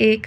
1।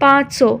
500,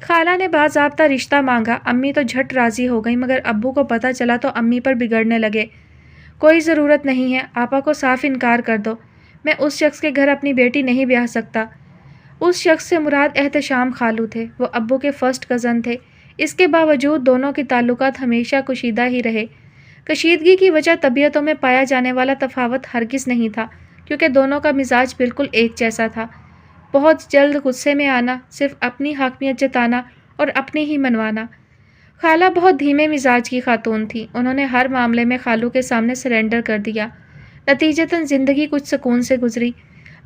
خالہ نے باضابطہ رشتہ مانگا، امی تو جھٹ راضی ہو گئی، مگر ابو کو پتہ چلا تو امی پر بگڑنے لگے۔ کوئی ضرورت نہیں ہے، آپا کو صاف انکار کر دو، میں اس شخص کے گھر اپنی بیٹی نہیں بیاہ سکتا۔ اس شخص سے مراد احتشام خالو تھے، وہ ابو کے فرسٹ کزن تھے۔ اس کے باوجود دونوں کے تعلقات ہمیشہ کشیدہ ہی رہے۔ کشیدگی کی وجہ طبیعتوں میں پایا جانے والا تفاوت ہرگز نہیں تھا، کیونکہ دونوں کا مزاج بالکل ایک جیسا تھا۔ بہت جلد غصے میں آنا، صرف اپنی حاکمیت جتانا اور اپنی ہی منوانا۔ خالہ بہت دھیمے مزاج کی خاتون تھی، انہوں نے ہر معاملے میں خالو کے سامنے سرنڈر کر دیا۔ نتیجتاً زندگی کچھ سکون سے گزری،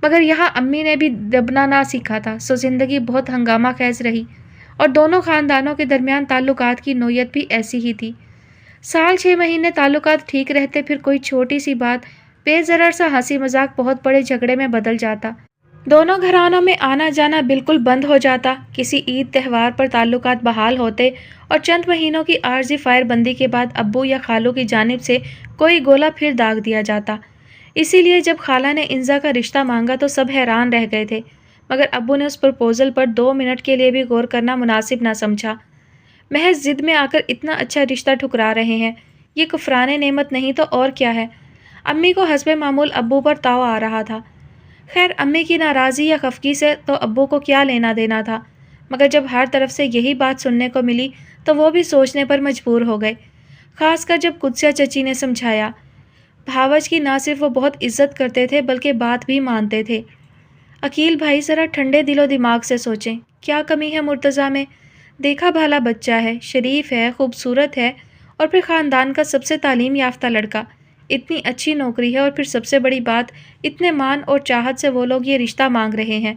مگر یہاں امی نے بھی دبنا نہ سیکھا تھا، سو زندگی بہت ہنگامہ خیز رہی، اور دونوں خاندانوں کے درمیان تعلقات کی نوعیت بھی ایسی ہی تھی۔ سال 6 مہینے تعلقات ٹھیک رہتے، پھر کوئی چھوٹی سی بات، بے ضرر سا ہنسی مذاق بہت بڑے جھگڑے میں بدل جاتا۔ دونوں گھرانوں میں آنا جانا بالکل بند ہو جاتا۔ کسی عید تہوار پر تعلقات بحال ہوتے اور چند مہینوں کی عارضی فائر بندی کے بعد ابو یا خالو کی جانب سے کوئی گولا پھر داغ دیا جاتا۔ اسی لیے جب خالہ نے انزا کا رشتہ مانگا تو سب حیران رہ گئے تھے، مگر ابو نے اس پرپوزل پر 2 منٹ کے لیے بھی غور کرنا مناسب نہ سمجھا۔ محض ضد میں آ کر اتنا اچھا رشتہ ٹھکرا رہے ہیں، یہ کفران نعمت نہیں تو اور کیا ہے؟ امی کو حسب معمول ابو پر تاؤ آ رہا تھا۔ خیر، امی کی ناراضی یا خفگی سے تو ابو کو کیا لینا دینا تھا، مگر جب ہر طرف سے یہی بات سننے کو ملی تو وہ بھی سوچنے پر مجبور ہو گئے، خاص کر جب قدسیہ چچی نے سمجھایا۔ بھاوج کی نہ صرف وہ بہت عزت کرتے تھے بلکہ بات بھی مانتے تھے۔ عقیل بھائی ذرا ٹھنڈے دل و دماغ سے سوچیں، کیا کمی ہے مرتضیٰ میں؟ دیکھا بھالا بچہ ہے، شریف ہے، خوبصورت ہے، اور پھر خاندان کا سب سے تعلیم یافتہ لڑکا، اتنی اچھی نوکری ہے، اور پھر سب سے بڑی بات، اتنے مان اور چاہت سے وہ لوگ یہ رشتہ مانگ رہے ہیں۔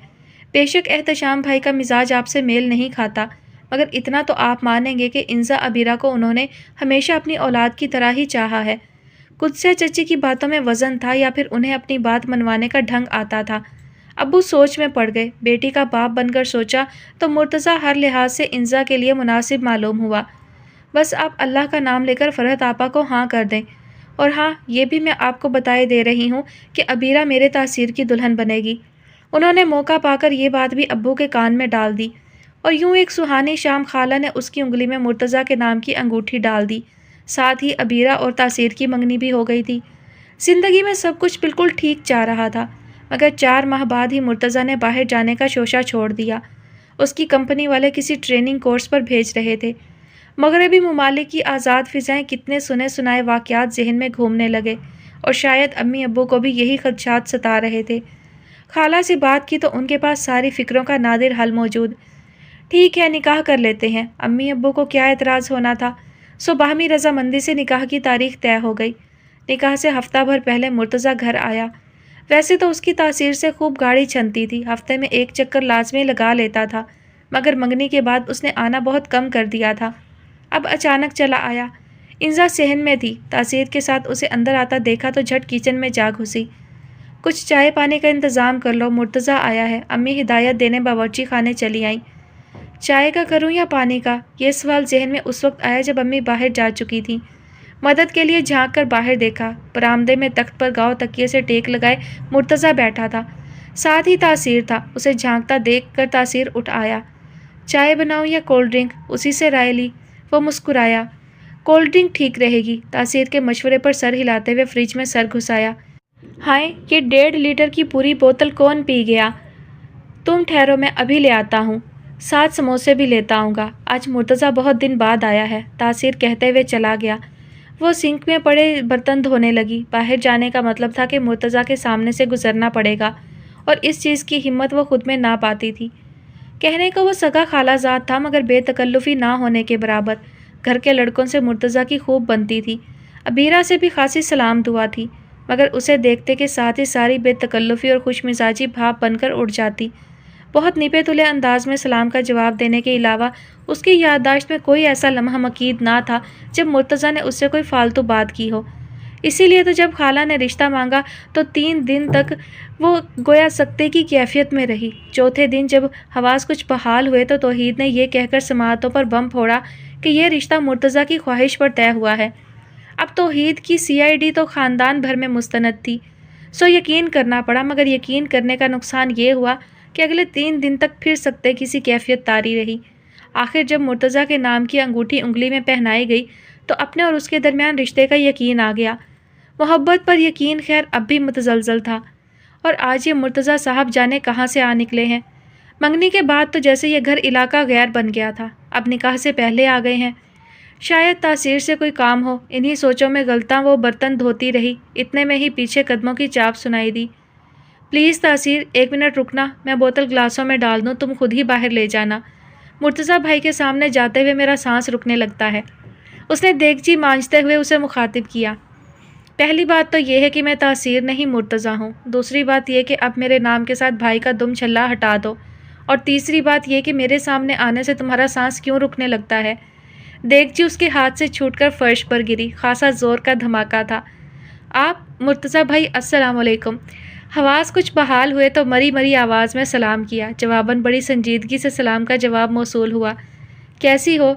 بے شک احتشام بھائی کا مزاج آپ سے میل نہیں کھاتا، مگر اتنا تو آپ مانیں گے کہ انزا ابیرہ کو انہوں نے ہمیشہ اپنی اولاد کی طرح ہی چاہا ہے۔ قدسیہ چچی کی باتوں میں وزن تھا، یا پھر انہیں اپنی بات منوانے کا ڈھنگ آتا تھا؟ ابو سوچ میں پڑ گئے۔ بیٹی کا باپ بن کر سوچا تو مرتضیٰ ہر لحاظ سے انزا کے لیے مناسب معلوم ہوا۔ بس آپ اللہ کا نام لے کر فرحت آپا کو ہاں کر دیں، اور ہاں، یہ بھی میں آپ کو بتائے دے رہی ہوں کہ ابیرہ میرے تاثیر کی دلہن بنے گی۔ انہوں نے موقع پا کر یہ بات بھی ابو کے کان میں ڈال دی، اور یوں ایک سہانی شام خالہ نے اس کی انگلی میں مرتضیٰ کے نام کی انگوٹھی ڈال دی، ساتھ ہی ابیرہ اور تاثیر کی منگنی بھی ہو گئی تھی۔ زندگی میں سب کچھ بالکل ٹھیک جا رہا تھا، مگر 4 ماہ بعد ہی مرتضیٰ نے باہر جانے کا شوشہ چھوڑ دیا۔ اس کی کمپنی والے کسی ٹریننگ کورس پر بھیج رہے تھے۔ مغربی ممالک کی آزاد فضائیں، کتنے سنے سنائے واقعات ذہن میں گھومنے لگے، اور شاید امی ابو کو بھی یہی خدشات ستا رہے تھے۔ خالہ سے بات کی تو ان کے پاس ساری فکروں کا نادر حل موجود۔ ٹھیک ہے، نکاح کر لیتے ہیں، امی ابو کو کیا اعتراض ہونا تھا؟ سو باہمی رضامندی سے نکاح کی تاریخ طے ہو گئی۔ نکاح سے ہفتہ بھر پہلے مرتضیٰ گھر آیا۔ ویسے تو اس کی تاثیر سے خوب گاڑی چھنتی تھی، ہفتے میں 1 چکر لازمی لگا لیتا تھا، مگر منگنی کے بعد اس نے آنا بہت کم کر دیا تھا۔ اب اچانک چلا آیا۔ انزا صحن میں تھی، تاثیر کے ساتھ اسے اندر آتا دیکھا تو جھٹ کچن میں جا گھسی۔ کچھ چائے پانی کا انتظام کر لو، مرتضیٰ آیا ہے، امی ہدایت دینے باورچی خانے چلی آئیں۔ چائے کا کروں یا پانی کا؟ یہ سوال ذہن میں اس وقت آیا جب امی باہر جا چکی تھیں۔ مدد کے لیے جھانک کر باہر دیکھا، برآمدے میں تخت پر گاؤ تکیے سے ٹیک لگائے مرتضیٰ بیٹھا تھا، ساتھ ہی تاثیر تھا۔ اسے جھانکتا دیکھ کر تاثیر اٹھ آیا۔ چائے بناؤں یا کولڈ ڈرنک؟ اسی سے رائے لی۔ وہ مسکرایا۔ کولڈ ڈرنک ٹھیک رہے گی، تاثیر کے مشورے پر سر ہلاتے ہوئے فریج میں سر گھسایا۔ ہائے، یہ 1.5 لیٹر کی پوری بوتل کون پی گیا؟ تم ٹھہرو، میں ابھی لے آتا ہوں، ساتھ سموسے بھی لیتا آؤں گا، آج مرتضیٰ بہت دن بعد آیا ہے، تاثیر کہتے ہوئے چلا گیا۔ وہ سنک میں پڑے برتن دھونے لگی۔ باہر جانے کا مطلب تھا کہ مرتضیٰ کے سامنے سے گزرنا پڑے گا، اور اس چیز کی ہمت وہ خود میں نہ پاتی تھی۔ کہنے کو وہ سگا خالہ زاد تھا، مگر بے تکلفی نہ ہونے کے برابر۔ گھر کے لڑکوں سے مرتضیٰ کی خوب بنتی تھی، ابیرہ سے بھی خاصی سلام دعا تھی، مگر اسے دیکھتے کے ساتھ ہی ساری بے تکلفی اور خوش مزاجی بھاپ بن کر اڑ جاتی۔ بہت نپے تلے انداز میں سلام کا جواب دینے کے علاوہ اس کی یادداشت میں کوئی ایسا لمحہ مکید نہ تھا جب مرتضیٰ نے اس سے کوئی فالتو بات کی ہو۔ اسی لیے تو جب خالہ نے رشتہ مانگا تو 3 دن تک وہ گویا سکتے کی کیفیت میں رہی۔ چوتھے دن جب حواس کچھ بحال ہوئے تو توحید نے یہ کہہ کر سماعتوں پر بم پھوڑا کہ یہ رشتہ مرتضیٰ کی خواہش پر طے ہوا ہے۔ اب توحید کی CID تو خاندان بھر میں مستند تھی، سو یقین کرنا پڑا، مگر یقین کرنے کا نقصان یہ ہوا کہ اگلے 3 دن تک پھر سکتے کی سی کیفیت طاری رہی۔ آخر جب مرتضیٰ کے نام کی انگوٹھی انگلی میں پہنائی گئی تو اپنے اور اس کے درمیان رشتے کا یقین آ گیا۔ محبت پر یقین خیر اب بھی متزلزل تھا، اور آج یہ مرتضیٰ صاحب جانے کہاں سے آ نکلے ہیں۔ منگنی کے بعد تو جیسے یہ گھر علاقہ غیر بن گیا تھا، اب نکاح سے پہلے آ گئے ہیں۔ شاید تاثیر سے کوئی کام ہو، انہی سوچوں میں غلطاں وہ برتن دھوتی رہی، اتنے میں ہی پیچھے قدموں کی چاپ سنائی دی۔ پلیز تاثیر، 1 منٹ رکنا، میں بوتل گلاسوں میں ڈال دوں، تم خود ہی باہر لے جانا۔ مرتضیٰ بھائی کے سامنے جاتے ہوئے میرا سانس رکنے لگتا ہے۔ اس نے دیگچی مانجتے ہوئے اسے مخاطب کیا۔ پہلی بات تو یہ ہے کہ میں تاثیر نہیں مرتضیٰ ہوں، دوسری بات یہ کہ اب میرے نام کے ساتھ بھائی کا دم چھلا ہٹا دو، اور تیسری بات یہ کہ میرے سامنے آنے سے تمہارا سانس کیوں رکنے لگتا ہے۔ دیگچی اس کے ہاتھ سے چھوٹ کر فرش پر گری، خاصا زور کا دھماکہ تھا۔ آپ مرتضیٰ بھائی السلام علیکم۔ حواس کچھ بحال ہوئے تو مری مری آواز میں سلام کیا، جواباً بڑی سنجیدگی سے سلام کا جواب موصول ہوا۔ کیسی ہو؟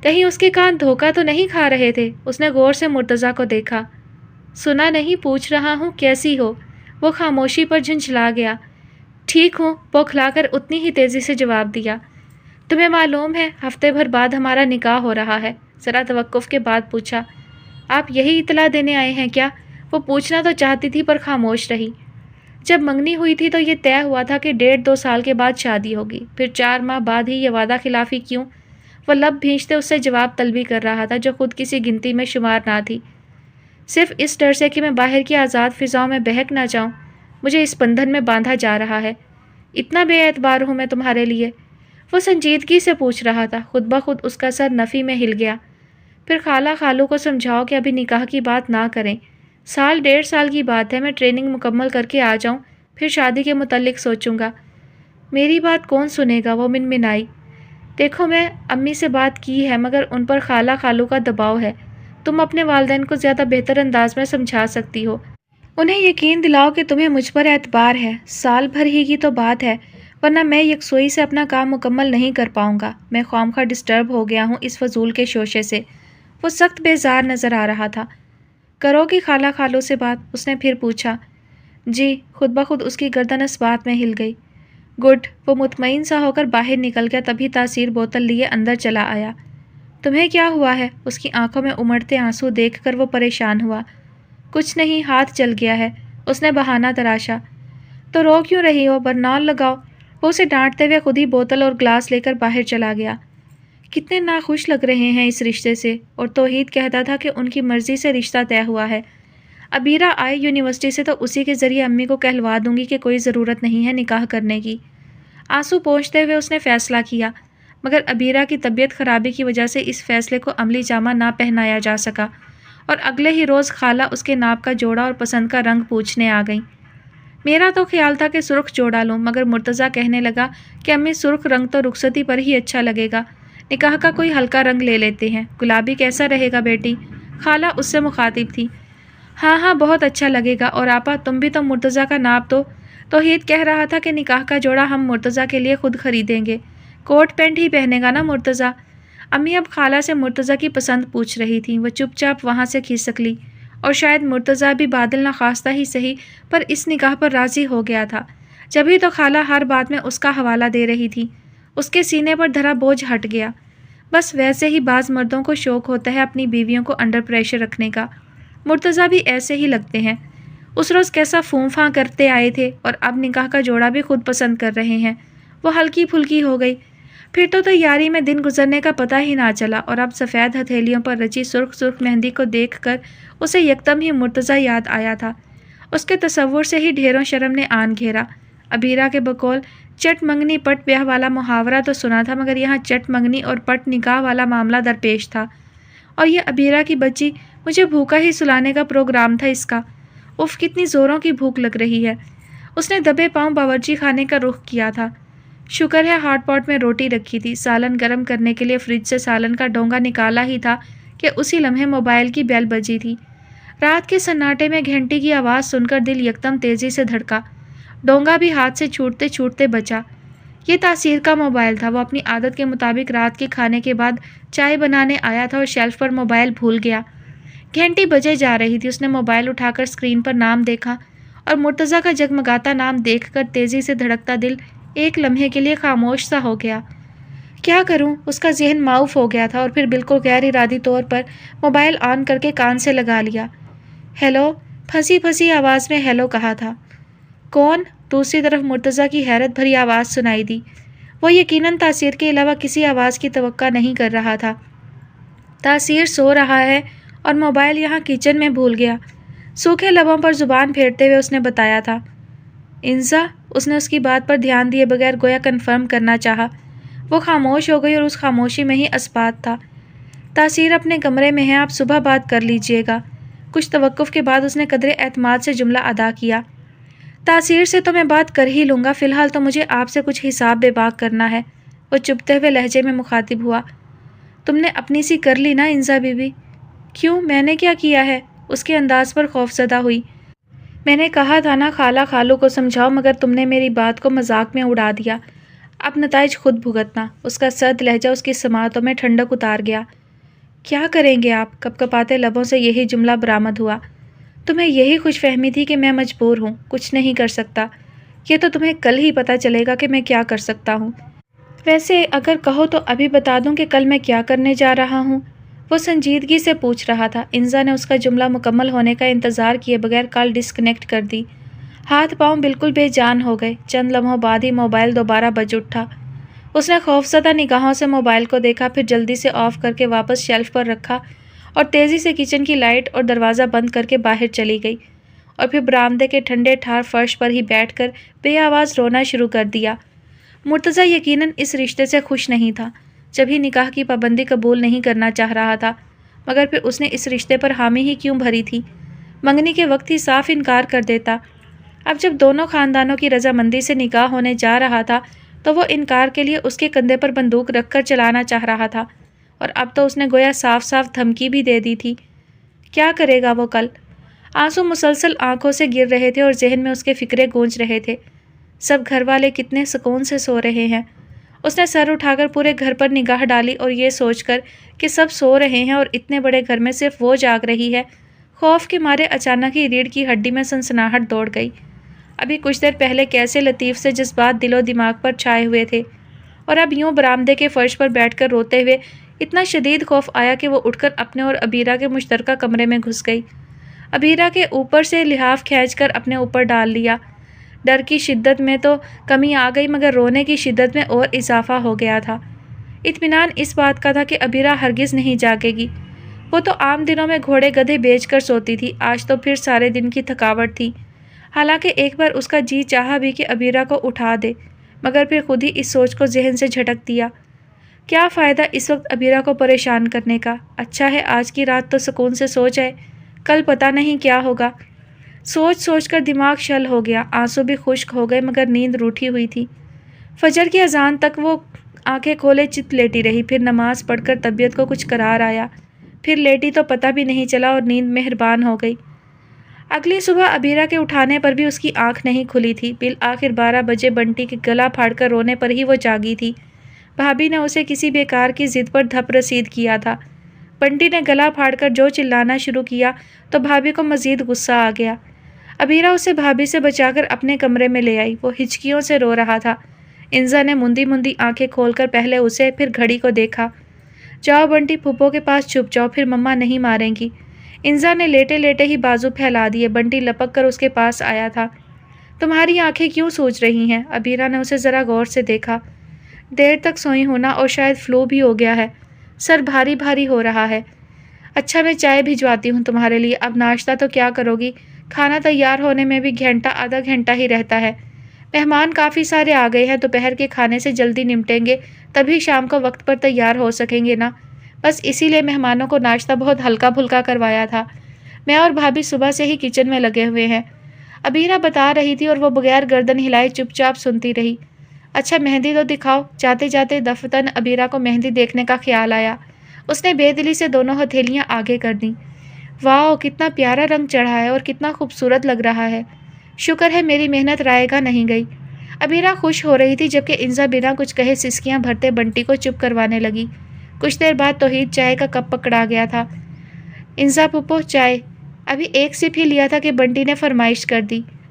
کہیں اس کے کان دھوکہ تو نہیں کھا رہے تھے؟ اس نے غور سے مرتضیٰ کو دیکھا۔ سنا نہیں، پوچھ رہا ہوں کیسی ہو؟ وہ خاموشی پر جھنجھلا گیا۔ ٹھیک ہوں، بوکھلا کر اتنی ہی تیزی سے جواب دیا۔ تمہیں معلوم ہے ہفتے بھر بعد ہمارا نکاح ہو رہا ہے؟ ذرا توقف کے بعد پوچھا۔ آپ یہی اطلاع دینے آئے ہیں کیا؟ وہ پوچھنا تو چاہتی تھی پر خاموش رہی۔ جب منگنی ہوئی تھی تو یہ طے ہوا تھا کہ 1.5-2 سال کے بعد شادی ہوگی، پھر 4 ماہ بعد ہی یہ وعدہ خلافی کیوں؟ وہ لب بھینچتے اس سے جواب طلبی کر رہا تھا جو خود کسی گنتی میں شمار نہ تھی۔ صرف اس ڈر سے کہ میں باہر کی آزاد فضاؤں میں بہک نہ جاؤں، مجھے اس بندھن میں باندھا جا رہا ہے۔ اتنا بے اعتبار ہوں میں تمہارے لیے؟ وہ سنجیدگی سے پوچھ رہا تھا، خود بخود اس کا سر نفی میں ہل گیا۔ پھر خالہ خالو کو سمجھاؤ کہ ابھی نکاح کی بات نہ کریں، 1.5 سال کی بات ہے، میں ٹریننگ مکمل کر کے آ جاؤں، پھر شادی کے متعلق سوچوں گا۔ میری بات کون سنے گا؟ وہ منمنائی۔ دیکھو میں امی سے بات کی ہے مگر ان پر خالہ خالو کا دباؤ ہے، تم اپنے والدین کو زیادہ بہتر انداز میں سمجھا سکتی ہو، انہیں یقین دلاؤ کہ تمہیں مجھ پر اعتبار ہے۔ سال بھر ہی کی تو بات ہے، ورنہ میں یکسوئی سے اپنا کام مکمل نہیں کر پاؤں گا۔ میں خواہ ڈسٹرب ہو گیا ہوں اس فضول کے شوشے سے۔ وہ سخت بیزار نظر آ رہا تھا۔ کرو گی خالہ خالو سے بات؟ اس نے پھر پوچھا۔ جی، خود بخود اس کی گردن اس بات میں ہل گئی۔ گڈ۔ وہ مطمئن سا ہو کر باہر نکل گیا، تبھی تاثیر بوتل لیے اندر چلا آیا۔ تمہیں کیا ہوا ہے؟ اس کی آنکھوں میں امڑتے آنسو دیکھ کر وہ پریشان ہوا۔ کچھ نہیں، ہاتھ جل گیا ہے، اس نے بہانہ تراشا۔ تو رو کیوں رہی ہو؟ برنال لگاؤ۔ وہ اسے ڈانٹتے ہوئے خود ہی بوتل اور گلاس لے کر باہر چلا گیا۔ کتنے ناخوش لگ رہے ہیں اس رشتے سے، اور توحید کہتا تھا کہ ان کی مرضی سے رشتہ طے ہوا ہے۔ ابیرہ آئے یونیورسٹی سے تو اسی کے ذریعے امی کو کہلوا دوں گی کہ کوئی ضرورت نہیں ہے نکاح کرنے کی۔ آنسو پونچھتے ہوئے اس نے فیصلہ کیا، مگر ابیرہ کی طبیعت خرابی کی وجہ سے اس فیصلے کو عملی جامہ نہ پہنایا جا سکا، اور اگلے ہی روز خالہ اس کے ناپ کا جوڑا اور پسند کا رنگ پوچھنے آ گئیں۔ میرا تو خیال تھا کہ سرخ جوڑا لوں، مگر مرتضیٰ کہنے لگا کہ امی سرخ رنگ تو رخصتی پر ہی اچھا لگے گا، نکاح کا کوئی ہلکا رنگ لے لیتے ہیں، گلابی کیسا رہے گا بیٹی؟ خالہ اس سے مخاطب تھی۔ ہاں ہاں، بہت اچھا لگے گا، اور آپا تم بھی تو مرتضیٰ کا ناپ دو۔ توحید کہہ رہا تھا کہ نکاح کا جوڑا ہم مرتضیٰ کے لیے خود خریدیں گے، کوٹ پینٹ ہی پہنے گا نا مرتضیٰ؟ امی اب خالہ سے مرتضیٰ کی پسند پوچھ رہی تھیں۔ وہ چپ چاپ وہاں سے کھسک لی، اور شاید مرتضیٰ بھی بادل نخواستہ ہی صحیح پر اس نکاح پر راضی ہو گیا تھا، جبھی تو خالہ ہر بات میں اس کا حوالہ دے رہی تھی۔ اس کے سینے پر دھرا بوجھ ہٹ گیا۔ بس ویسے ہی بعض مردوں کو شوق ہوتا ہے اپنی بیویوں کو انڈر پریشر رکھنے کا، مرتضیٰ بھی ایسے ہی لگتے ہیں۔ اس روز کیسا فوں فاں کرتے آئے تھے، اور اب نکاح کا جوڑا بھی خود پسند کر رہے ہیں۔ وہ ہلکی پھلکی ہو گئی۔ پھر تو تیاری میں دن گزرنے کا پتہ ہی نہ چلا، اور اب سفید ہتھیلیوں پر رچی سرخ سرخ مہندی کو دیکھ کر اسے یکدم ہی مرتضیٰ یاد آیا تھا۔ اس کے تصور سے ہی ڈھیروں شرم نے آن گھیرا۔ ابیرہ کے بقول چٹ منگنی پٹ بیاہ والا محاورہ تو سنا تھا، مگر یہاں چٹ منگنی اور پٹ نکاح والا معاملہ درپیش تھا، اور یہ ابیرہ کی بچی، مجھے بھوکا ہی سلانے کا پروگرام تھا اس کا۔ اف، کتنی زوروں کی بھوک لگ رہی ہے۔ اس نے دبے پاؤں باورچی خانے کا رخ کیا تھا۔ شکر ہے ہاٹ پاٹ میں روٹی رکھی تھی، سالن گرم کرنے کے لیے فریج سے سالن کا ڈونگا نکالا ہی تھا کہ اسی لمحے موبائل کی بیل بجی تھی۔ رات کے سناٹے میں گھنٹی کی آواز سن کر دل یکدم تیزی سے دھڑکا۔ ڈونگا بھی ہاتھ سے چھوٹتے چھوٹتے بچا۔ یہ تاثیر کا موبائل تھا۔ وہ اپنی عادت کے مطابق رات کے کھانے کے بعد چائے بنانے آیا تھا اور شیلف پر موبائل بھول گیا۔ گھنٹی بجے جا رہی تھی۔ اس نے موبائل اٹھا کر اسکرین پر نام دیکھا، اور مرتضیٰ کا جگمگاتا نام دیکھ کر تیزی سے دھڑکتا دل ایک لمحے کے لیے خاموش سا ہو گیا۔ کیا کروں؟ اس کا ذہن معاف ہو گیا تھا اور پھر بالکل غیر ارادی طور پر موبائل آن کر کے کان سے لگا لیا۔ ہیلو، پھنسی پھنسی آواز میں ہیلو کہا تھا۔ کون؟ دوسری طرف مرتضیٰ کی حیرت بھری آواز سنائی دی۔ وہ یقیناً تاثیر کے علاوہ کسی آواز کی توقع نہیں کر رہا تھا۔ تاثیر سو رہا ہے اور موبائل یہاں کچن میں بھول گیا۔ سوکھے لبوں پر زبان پھیرتے ہوئے اس نے بتایا تھا۔ انزا؟ اس نے اس کی بات پر دھیان دیے بغیر گویا کنفرم کرنا چاہا۔ وہ خاموش ہو گئی اور اس خاموشی میں ہی اثبات تھا۔ تاثیر اپنے کمرے میں ہے، آپ صبح بات کر لیجئے گا۔ کچھ توقف کے بعد اس نے قدرے اعتماد سے جملہ ادا کیا۔ تاثیر سے تو میں بات کر ہی لوں گا، فی الحال تو مجھے آپ سے کچھ حساب بے باک کرنا ہے۔ وہ چپتے ہوئے لہجے میں مخاطب ہوا۔ تم نے اپنی سی کر لی نا انزا بی بی؟ کیوں، میں نے کیا کیا ہے؟ اس کے انداز پر خوفزدہ ہوئی۔ میں نے کہا تھا نا خالہ خالو کو سمجھاؤ، مگر تم نے میری بات کو مذاق میں اڑا دیا۔ اب نتائج خود بھگتنا۔ اس کا سرد لہجہ اس کی سماعتوں میں ٹھنڈک اتار گیا۔ کیا کریں گے آپ؟ کپکپاتے لبوں سے یہی جملہ برآمد ہوا۔ تمہیں یہی خوش فہمی تھی کہ میں مجبور ہوں، کچھ نہیں کر سکتا۔ یہ تو تمہیں کل ہی پتہ چلے گا کہ میں کیا کر سکتا ہوں۔ ویسے اگر کہو تو ابھی بتا دوں کہ کل میں کیا کرنے جا رہا ہوں؟ وہ سنجیدگی سے پوچھ رہا تھا۔ انزا نے اس کا جملہ مکمل ہونے کا انتظار کیے بغیر کال ڈسکنیکٹ کر دی۔ ہاتھ پاؤں بالکل بے جان ہو گئے۔ چند لمحوں بعد ہی موبائل دوبارہ بج اٹھا۔ اس نے خوفزدہ نگاہوں سے موبائل کو دیکھا، پھر جلدی سے آف کر کے واپس شیلف پر رکھا اور تیزی سے کچن کی لائٹ اور دروازہ بند کر کے باہر چلی گئی اور پھر برآمدے کے ٹھنڈے ٹھار فرش پر ہی بیٹھ کر بے آواز رونا شروع کر دیا۔ مرتضیٰ یقیناً اس رشتے سے خوش نہیں تھا، جب ہی نکاح کی پابندی قبول نہیں کرنا چاہ رہا تھا، مگر پھر اس نے اس رشتے پر حامی ہی کیوں بھری تھی؟ منگنی کے وقت ہی صاف انکار کر دیتا۔ اب جب دونوں خاندانوں کی رضامندی سے نکاح ہونے جا رہا تھا تو وہ انکار کے لیے اس کے کندھے پر بندوق رکھ کر چلانا چاہ رہا تھا، اور اب تو اس نے گویا صاف صاف دھمکی بھی دے دی تھی۔ کیا کرے گا وہ کل؟ آنسو مسلسل آنکھوں سے گر رہے تھے اور ذہن میں اس کے فکرے گونج رہے تھے۔ سب گھر والے کتنے سکون سے سو رہے ہیں۔ اس نے سر اٹھا کر پورے گھر پر نگاہ ڈالی اور یہ سوچ کر کہ سب سو رہے ہیں اور اتنے بڑے گھر میں صرف وہ جاگ رہی ہے، خوف کے مارے اچانک ہی ریڑھ کی ہڈی میں سنسناہٹ دوڑ گئی۔ ابھی کچھ دیر پہلے کیسے لطیف سے جذبات دل و دماغ پر چھائے ہوئے تھے، اور اب یوں برآمدے کے فرش پر بیٹھ کر روتے ہوئے اتنا شدید خوف آیا کہ وہ اٹھ کر اپنے اور عبیرہ کے مشترکہ کمرے میں گھس گئی۔ عبیرہ کے اوپر سے لحاف کھینچ کر اپنے اوپر ڈال لیا۔ ڈر کی شدت میں تو کمی آ گئی، مگر رونے کی شدت میں اور اضافہ ہو گیا تھا۔ اطمینان اس بات کا تھا کہ عبیرہ ہرگز نہیں جاگے گی۔ وہ تو عام دنوں میں گھوڑے گدھے بیچ کر سوتی تھی، آج تو پھر سارے دن کی تھکاوٹ تھی۔ حالانکہ ایک بار اس کا جی چاہا بھی کہ عبیرہ کو اٹھا دے، مگر پھر خود ہی اس سوچ کو ذہن سے جھٹک دیا۔ کیا فائدہ اس وقت عبیرہ کو پریشان کرنے کا؟ اچھا ہے آج کی رات تو سکون سے سو جائے، کل پتہ نہیں کیا ہوگا۔ سوچ سوچ کر دماغ شل ہو گیا، آنسو بھی خشک ہو گئے، مگر نیند روٹھی ہوئی تھی۔ فجر کی اذان تک وہ آنکھیں کھولے چت لیٹی رہی، پھر نماز پڑھ کر طبیعت کو کچھ قرار آیا، پھر لیٹی تو پتہ بھی نہیں چلا اور نیند مہربان ہو گئی۔ اگلی صبح عبیرہ کے اٹھانے پر بھی اس کی آنکھ نہیں کھلی تھی۔ بالآخر 12 بجے بنٹی کے گلا پھاڑ کر رونے پر ہی وہ جاگی تھی۔ بھابھی نے اسے کسی بیکار کی ضد پر دھپ رسید کیا تھا۔ بنٹی نے گلا پھاڑ کر جو چلانا شروع کیا تو بھابھی کو مزید غصہ آ گیا۔ عبیرہ اسے بھابھی سے بچا کر اپنے کمرے میں لے آئی۔ وہ ہچکیوں سے رو رہا تھا۔ انزا نے مندی مندی آنکھیں کھول کر پہلے اسے پھر گھڑی کو دیکھا۔ جاؤ بنٹی، پھپھو کے پاس چھپ جاؤ، پھر مما نہیں ماریں گی۔ انزا نے لیٹے لیٹے ہی بازو پھیلا دیے۔ بنٹی لپک کر اس کے پاس آیا تھا۔ تمہاری آنکھیں کیوں سوج رہی ہیں؟ عبیرہ نے اسے ذرا غور سے دیکھا۔ دیر تک سوئی ہوں نا، اور شاید فلو بھی ہو گیا ہے، سر بھاری بھاری ہو رہا ہے۔ اچھا میں چائے بھجواتی ہوں تمہارے لیے، اب ناشتہ تو کیا کرو گی؟ کھانا تیار ہونے میں بھی گھنٹہ آدھا گھنٹہ ہی رہتا ہے۔ مہمان کافی سارے آ گئے ہیں، دوپہر کے کھانے سے جلدی نمٹیں گے تبھی شام کو وقت پر تیار ہو سکیں گے نا۔ بس اسی لیے مہمانوں کو ناشتہ بہت ہلکا پھلکا کروایا تھا۔ میں اور بھابھی صبح سے ہی کچن میں لگے ہوئے ہیں، عبیرہ بتا رہی تھی اور وہ بغیر گردن ہلائے چپ چاپ سنتی رہی۔ اچھا مہندی تو دکھاؤ۔ جاتے جاتے دفتن عبیرہ کو مہندی دیکھنے کا خیال آیا۔ اس نے بے دلی سے دونوں ہتھیلیاں آگے کر دیں۔ واؤ، کتنا پیارا رنگ چڑھا ہے اور کتنا خوبصورت لگ رہا ہے۔ شکر ہے میری محنت رائے گاہ نہیں گئی۔ عبیرہ خوش ہو رہی تھی، جبکہ انزا بنا کچھ کہے سسکیاں بھرتے بنٹی کو چپ کروانے لگی۔ کچھ دیر بعد توحید چائے کا کپ پکڑا گیا تھا۔ انزا پھپھو چائے۔ ابھی ایک سپ ہی لیا تھا کہ بنٹی نے فرمائش کر دی۔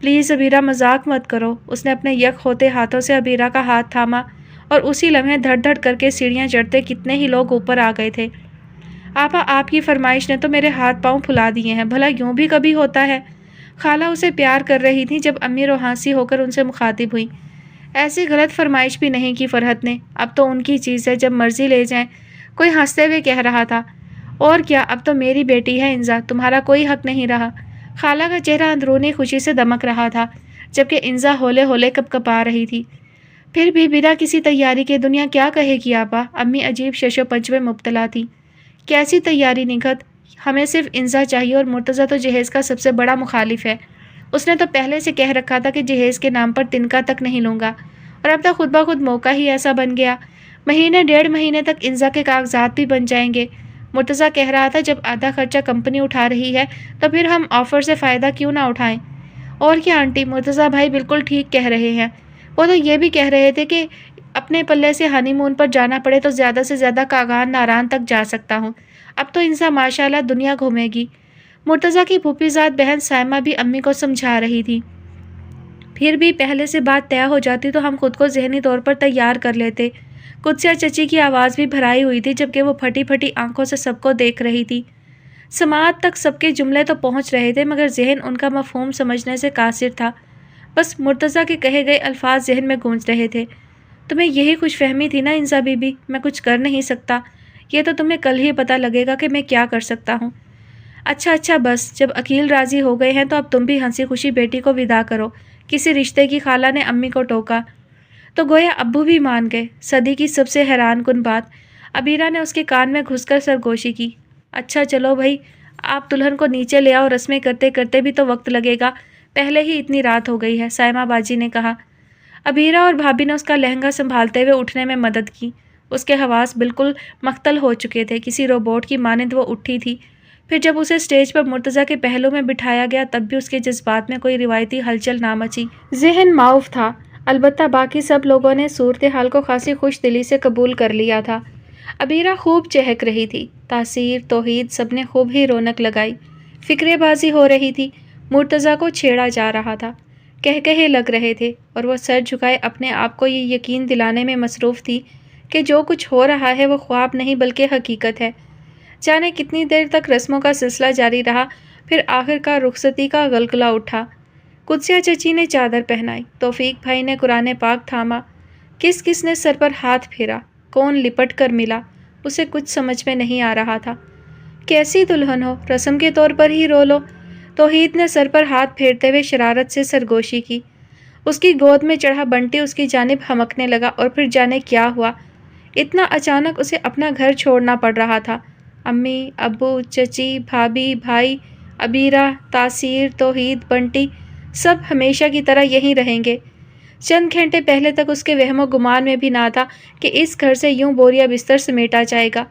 پلیز ابیرہ مذاق مت کرو۔ اس نے اپنے یک ہوتے ہاتھوں سے ابیرہ کا ہاتھ تھاما اور اسی لمحے دھڑ دھڑ کر کے سیڑھیاں چڑھتے کتنے ہی لوگ اوپر آ گئے تھے۔ آپا آپ کی فرمائش نے تو میرے ہاتھ پاؤں پھلا دیے ہیں، بھلا یوں بھی کبھی ہوتا ہے؟ خالہ اسے پیار کر رہی تھی جب امی روحانسی ہو کر ان سے مخاطب ہوئی۔ ایسی غلط فرمائش بھی نہیں کی فرحت نے، اب تو ان کی چیز ہے، جب مرضی لے جائیں۔ کوئی ہنستے ہوئے کہہ رہا تھا، اور کیا، اب تو میری بیٹی ہے انزا، تمہارا کوئی حق نہیں رہا۔ خالہ کا چہرہ اندرونی خوشی سے دمک رہا تھا، جبکہ انزا ہولے ہولے کپ کپا رہی تھی۔ پھر بھی بنا کسی تیاری کے دنیا کیا کہے گی آپا؟ امی عجیب شش و پنج میں مبتلا تھی۔ کیسی تیاری نکھت؟ ہمیں صرف انزا چاہیے، اور مرتضیٰ تو جہیز کا سب سے بڑا مخالف ہے۔ اس نے تو پہلے سے کہہ رکھا تھا کہ جہیز کے نام پر تنکا تک نہیں لوں گا، اور اب تو خود بخود موقع ہی ایسا بن گیا۔ مہینے ڈیڑھ مہینے تک انزا کے کاغذات بھی بن جائیں گے۔ مرتضیٰ کہہ رہا تھا جب آدھا خرچہ کمپنی اٹھا رہی ہے تو پھر ہم آفر سے فائدہ کیوں نہ اٹھائیں؟ اور کیا آنٹی، مرتضیٰ بھائی بالکل ٹھیک کہہ رہے ہیں۔ وہ تو یہ بھی کہہ رہے تھے کہ اپنے پلے سے ہنی مون پر جانا پڑے تو زیادہ سے زیادہ کاغان ناران تک جا سکتا ہوں۔ اب تو انزا ماشاءاللہ دنیا گھومے گی۔ مرتضیٰ کی پھوپھی زاد بہن سائمہ بھی امی کو سمجھا رہی تھی، پھر بھی پہلے سے بات طے ہو جاتی تو ہم خود کو ذہنی طور پر تیار کر لیتے۔ قدسیہ چچی کی آواز بھی بھرائی ہوئی تھی، جبکہ وہ پھٹی پھٹی آنکھوں سے سب کو دیکھ رہی تھی۔ سماعت تک سب کے جملے تو پہنچ رہے تھے، مگر ذہن ان کا مفہوم سمجھنے سے قاصر تھا۔ بس مرتضیٰ کے کہے گئے الفاظ ذہن میں گونج رہے تھے۔ تمہیں یہی خوش فہمی تھی نا انزا بی بی؟ میں کچھ کر نہیں سکتا، یہ تو تمہیں کل ہی پتہ لگے گا کہ میں کیا کر سکتا ہوں۔ اچھا بس، جب عقیل راضی ہو گئے ہیں تو اب تم بھی ہنسی خوشی بیٹی کو ودا کرو، کسی رشتے کی خالہ نے امی کو ٹوکا تو گویا ابو بھی مان گئے۔ صدی کی سب سے حیران کن بات، ابیرہ نے اس کے کان میں گھس کر سرگوشی کی۔ اچھا چلو بھائی، آپ دلہن کو نیچے لے آؤ، رسمیں کرتے کرتے بھی تو وقت لگے گا، پہلے ہی اتنی رات ہو گئی ہے، سائمہ باجی نے کہا۔ ابیرہ اور بھابھی نے اس کا لہنگا سنبھالتے ہوئے اٹھنے میں مدد کی۔ اس کے حواس بالکل مختل ہو چکے تھے، کسی روبوٹ کی مانند وہ اٹھی تھی۔ پھر جب اسے اسٹیج پر مرتضیٰ کے پہلو میں بٹھایا گیا تب بھی اس کے جذبات میں کوئی روایتی ہلچل نہ مچی۔ ذہن معاف تھا، البتہ باقی سب لوگوں نے صورتحال کو خاصی خوش دلی سے قبول کر لیا تھا۔ ابیرہ خوب چہک رہی تھی، تاثیر، توحید سب نے خوب ہی رونق لگائی۔ فکرے بازی ہو رہی تھی، مرتضیٰ کو چھیڑا جا رہا تھا، کہے لگ رہے تھے، اور وہ سر جھکائے اپنے آپ کو یہ یقین دلانے میں مصروف تھی کہ جو کچھ ہو رہا ہے وہ خواب نہیں بلکہ حقیقت ہے۔ جانے کتنی دیر تک رسموں کا سلسلہ جاری رہا، پھر آخر کا رخصتی کا غلغلہ اٹھا۔ قدسیہ چچی نے چادر پہنائی، توفیق بھائی نے قرآن پاک تھاما، کس نے سر پر ہاتھ پھیرا، کون لپٹ کر ملا، اسے کچھ سمجھ میں نہیں آ رہا تھا۔ کیسی دلہن ہو، رسم کے طور پر ہی رو لو۔ توحید نے سر پر ہاتھ پھیرتے ہوئے شرارت سے سرگوشی کی۔ اس کی گود میں چڑھا بنٹی اس کی جانب ہمکنے لگا، اور پھر جانے کیا ہوا، اتنا اچانک اسے اپنا گھر چھوڑنا پڑ رہا تھا۔ امی، ابو، چچی، بھابھی، بھائی، ابیرہ، تاثیر، توحید، بنٹی، سب ہمیشہ کی طرح یہیں رہیں گے۔ چند گھنٹے پہلے تک اس کے وہم و گمان میں بھی نہ تھا کہ اس گھر سے یوں بوریا بستر سمیٹا جائے گا۔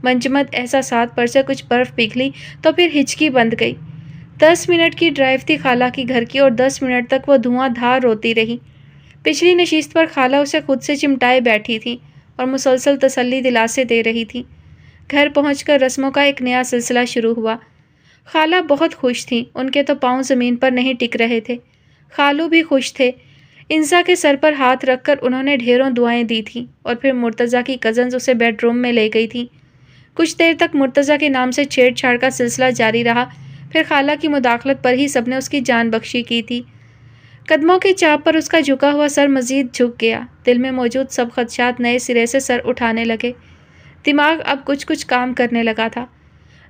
منجمد احساسات پر سے کچھ برف پگھلی تو پھر ہچکی بند گئی۔ 10 منٹ کی ڈرائیو تھی خالہ کی گھر کی، اور 10 منٹ تک وہ دھواں دھار روتی رہی۔ پچھلی نشست پر خالہ اسے خود سے چمٹائے بیٹھی تھی اور مسلسل تسلی دلاسے دے رہی تھی۔ گھر پہنچ کر رسموں کا ایک نیا سلسلہ شروع ہوا۔ خالہ بہت خوش تھیں، ان کے تو پاؤں زمین پر نہیں ٹک رہے تھے۔ خالو بھی خوش تھے۔ انزا کے سر پر ہاتھ رکھ کر انہوں نے ڈھیروں دعائیں دی تھیں، اور پھر مرتضیٰ کی کزنز اسے بیڈ روم میں لے گئی تھیں۔ کچھ دیر تک مرتضیٰ کے نام سے چھیڑ چھاڑ کا سلسلہ جاری رہا، پھر خالہ کی مداخلت پر ہی سب نے اس کی جان بخشی کی تھی۔ قدموں کی چاپ پر اس کا جھکا ہوا سر مزید جھک گیا، دل میں موجود سب خدشات نئے سرے سے سر اٹھانے لگے۔ دماغ اب کچھ کام کرنے لگا تھا۔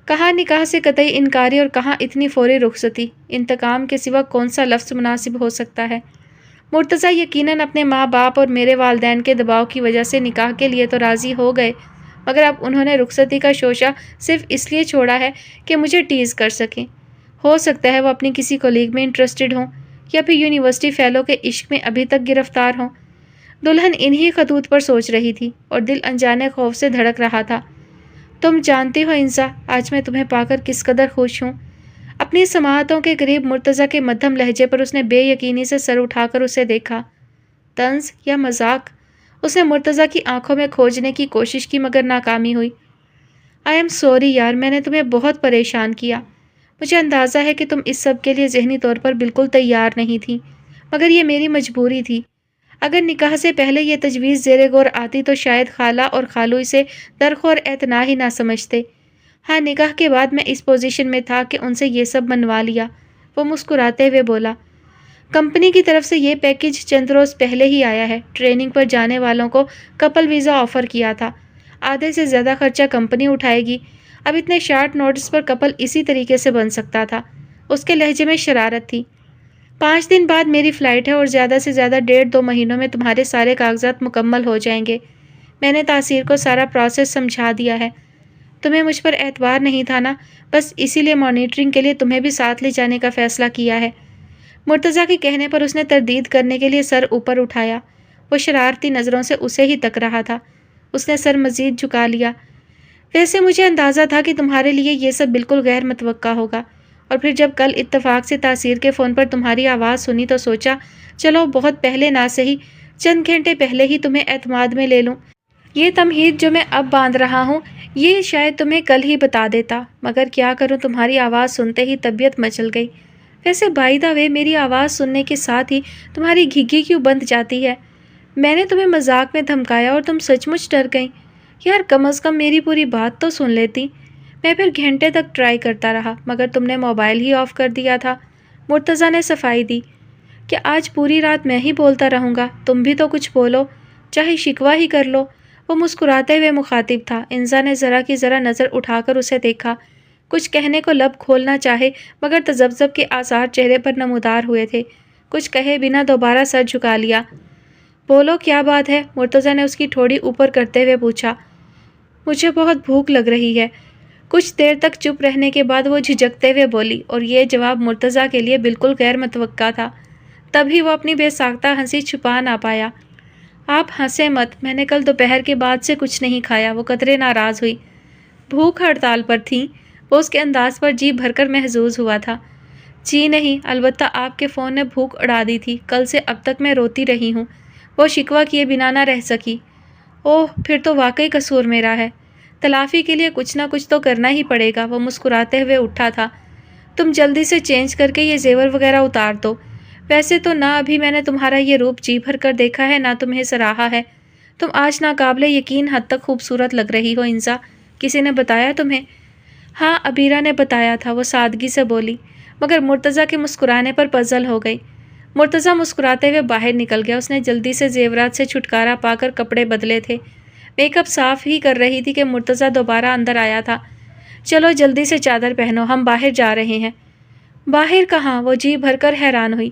کہاں نکاح سے قطعی انکاری اور کہاں اتنی فوری رخصتی، انتقام کے سوا کون سا لفظ مناسب ہو سکتا ہے؟ مرتضیٰ یقیناً اپنے ماں باپ اور میرے والدین کے دباؤ کی وجہ سے نکاح کے لیے تو راضی ہو گئے، مگر اب انہوں نے رخصتی کا شوشہ صرف اس لیے چھوڑا ہے کہ مجھے ٹیز کر سکیں۔ ہو سکتا ہے وہ اپنی کسی کولیگ میں انٹرسٹڈ ہوں، یا پھر یونیورسٹی فیلو کے عشق میں ابھی تک گرفتار ہوں۔ دلہن انہی خطوط پر سوچ رہی تھی، اور دل انجانے خوف سے دھڑک رہا تھا۔ تم جانتی ہو انزا، آج میں تمہیں پا کر کس قدر خوش ہوں۔ اپنی سماعتوں کے قریب مرتضیٰ کے مدھم لہجے پر اس نے بے یقینی سے سر اٹھا کر اسے دیکھا۔ طنز یا مذاق؟ اس نے مرتضیٰ کی آنکھوں میں کھوجنے کی کوشش کی، مگر ناکامی ہوئی۔ آئی ایم سوری یار، میں نے تمہیں بہت پریشان کیا۔ مجھے اندازہ ہے کہ تم اس سب کے لیے ذہنی طور پر بالکل تیار نہیں تھی، مگر یہ میری مجبوری تھی۔ اگر نکاح سے پہلے یہ تجویز زیر غور آتی تو شاید خالہ اور خالو اسے درخور اعتنا ہی نہ سمجھتے۔ ہاں، نکاح کے بعد میں اس پوزیشن میں تھا کہ ان سے یہ سب منوا لیا۔ وہ مسکراتے ہوئے بولا، کمپنی کی طرف سے یہ پیکیج چند روز پہلے ہی آیا ہے۔ ٹریننگ پر جانے والوں کو کپل ویزا آفر کیا تھا۔ آدھے سے زیادہ خرچہ کمپنی اٹھائے گی۔ اب اتنے شارٹ نوٹس پر کپل اسی طریقے سے بن سکتا تھا۔ اس کے لہجے میں شرارت تھی۔ 5 دن بعد میری فلائٹ ہے اور زیادہ سے زیادہ 1.5-2 مہینوں میں تمہارے سارے کاغذات مکمل ہو جائیں گے۔ میں نے تاثیر کو سارا پروسیس سمجھا دیا ہے۔ تمہیں مجھ پر اعتبار نہیں تھا نا، بس اسی لیے مانیٹرنگ کے لیے تمہیں بھی ساتھ لے جانے کا فیصلہ کیا ہے۔ مرتضیٰ کے کہنے پر اس نے تردید کرنے کے لیے سر اوپر اٹھایا۔ وہ شرارتی نظروں سے اسے ہی تک رہا تھا۔ اس نے سر مزید جھکا لیا۔ ویسے مجھے اندازہ تھا کہ تمہارے لیے یہ سب بالکل غیر متوقع ہوگا، اور پھر جب کل اتفاق سے تاثیر کے فون پر تمہاری آواز سنی تو سوچا چلو بہت پہلے نہ سہی، چند گھنٹے پہلے ہی تمہیں اعتماد میں لے لوں۔ یہ تمہید جو میں اب باندھ رہا ہوں یہ شاید تمہیں کل ہی بتا دیتا، مگر کیا کروں، تمہاری آواز سنتے ہی طبیعت مچل گئی۔ ویسے بائی دا وے، میری آواز سننے کے ساتھ ہی تمہاری گھگی کیوں بند جاتی ہے؟ میں نے تمہیں مذاق میں دھمکایا اور تم سچ مچ ڈر گئیں۔ یار، کم از کم میری پوری بات تو سن لیتی۔ میں پھر گھنٹے تک ٹرائی کرتا رہا، مگر تم نے موبائل ہی آف کر دیا تھا۔ مرتضیٰ نے صفائی دی کہ آج پوری رات میں ہی بولتا رہوں گا، تم بھی تو کچھ بولو، چاہے شکوہ ہی کر لو۔ وہ مسکراتے ہوئے مخاطب تھا۔ انزا نے ذرا کی ذرا نظر اٹھا کر اسے دیکھا۔ کچھ کہنے کو لب کھولنا چاہے، مگر تذبذب کے آثار چہرے پر نمودار ہوئے تھے۔ کچھ کہے بنا دوبارہ سر جھکا لیا۔ بولو، کیا بات ہے؟ مرتضیٰ نے اس کی ٹھوڑی اوپر کرتے ہوئے پوچھا۔ مجھے بہت بھوک لگ رہی ہے۔ کچھ دیر تک چپ رہنے کے بعد وہ جھجکتے ہوئے بولی، اور یہ جواب مرتضیٰ کے لیے بالکل غیر متوقع تھا۔ تبھی وہ اپنی بے ساختہ ہنسی چھپا نہ پایا۔ آپ ہنسے مت، میں نے کل دوپہر کے بعد سے کچھ نہیں کھایا۔ وہ قدرے ناراض ہوئی۔ بھوک ہڑتال پر تھیں؟ وہ اس کے انداز پر جی بھر کر محظوظ ہوا تھا۔ جی نہیں، البتہ آپ کے فون نے بھوک اڑا دی تھی۔ کل سے اب تک میں روتی رہی ہوں۔ وہ شکوہ کیے بنا نہ رہ سکی۔ اوہ، پھر تو واقعی قصور میرا ہے۔ تلافی کے لیے کچھ نہ کچھ تو کرنا ہی پڑے گا۔ وہ مسکراتے ہوئے اٹھا تھا۔ تم جلدی سے چینج کر کے یہ زیور وغیرہ اتار دو۔ ویسے تو نہ ابھی میں نے تمہارا یہ روپ جی بھر کر دیکھا ہے، نہ تمہیں سراہا ہے۔ تم آج ناقابل یقین حد تک خوبصورت لگ رہی ہو انزا۔ کسی نے بتایا تمہیں؟ ہاں، عبیرہ نے بتایا تھا، وہ سادگی سے بولی، مگر مرتضیٰ کے مسکرانے پر پزل ہو گئی۔ مرتضیٰ مسکراتے ہوئے باہر نکل گیا۔ اس نے جلدی سے زیورات سے چھٹکارا پا کر کپڑے بدلے تھے۔ میک اپ صاف ہی کر رہی تھی کہ مرتضیٰ دوبارہ اندر آیا تھا۔ چلو جلدی سے چادر پہنو، ہم باہر جا رہے ہیں۔ باہر کہاں؟ وہ جی بھر کر حیران ہوئی۔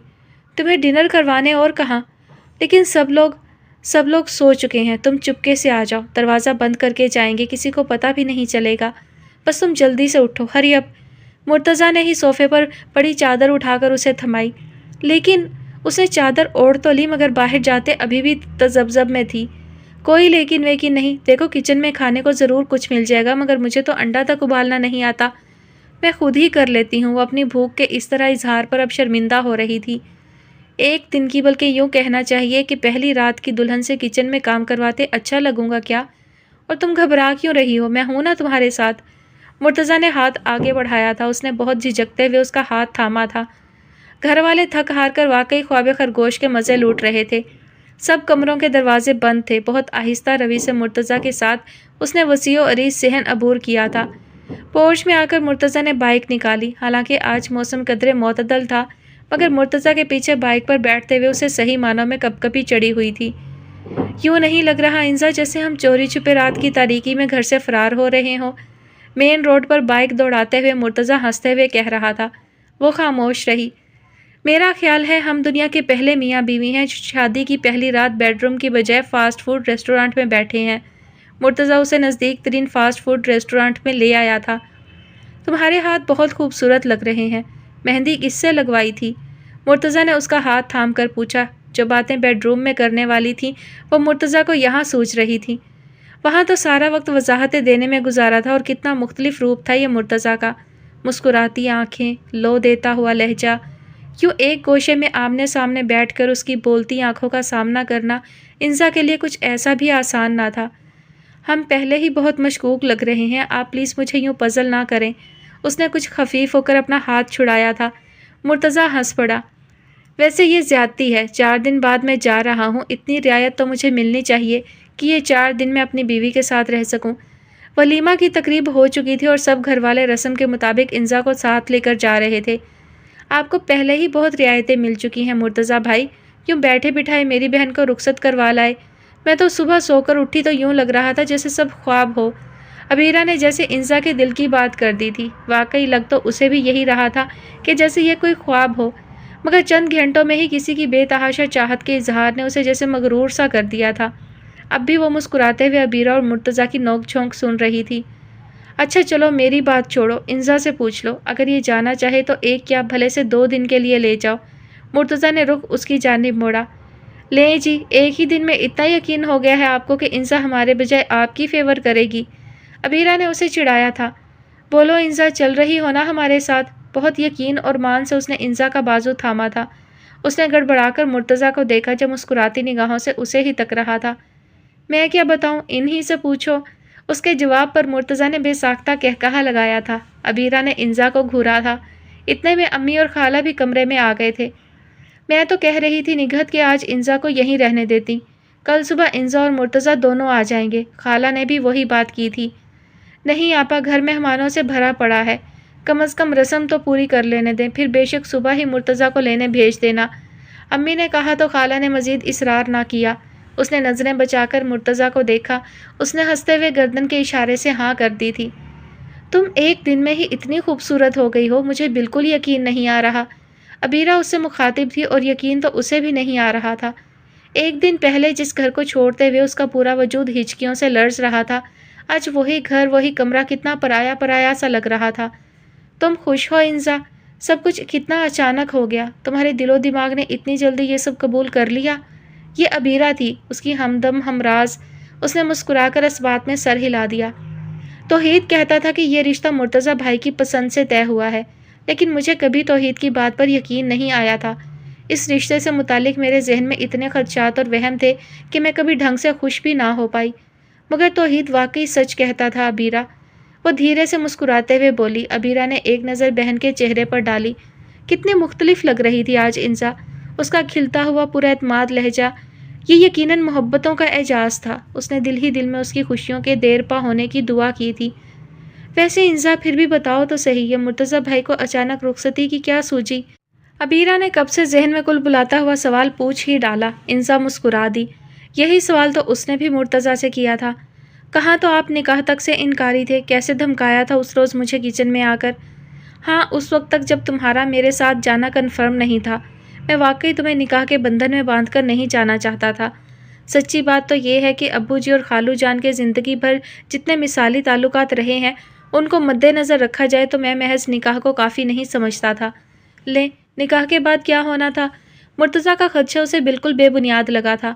تمہیں ڈنر کروانے اور کہاں؟ لیکن سب لوگ سو چکے ہیں۔ تم چپکے سے آ جاؤ، دروازہ بند کر کے جائیں گے، کسی کو پتہ بھی نہیں چلے گا۔ بس تم جلدی سے اٹھو، ہری اپ۔ مرتضیٰ نے ہی صوفے پر پڑی چادر اٹھا کر اسے تھمائی۔ لیکن اس نے چادر اوڑھ تو لی، مگر باہر جاتے ابھی بھی تذبذب میں تھی۔ کوئی لیکن ویکن نہیں۔ دیکھو، کچن میں کھانے کو ضرور کچھ مل جائے گا، مگر مجھے تو انڈا تک ابالنا نہیں آتا۔ میں خود ہی کر لیتی ہوں۔ وہ اپنی بھوک کے اس طرح اظہار پر اب شرمندہ ہو رہی تھی۔ ایک دن کی، بلکہ یوں کہنا چاہیے کہ پہلی رات کی دلہن سے کچن میں کام کرواتے اچھا لگوں گا کیا؟ اور تم گھبرا کیوں رہی ہو؟ میں ہوں نا تمہارے ساتھ۔ مرتضیٰ نے ہاتھ آگے بڑھایا تھا۔ اس نے بہت جھجکتے ہوئے اس کا ہاتھ تھاما تھا۔ گھر والے تھک ہار کر واقعی خواب خرگوش کے مزے لوٹ رہے تھے۔ سب کمروں کے دروازے بند تھے۔ بہت آہستہ روی سے مرتضیٰ کے ساتھ اس نے وسیع و عریض صحن عبور کیا تھا۔ پورچ میں آ کر مرتضیٰ نے بائک نکالی۔ حالانکہ آج موسم قدرے معتدل تھا، مگر مرتضیٰ کے پیچھے بائک پر بیٹھتے ہوئے اسے صحیح معنوں میں کپکپی چڑھی ہوئی تھی۔ یوں نہیں لگ رہا انزا جیسے ہم چوری چھپے رات کی تاریکی میں گھر سے فرار ہو رہے ہوں؟ مین روڈ پر بائک دوڑاتے ہوئے مرتضیٰ ہنستے ہوئے کہہ رہا تھا۔ وہ خاموش رہی۔ میرا خیال ہے ہم دنیا کے پہلے میاں بیوی ہیں جو شادی کی پہلی رات بیڈ روم کی بجائے فاسٹ فوڈ ریسٹورانٹ میں بیٹھے ہیں۔ مرتضیٰ اسے نزدیک ترین فاسٹ فوڈ ریسٹورانٹ میں لے آیا تھا۔ تمہارے ہاتھ بہت خوبصورت لگ رہے ہیں۔ مہندی کس سے لگوائی تھی؟ مرتضیٰ نے اس کا ہاتھ تھام کر پوچھا۔ جو باتیں بیڈ روم میں کرنے والی تھیں وہ مرتضیٰ کو یہاں سوچ رہی تھیں۔ وہاں تو سارا وقت وضاحتیں دینے میں گزارا تھا، اور کتنا مختلف روپ تھا یہ مرتضیٰ کا۔ مسکراتی آنکھیں، لو دیتا ہوا لہجہ، یوں ایک گوشے میں آمنے سامنے بیٹھ کر اس کی بولتی آنکھوں کا سامنا کرنا انزا کے لیے کچھ ایسا بھی آسان نہ تھا۔ ہم پہلے ہی بہت مشکوک لگ رہے ہیں، آپ پلیز مجھے یوں پزل نہ کریں۔ اس نے کچھ خفیف ہو کر اپنا ہاتھ چھڑایا تھا۔ مرتضیٰ ہنس پڑا۔ ویسے یہ زیادتی ہے، 4 دن بعد میں جا رہا ہوں، اتنی رعایت تو مجھے ملنی چاہیے کہ یہ 4 دن میں اپنی بیوی کے ساتھ رہ سکوں۔ ولیمہ کی تقریب ہو چکی تھی اور سب گھر والے رسم کے مطابق انزا کو ساتھ لے کر جا رہے تھے۔ آپ کو پہلے ہی بہت رعایتیں مل چکی ہیں مرتضیٰ بھائی، کیوں بیٹھے بٹھائے میری بہن کو رخصت کروا لائے؟ میں تو صبح سو کر اٹھی تو یوں لگ رہا تھا جیسے سب خواب ہو۔ عبیرہ نے جیسے انزا کے دل کی بات کر دی تھی۔ واقعی لگ تو اسے بھی یہی رہا تھا کہ جیسے یہ کوئی خواب ہو، مگر چند گھنٹوں میں ہی کسی کی بے تحاشا چاہت کے اظہار نے اسے جیسے مغرور سا کر دیا تھا۔ اب بھی وہ مسکراتے ہوئے عبیرہ اور مرتضیٰ کی نوک جھونک سن رہی تھی۔ اچھا چلو میری بات چھوڑو، انزا سے پوچھ لو، اگر یہ جانا چاہے تو ایک یا بھلے سے 2 دن کے لیے لے جاؤ۔ مرتضیٰ نے رخ اس کی جانب موڑا۔ لیں جی، ایک ہی دن میں اتنا یقین ہو گیا ہے آپ کو کہ انزا ہمارے بجائے آپ کی فیور کرے گی؟ عبیرہ نے اسے چڑھایا تھا۔ بولو انزا، چل رہی ہو نا ہمارے ساتھ؟ بہت یقین اور مان سے اس نے انزا کا بازو تھاما تھا۔ اس نے گڑبڑا کر مرتضیٰ کو دیکھا جو مسکراتی نگاہوں سے اسے ہی تک رہا تھا۔ میں کیا بتاؤں، انہی سے پوچھو۔ اس کے جواب پر مرتضیٰ نے بے ساختہ قہقہا لگایا تھا۔ عبیرہ نے انزا کو گھورا تھا۔ اتنے میں امی اور خالہ بھی کمرے میں آ گئے تھے۔ میں تو کہہ رہی تھی نگہت کہ آج انزا کو یہیں رہنے دیتی، کل صبح انزا اور مرتضیٰ دونوں آ جائیں گے۔ خالہ نے بھی وہی بات کی تھی۔ نہیں آپا، گھر مہمانوں سے بھرا پڑا ہے، کم از کم رسم تو پوری کر لینے دیں، پھر بے شک صبح ہی مرتضیٰ کو لینے بھیج دینا۔ امی نے کہا تو خالہ نے مزید اصرار نہ کیا۔ اس نے نظریں بچا کر مرتضیٰ کو دیکھا۔ اس نے ہنستے ہوئے گردن کے اشارے سے ہاں کر دی تھی۔ تم ایک دن میں ہی اتنی خوبصورت ہو گئی ہو، مجھے بالکل یقین نہیں آ رہا۔ عبیرہ اس سے مخاطب تھی اور یقین تو اسے بھی نہیں آ رہا تھا۔ ایک دن پہلے جس گھر کو چھوڑتے ہوئے اس کا پورا وجود ہچکیوں سے لرز رہا تھا، آج وہی گھر وہی کمرہ کتنا پرایا پرایا سا لگ رہا تھا۔ تم خوش ہو انزا؟ سب کچھ کتنا اچانک ہو گیا، تمہارے دل و دماغ نے اتنی جلدی یہ سب قبول کر لیا؟ یہ عبیرہ تھی، اس کی ہمدم ہمراز۔ اس نے مسکرا کر اس بات میں سر ہلا دیا۔ توحید کہتا تھا کہ یہ رشتہ مرتضیٰ بھائی کی پسند سے طے ہوا ہے، لیکن مجھے کبھی توحید کی بات پر یقین نہیں آیا تھا۔ اس رشتے سے متعلق میرے ذہن میں اتنے خدشات اور وہم تھے کہ میں کبھی ڈھنگ سے خوش بھی نہ ہو پائی، مگر توحید واقعی سچ کہتا تھا عبیرہ۔ وہ دھیرے سے مسکراتے ہوئے بولی۔ عبیرہ نے ایک نظر بہن کے چہرے پر ڈالی۔ کتنی مختلف لگ رہی تھی آج انزا، اس کا کھلتا ہوا پورا اعتماد لہجہ، یہ یقیناً محبتوں کا اعجاز تھا۔ اس نے دل ہی دل میں اس کی خوشیوں کے دیر پا ہونے کی دعا کی تھی۔ ویسے انزا پھر بھی بتاؤ تو صحیح، یہ مرتضیٰ بھائی کو اچانک رخصتی کی کیا سوجی؟ عبیرہ نے کب سے ذہن میں کل بلاتا ہوا سوال پوچھ ہی ڈالا۔ انزا مسکرا دی۔ یہی سوال تو اس نے بھی مرتضیٰ سے کیا تھا۔ کہاں تو آپ نکاح تک سے انکاری تھے، کیسے دھمکایا تھا اس روز مجھے کچن میں آ کر۔ ہاں، اس وقت تک جب تمہارا میرے ساتھ جانا کنفرم نہیں تھا، میں واقعی تمہیں نکاح کے بندھن میں باندھ کر نہیں جانا چاہتا تھا۔ سچی بات تو یہ ہے کہ ابو جی اور خالو جان کے زندگی بھر جتنے مثالی تعلقات رہے ہیں، ان کو مد نظر رکھا جائے تو میں محض نکاح کو کافی نہیں سمجھتا تھا۔ لیں، نکاح کے بعد کیا ہونا تھا؟ مرتضیٰ کا خدشہ اسے بالکل بے بنیاد لگا تھا۔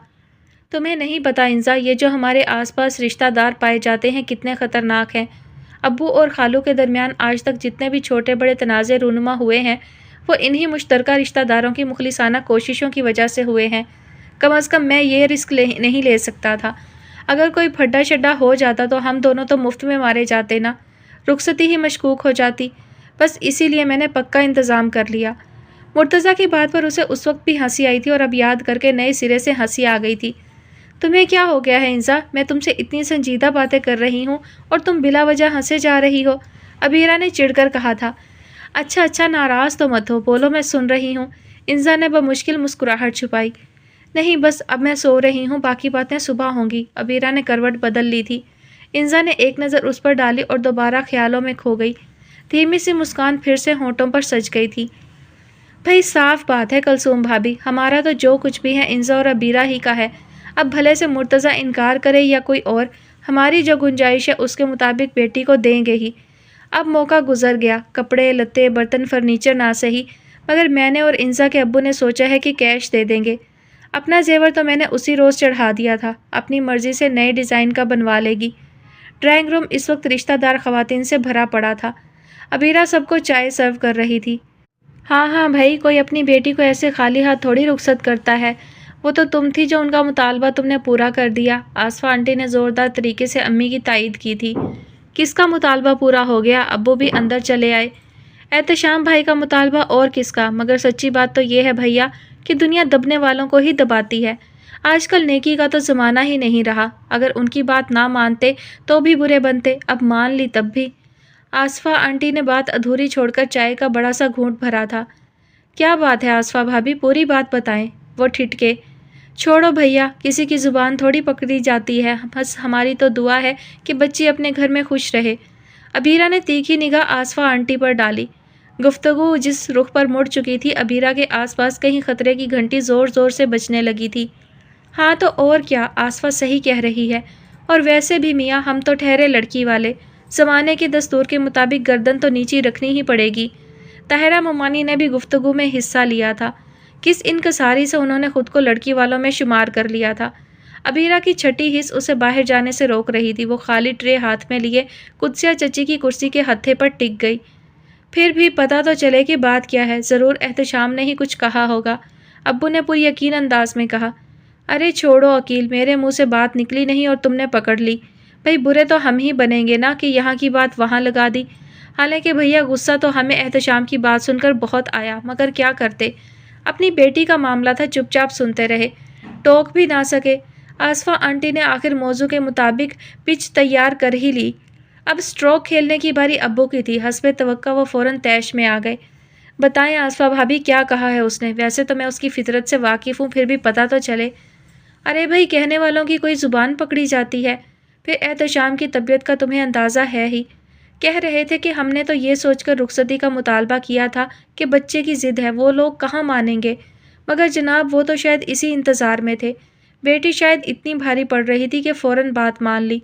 تمہیں نہیں پتہ انزا، یہ جو ہمارے آس پاس رشتہ دار پائے جاتے ہیں کتنے خطرناک ہیں۔ ابو اور خالو کے درمیان آج تک جتنے بھی چھوٹے بڑے تنازع رونما ہوئے ہیں، وہ انہی مشترکہ رشتہ داروں کی مخلصانہ کوششوں کی وجہ سے ہوئے ہیں۔ کم از کم میں یہ رسک نہیں لے سکتا تھا۔ اگر کوئی پھڈا شڈا ہو جاتا تو ہم دونوں تو مفت میں مارے جاتے نا، رخصتی ہی مشکوک ہو جاتی۔ بس اسی لیے میں نے پکا انتظام کر لیا۔ مرتضیٰ کی بات پر اسے اس وقت بھی ہنسی آئی تھی اور اب یاد کر کے نئے سرے سے ہنسی آ گئی تھی۔ تمہیں کیا ہو گیا ہے انزا؟ میں تم سے اتنی سنجیدہ باتیں کر رہی ہوں اور تم بلا وجہ ہنسے جا رہی ہو، عبیرہ نے چڑھ کر کہا تھا۔ اچھا ناراض تو مت ہو، بولو میں سن رہی ہوں، انزا نے بمشکل مسکراہٹ چھپائی۔ نہیں بس اب میں سو رہی ہوں، باقی باتیں صبح ہوں گی۔ عبیرہ نے کروٹ بدل لی تھی۔ انزا نے ایک نظر اس پر ڈالی اور دوبارہ خیالوں میں کھو گئی۔ دھیمی سی مسکان پھر سے ہونٹوں پر سج گئی تھی۔ بھئی صاف بات ہے کلثوم بھابی، ہمارا تو جو کچھ بھی ہے انزا اور عبیرہ ہی کا ہے۔ اب بھلے سے مرتضیٰ انکار کرے یا کوئی اور، ہماری جو گنجائش ہے اس کے مطابق بیٹی کو دیں گے ہی۔ اب موقع گزر گیا، کپڑے لتے برتن فرنیچر نہ سہی، مگر میں نے اور انزا کے ابو نے سوچا ہے کہ کیش دے دیں گے۔ اپنا زیور تو میں نے اسی روز چڑھا دیا تھا، اپنی مرضی سے نئے ڈیزائن کا بنوا لے گی۔ ڈرائنگ روم اس وقت رشتہ دار خواتین سے بھرا پڑا تھا۔ عبیرہ سب کو چائے سرو کر رہی تھی۔ ہاں بھائی، کوئی اپنی بیٹی کو ایسے خالی ہاتھ تھوڑی رخصت کرتا ہے۔ وہ تو تم تھی جو ان کا مطالبہ تم نے پورا کر دیا۔ آصفہ آنٹی نے زوردار طریقے سے امی کی تائید کی تھی۔ کس کا مطالبہ پورا ہو گیا؟ ابو بھی اندر چلے آئے۔ احتشام بھائی کا مطالبہ اور کس کا؟ مگر سچی بات تو یہ ہے بھیا کہ دنیا دبنے والوں کو ہی دباتی ہے۔ آج کل نیکی کا تو زمانہ ہی نہیں رہا۔ اگر ان کی بات نہ مانتے تو بھی برے بنتے، اب مان لی تب بھی۔ آصفہ آنٹی نے بات ادھوری چھوڑ کر چائے کا بڑا سا گھونٹ بھرا تھا۔ کیا بات ہے آصفہ بھابی، پوری بات بتائیں۔ وہ ٹھٹکے۔ چھوڑو بھیا، کسی کی زبان تھوڑی پکڑی جاتی ہے، بس ہماری تو دعا ہے کہ بچی اپنے گھر میں خوش رہے۔ ابیرہ نے تیکھی نگاہ آصفہ آنٹی پر ڈالی۔ گفتگو جس رخ پر مڑ چکی تھی، ابیرہ کے آس پاس کہیں خطرے کی گھنٹی زور زور سے بجنے لگی تھی۔ ہاں تو اور کیا، آصفہ صحیح کہہ رہی ہے، اور ویسے بھی میاں ہم تو ٹھہرے لڑکی والے، زمانے کے دستور کے مطابق گردن تو نیچی رکھنی ہی پڑے گی۔ طاہرہ ممانی نے بھی گفتگو میں حصہ لیا تھا۔ کس انکساری سے انہوں نے خود کو لڑکی والوں میں شمار کر لیا تھا۔ ابیرہ کی چھٹی حس اسے باہر جانے سے روک رہی تھی۔ وہ خالی ٹرے ہاتھ میں لیے قدسیہ چچی کی کرسی کے ہتھے پر ٹک گئی۔ پھر بھی پتہ تو چلے کہ بات کیا ہے، ضرور احتشام نے ہی کچھ کہا ہوگا۔ ابو نے پوری یقین انداز میں کہا۔ ارے چھوڑو عقیل، میرے منہ سے بات نکلی نہیں اور تم نے پکڑ لی۔ بھئی برے تو ہم ہی بنیں گے نا کہ یہاں کی بات وہاں لگا دی۔ حالانکہ بھیا غصہ تو ہمیں احتشام کی بات سن کر بہت آیا، مگر کیا کرتے، اپنی بیٹی کا معاملہ تھا، چپ چاپ سنتے رہے، ٹوک بھی نہ سکے۔ آصفہ آنٹی نے آخر موضوع کے مطابق پچ تیار کر ہی لی۔ اب اسٹروک کھیلنے کی باری ابو کی تھی۔ حسب توقع وہ فوراً طیش میں آ گئے۔ بتائیں آصفہ بھابی، کیا کہا ہے اس نے؟ ویسے تو میں اس کی فطرت سے واقف ہوں، پھر بھی پتہ تو چلے۔ ارے بھائی، کہنے والوں کی کوئی زبان پکڑی جاتی ہے؟ پھر احتشام کی طبیعت کا تمہیں اندازہ ہے ہی۔ کہہ رہے تھے کہ ہم نے تو یہ سوچ کر رخصتی کا مطالبہ کیا تھا کہ بچے کی ضد ہے، وہ لوگ کہاں مانیں گے، مگر جناب وہ تو شاید اسی انتظار میں تھے۔ بیٹی شاید اتنی بھاری پڑ رہی تھی کہ فوراً بات مان لی۔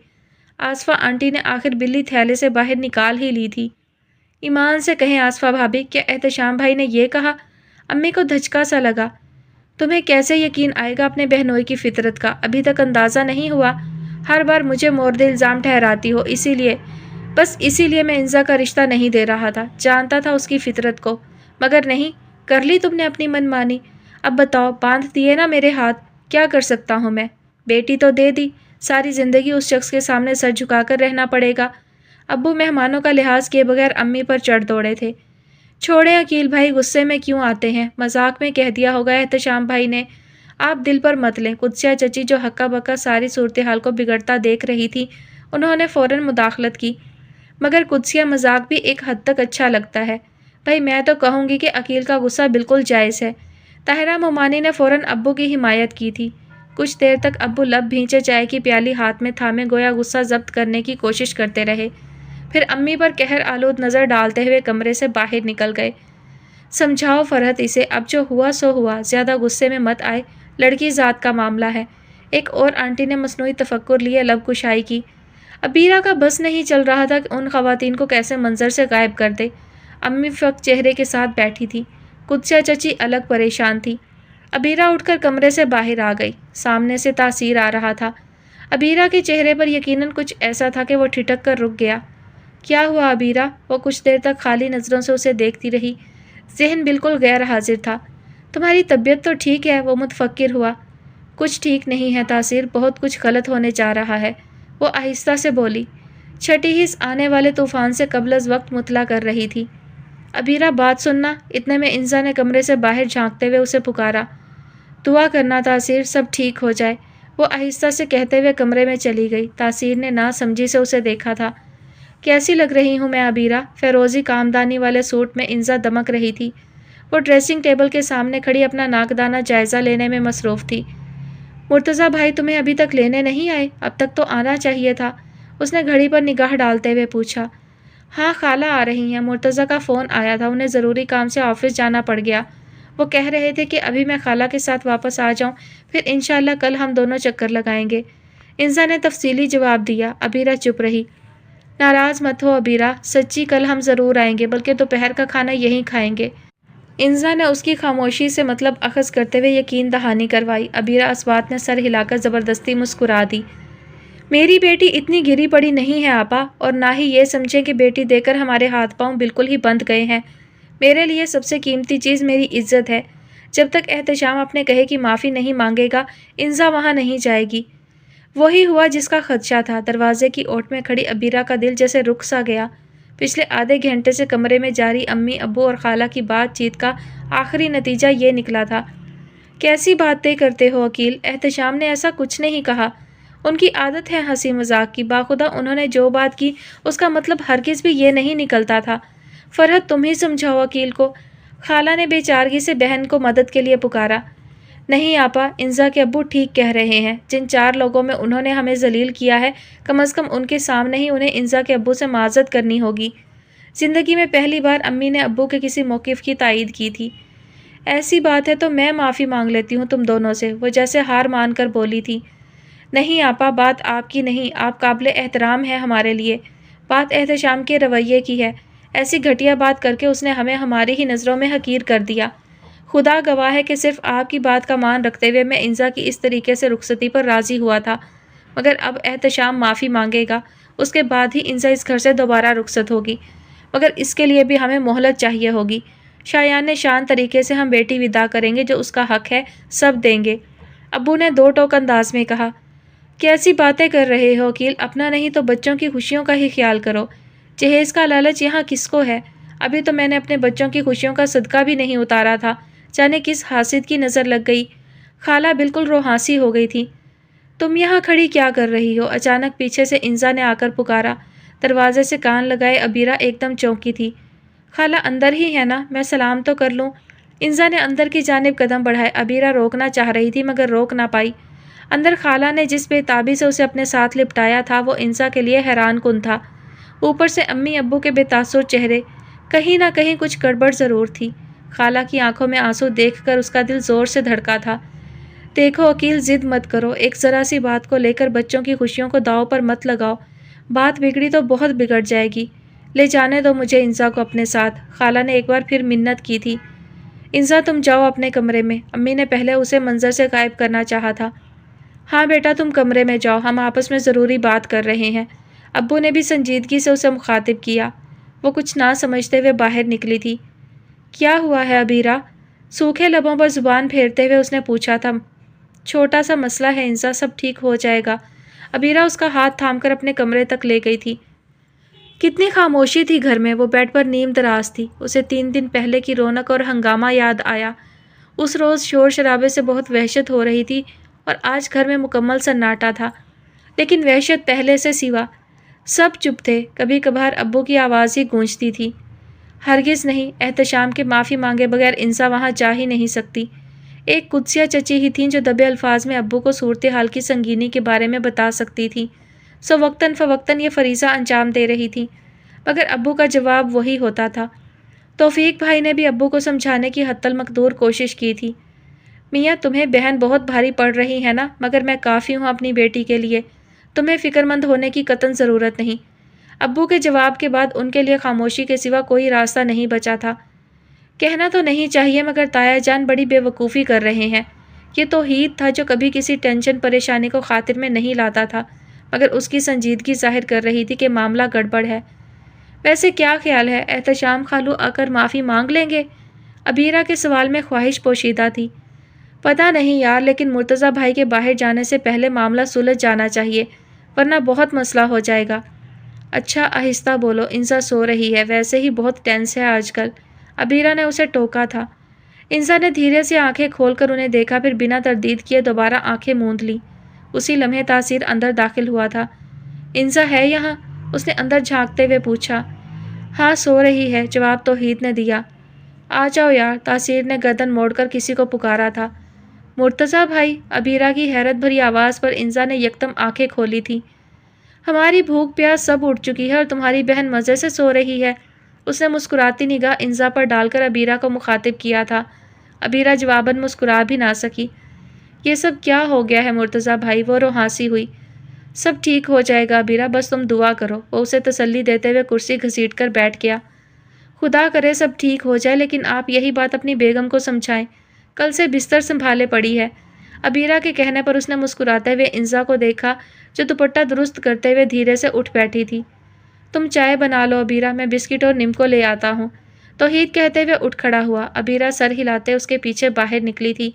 آصفہ آنٹی نے آخر بلی تھیلے سے باہر نکال ہی لی تھی۔ ایمان سے کہیں آصفہ بھابی، کیا احتشام بھائی نے یہ کہا؟ امی کو دھچکا سا لگا۔ تمہیں کیسے یقین آئے گا اپنے بہنوئی کی فطرت کا؟ ابھی تک اندازہ نہیں ہوا؟ ہر بار مجھے مورد الزام ٹھہراتی ہو، اسی لیے، بس اسی لیے میں انزا کا رشتہ نہیں دے رہا تھا، جانتا تھا اس کی فطرت کو، مگر نہیں، کر لی تم نے اپنی من مانی۔ اب بتاؤ، باندھ دیے نا میرے ہاتھ، کیا کر سکتا ہوں میں؟ بیٹی تو دے دی، ساری زندگی اس شخص کے سامنے سر جھکا کر رہنا پڑے گا۔ ابو مہمانوں کا لحاظ کیے بغیر امی پر چڑھ دوڑے تھے۔ چھوڑے عقیل بھائی، غصے میں کیوں آتے ہیں؟ مذاق میں کہہ دیا ہوگا احتشام بھائی نے، آپ دل پر مت لیں۔ قدسیہ چچی جو ہکا بکا ساری صورتحال کو بگڑتا دیکھ رہی تھی، انہوں نے فوراً مداخلت کی۔ مگر قدسیہ، مذاق بھی ایک حد تک اچھا لگتا ہے۔ بھائی میں تو کہوں گی کہ عقیل کا غصہ بالکل جائز ہے۔ طاہرہ ممانی نے فوراً ابو کی حمایت کی تھی۔ کچھ دیر تک ابو لب بھینچے چائے کی پیالی ہاتھ میں تھامے گویا غصہ ضبط کرنے کی کوشش کرتے رہے، پھر امی پر قہر آلود نظر ڈالتے ہوئے کمرے سے باہر نکل گئے۔ سمجھاؤ فرحت اسے، اب جو ہوا سو ہوا، زیادہ غصے میں مت آئے، لڑکی ذات کا معاملہ ہے۔ ایک اور آنٹی نے مصنوعی تفکر لیے لب کشائی کی۔ ابیرہ کا بس نہیں چل رہا تھا کہ ان خواتین کو کیسے منظر سے غائب کر دے۔ امی فقط چہرے کے ساتھ بیٹھی تھی، قدسیہ چچی الگ پریشان تھی۔ ابیرہ اٹھ کر کمرے سے باہر آ گئی۔ سامنے سے تاثیر آ رہا تھا۔ ابیرہ کے چہرے پر یقیناً کچھ ایسا تھا کہ وہ ٹھٹک کر رک گیا۔ کیا ہوا ابیرہ؟ وہ کچھ دیر تک خالی نظروں سے اسے دیکھتی رہی، ذہن بالکل غیر حاضر تھا۔ تمہاری طبیعت تو ٹھیک ہے؟ وہ متفکر ہوا۔ کچھ ٹھیک نہیں ہے تاثیر، بہت کچھ غلط ہونے جا رہا ہے، وہ آہستہ سے بولی۔ چھٹی حس آنے والے طوفان سے قبل از وقت مطلع کر رہی تھی۔ ابیرہ بات سننا، اتنے میں انزا نے کمرے سے باہر جھانکتے ہوئے اسے پکارا۔ دعا کرنا تاثیر، سب ٹھیک ہو جائے، وہ آہستہ سے کہتے ہوئے کمرے میں چلی گئی۔ تاثیر نے نہ سمجھی سے اسے دیکھا تھا۔ کیسی لگ رہی ہوں میں ابیرہ؟ فیروزی کامدانی والے سوٹ میں انزا دمک رہی تھی۔ وہ ڈریسنگ ٹیبل کے سامنے کھڑی اپنا ناکدانہ جائزہ لینے میں مصروف تھی۔ مرتضیٰ بھائی تمہیں ابھی تک لینے نہیں آئے؟ اب تک تو آنا چاہیے تھا، اس نے گھڑی پر نگاہ ڈالتے ہوئے پوچھا۔ ہاں خالہ آ رہی ہیں، مرتضیٰ کا فون آیا تھا، انہیں ضروری کام سے آفس جانا پڑ گیا، وہ کہہ رہے تھے کہ ابھی میں خالہ کے ساتھ واپس آ جاؤں، پھر انشاءاللہ کل ہم دونوں چکر لگائیں گے، انزا نے تفصیلی جواب دیا۔ ابیرہ چپ رہی۔ ناراض مت ہو ابیرہ، سچی کل ہم ضرور آئیں گے، بلکہ دوپہر کا کھانا یہیں کھائیں گے، انزا نے اس کی خاموشی سے مطلب اخذ کرتے ہوئے یقین دہانی کروائی۔ ابیرہ اسوات نے سر ہلا کر زبردستی مسکرا دی۔ میری بیٹی اتنی گری پڑی نہیں ہے آپا، اور نہ ہی یہ سمجھیں کہ بیٹی دے کر ہمارے ہاتھ پاؤں بالکل ہی بند گئے ہیں۔ میرے لیے سب سے قیمتی چیز میری عزت ہے۔ جب تک احتشام اپنے کہے کی معافی نہیں مانگے گا، انزا وہاں نہیں جائے گی۔ وہی ہوا جس کا خدشہ تھا۔ دروازے کی اوٹ میں کھڑی ابیرہ کا دل جیسے رک سا گیا۔ پچھلے آدھے گھنٹے سے کمرے میں جاری امی ابو اور خالہ کی بات چیت کا آخری نتیجہ یہ نکلا تھا۔ کیسی باتیں کرتے ہو عقیل، احتشام نے ایسا کچھ نہیں کہا۔ ان کی عادت ہے ہنسی مذاق کی، باخدا انہوں نے جو بات کی اس کا مطلب ہرگز بھی یہ نہیں نکلتا تھا۔ فرحت تم ہی سمجھاؤ عقیل کو، خالہ نے بے چارگی سے بہن کو مدد کے لیے پکارا۔ نہیں آپا، انزا کے ابو ٹھیک کہہ رہے ہیں، جن 4 لوگوں میں انہوں نے ہمیں ذلیل کیا ہے، کم از کم ان کے سامنے ہی انہیں انزا کے ابو سے معذرت کرنی ہوگی۔ زندگی میں پہلی بار امی نے ابو کے کسی موقف کی تائید کی تھی۔ ایسی بات ہے تو میں معافی مانگ لیتی ہوں تم دونوں سے، وہ جیسے ہار مان کر بولی تھی۔ نہیں آپا، بات آپ کی نہیں، آپ قابل احترام ہے ہمارے لیے، بات احتشام کے رویے کی ہے۔ ایسی گھٹیا بات کر کے اس نے ہمیں ہماری ہی نظروں میں حقیر کر دیا۔ خدا گواہ ہے کہ صرف آپ کی بات کا مان رکھتے ہوئے میں انزا کی اس طریقے سے رخصتی پر راضی ہوا تھا، مگر اب احتشام معافی مانگے گا، اس کے بعد ہی انزا اس گھر سے دوبارہ رخصت ہوگی، مگر اس کے لیے بھی ہمیں مہلت چاہیے ہوگی۔ شایان شان طریقے سے ہم بیٹی ودا کریں گے، جو اس کا حق ہے سب دیں گے۔ ابو نے 2 ٹوک انداز میں کہا۔ کیسی باتیں کر رہے ہو عقیل، اپنا نہیں تو بچوں کی خوشیوں کا ہی خیال کرو۔ جہیز کا لالچ یہاں کس کو ہے؟ ابھی تو میں نے اپنے بچوں کی خوشیوں کا صدقہ بھی نہیں اتارا تھا، جانے کس حاسد کی نظر لگ گئی۔ خالہ بالکل روحانسی ہو گئی تھی۔ تم یہاں کھڑی کیا کر رہی ہو؟ اچانک پیچھے سے انزا نے آ کر پکارا۔ دروازے سے کان لگائے ابیرہ ایک دم چونکی تھی۔ خالہ اندر ہی ہے نا، میں سلام تو کر لوں۔ انزا نے اندر کی جانب قدم بڑھائے۔ ابیرہ روکنا چاہ رہی تھی مگر روک نہ پائی۔ اندر خالہ نے جس بے تابی سے اسے اپنے ساتھ لپٹایا تھا وہ انزا کے لیے حیران کن تھا۔ اوپر سے امی ابو کے بے تاثر چہرے، کہیں نہ کہیں کچھ گڑبڑ ضرور تھی۔ خالہ کی آنکھوں میں آنسو دیکھ کر اس کا دل زور سے دھڑکا تھا۔ دیکھو عقیل، ضد مت کرو، ایک ذرا سی بات کو لے کر بچوں کی خوشیوں کو داؤ پر مت لگاؤ، بات بگڑی تو بہت بگڑ جائے گی۔ لے جانے دو مجھے انزا کو اپنے ساتھ، خالہ نے ایک بار پھر منت کی تھی۔ انزا تم جاؤ اپنے کمرے میں، امی نے پہلے اسے منظر سے غائب کرنا چاہا تھا۔ ہاں بیٹا تم کمرے میں جاؤ، ہم آپس میں ضروری بات کر رہے ہیں۔ ابو نے بھی سنجیدگی سے اسے مخاطب کیا۔ وہ کچھ نہ سمجھتے ہوئے باہر نکلی تھی۔ کیا ہوا ہے ابیرہ؟ سوکھے لبوں پر زبان پھیرتے ہوئے اس نے پوچھا تھا۔ چھوٹا سا مسئلہ ہے انزا، سب ٹھیک ہو جائے گا۔ ابیرہ اس کا ہاتھ تھام کر اپنے کمرے تک لے گئی تھی۔ کتنی خاموشی تھی گھر میں، وہ بیڈ پر نیم دراز تھی۔ اسے 3 دن پہلے کی رونق اور ہنگامہ یاد آیا۔ اس روز شور شرابے سے بہت وحشت ہو رہی تھی اور آج گھر میں مکمل سناٹا تھا، لیکن وحشت پہلے سے سوا۔ سب چپ تھے، کبھی کبھار ابو کی آواز ہی گونجتی تھی۔ ہرگز نہیں، احتشام کے معافی مانگے بغیر انزا وہاں جا ہی نہیں سکتی۔ ایک قدسیہ چچی ہی تھیں جو دبے الفاظ میں ابو کو صورتحال کی سنگینی کے بارے میں بتا سکتی تھیں، سو وقتاً فوقتاً یہ فریضہ انجام دے رہی تھیں، مگر ابو کا جواب وہی ہوتا تھا۔ توفیق بھائی نے بھی ابو کو سمجھانے کی حتی المقدور کوشش کی تھی۔ میاں تمہیں بہن بہت بھاری پڑ رہی ہے نا، مگر میں کافی ہوں اپنی بیٹی کے لیے، تمہیں فکر مند ہونے کی قطعاً ضرورت نہیں۔ ابو کے جواب کے بعد ان کے لیے خاموشی کے سوا کوئی راستہ نہیں بچا تھا۔ کہنا تو نہیں چاہیے مگر تایا جان بڑی بے وقوفی کر رہے ہیں۔ یہ توحید تھا جو کبھی کسی ٹینشن پریشانی کو خاطر میں نہیں لاتا تھا، مگر اس کی سنجیدگی ظاہر کر رہی تھی کہ معاملہ گڑبڑ ہے۔ ویسے کیا خیال ہے، احتشام خالو آ کر معافی مانگ لیں گے؟ ابیرہ کے سوال میں خواہش پوشیدہ تھی۔ پتہ نہیں یار، لیکن مرتضیٰ بھائی کے باہر جانے سے پہلے معاملہ سلجھ جانا چاہیے، ورنہ بہت مسئلہ ہو جائے گا۔ اچھا آہستہ بولو، انزا سو رہی ہے، ویسے ہی بہت ٹینس ہے آج کل، ابیرہ نے اسے ٹوکا تھا۔ انزا نے دھیرے سے آنکھیں کھول کر انہیں دیکھا، پھر بنا تردید کیے دوبارہ آنکھیں موند لیں۔ اسی لمحے تاثیر اندر داخل ہوا تھا۔ انزا ہے یہاں؟ اس نے اندر جھانکتے ہوئے پوچھا۔ ہاں سو رہی ہے، جواب توحید نے دیا۔ آ جاؤ یار، تاثیر نے گردن موڑ کر کسی کو پکارا تھا۔ مرتضیٰ بھائی، ابیرہ کی حیرت بھری آواز پر انزا نے یکدم آنکھیں کھولی تھیں۔ ہماری بھوک پیاس سب اٹھ چکی ہے اور تمہاری بہن مزے سے سو رہی ہے۔ اس نے مسکراتی نگاہ انزا پر ڈال کر ابیرہ کو مخاطب کیا تھا۔ ابیرہ جواباً مسکرا بھی نہ سکی۔ یہ سب کیا ہو گیا ہے مرتضیٰ بھائی؟ وہ روحانسی ہوئی۔ سب ٹھیک ہو جائے گا ابیرہ، بس تم دعا کرو، وہ اسے تسلی دیتے ہوئے کرسی گھسیٹ کر بیٹھ گیا۔ خدا کرے سب ٹھیک ہو جائے، لیکن آپ یہی بات اپنی بیگم کو سمجھائیں، کل سے بستر سنبھالے پڑی ہے۔ ابیرہ کے کہنے پر اس نے مسکراتے ہوئے انزا کو دیکھا جو دوپٹہ درست کرتے ہوئے دھیرے سے اٹھ بیٹھی تھی۔ تم چائے بنا لو ابیرہ، میں بسکٹ اور نمکو لے آتا ہوں، توحید کہتے ہوئے اٹھ کھڑا ہوا۔ ابیرہ سر ہلاتے اس کے پیچھے باہر نکلی تھی۔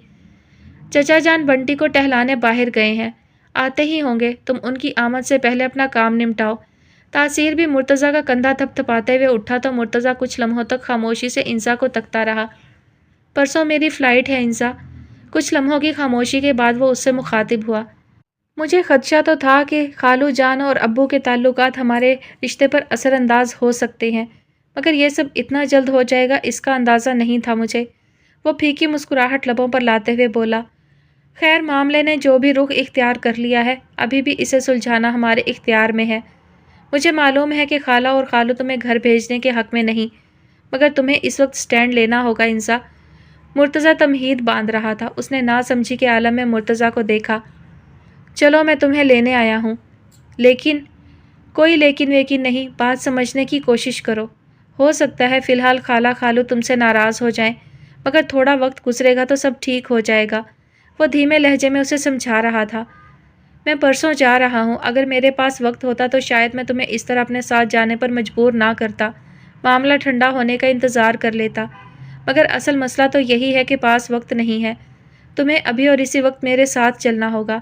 چچا جان بنٹی کو ٹہلانے باہر گئے ہیں، آتے ہی ہوں گے، تم ان کی آمد سے پہلے اپنا کام نمٹاؤ۔ تاثیر بھی مرتضیٰ کا کندھا تھپ تھپاتے ہوئے اٹھا تو مرتضیٰ کچھ لمحوں تک خاموشی سے انسا کو تکتا رہا۔ پرسوں میری فلائٹ ہے انسا۔ کچھ لمحوں کی خاموشی کے بعد وہ اس سے مخاطب ہوا۔ مجھے خدشہ تو تھا کہ خالو جان اور ابو کے تعلقات ہمارے رشتے پر اثر انداز ہو سکتے ہیں، مگر یہ سب اتنا جلد ہو جائے گا اس کا اندازہ نہیں تھا مجھے۔ وہ پھیکی مسکراہٹ لبوں پر لاتے ہوئے بولا، خیر معاملے نے جو بھی رخ اختیار کر لیا ہے ابھی بھی اسے سلجھانا ہمارے اختیار میں ہے۔ مجھے معلوم ہے کہ خالہ اور خالو تمہیں گھر بھیجنے کے حق میں نہیں، مگر تمہیں اس وقت سٹینڈ لینا ہوگا انسا۔ مرتضیٰ تمہید باندھ رہا تھا۔ اس نے ناسمجھی کے عالم میں مرتضیٰ کو دیکھا۔ چلو میں تمہیں لینے آیا ہوں، لیکن کوئی لیکن ویکن نہیں، بات سمجھنے کی کوشش کرو۔ ہو سکتا ہے فی الحال خالہ خالو تم سے ناراض ہو جائیں، مگر تھوڑا وقت گزرے گا تو سب ٹھیک ہو جائے گا۔ وہ دھیمے لہجے میں اسے سمجھا رہا تھا۔ میں پرسوں جا رہا ہوں، اگر میرے پاس وقت ہوتا تو شاید میں تمہیں اس طرح اپنے ساتھ جانے پر مجبور نہ کرتا، معاملہ ٹھنڈا ہونے کا انتظار کر لیتا، مگر اصل مسئلہ تو یہی ہے کہ پاس وقت نہیں ہے۔ تمہیں ابھی اور اسی وقت میرے ساتھ چلنا ہوگا۔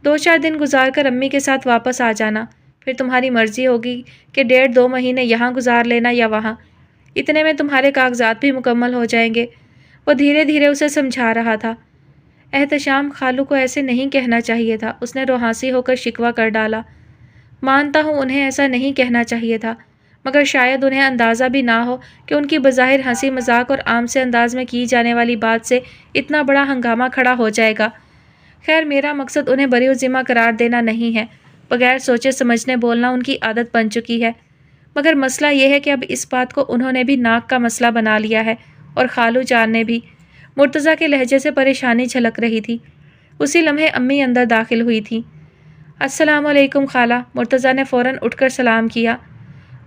2-4 دن گزار کر امی کے ساتھ واپس آ جانا، پھر تمہاری مرضی ہوگی کہ 1.5-2 مہینے یہاں گزار لینا یا وہاں۔ اتنے میں تمہارے کاغذات بھی مکمل ہو جائیں گے۔ وہ دھیرے دھیرے اسے سمجھا رہا تھا۔ احتشام خالو کو ایسے نہیں کہنا چاہیے تھا، اس نے روحانسی ہو کر شکوہ کر ڈالا۔ مانتا ہوں انہیں ایسا نہیں کہنا چاہیے تھا، مگر شاید انہیں اندازہ بھی نہ ہو کہ ان کی بظاہر ہنسی مذاق اور عام سے انداز میں کی جانے والی بات سے اتنا بڑا ہنگامہ کھڑا ہو جائے گا۔ خیر میرا مقصد انہیں بری الذمہ قرار دینا نہیں ہے، بغیر سوچے سمجھنے بولنا ان کی عادت بن چکی ہے، مگر مسئلہ یہ ہے کہ اب اس بات کو انہوں نے بھی ناک کا مسئلہ بنا لیا ہے، اور خالو جان نے بھی۔ مرتضیٰ کے لہجے سے پریشانی جھلک رہی تھی۔ اسی لمحے امی اندر داخل ہوئی تھی۔ السلام علیکم خالہ۔ مرتضیٰ نے فوراً اٹھ کر سلام کیا۔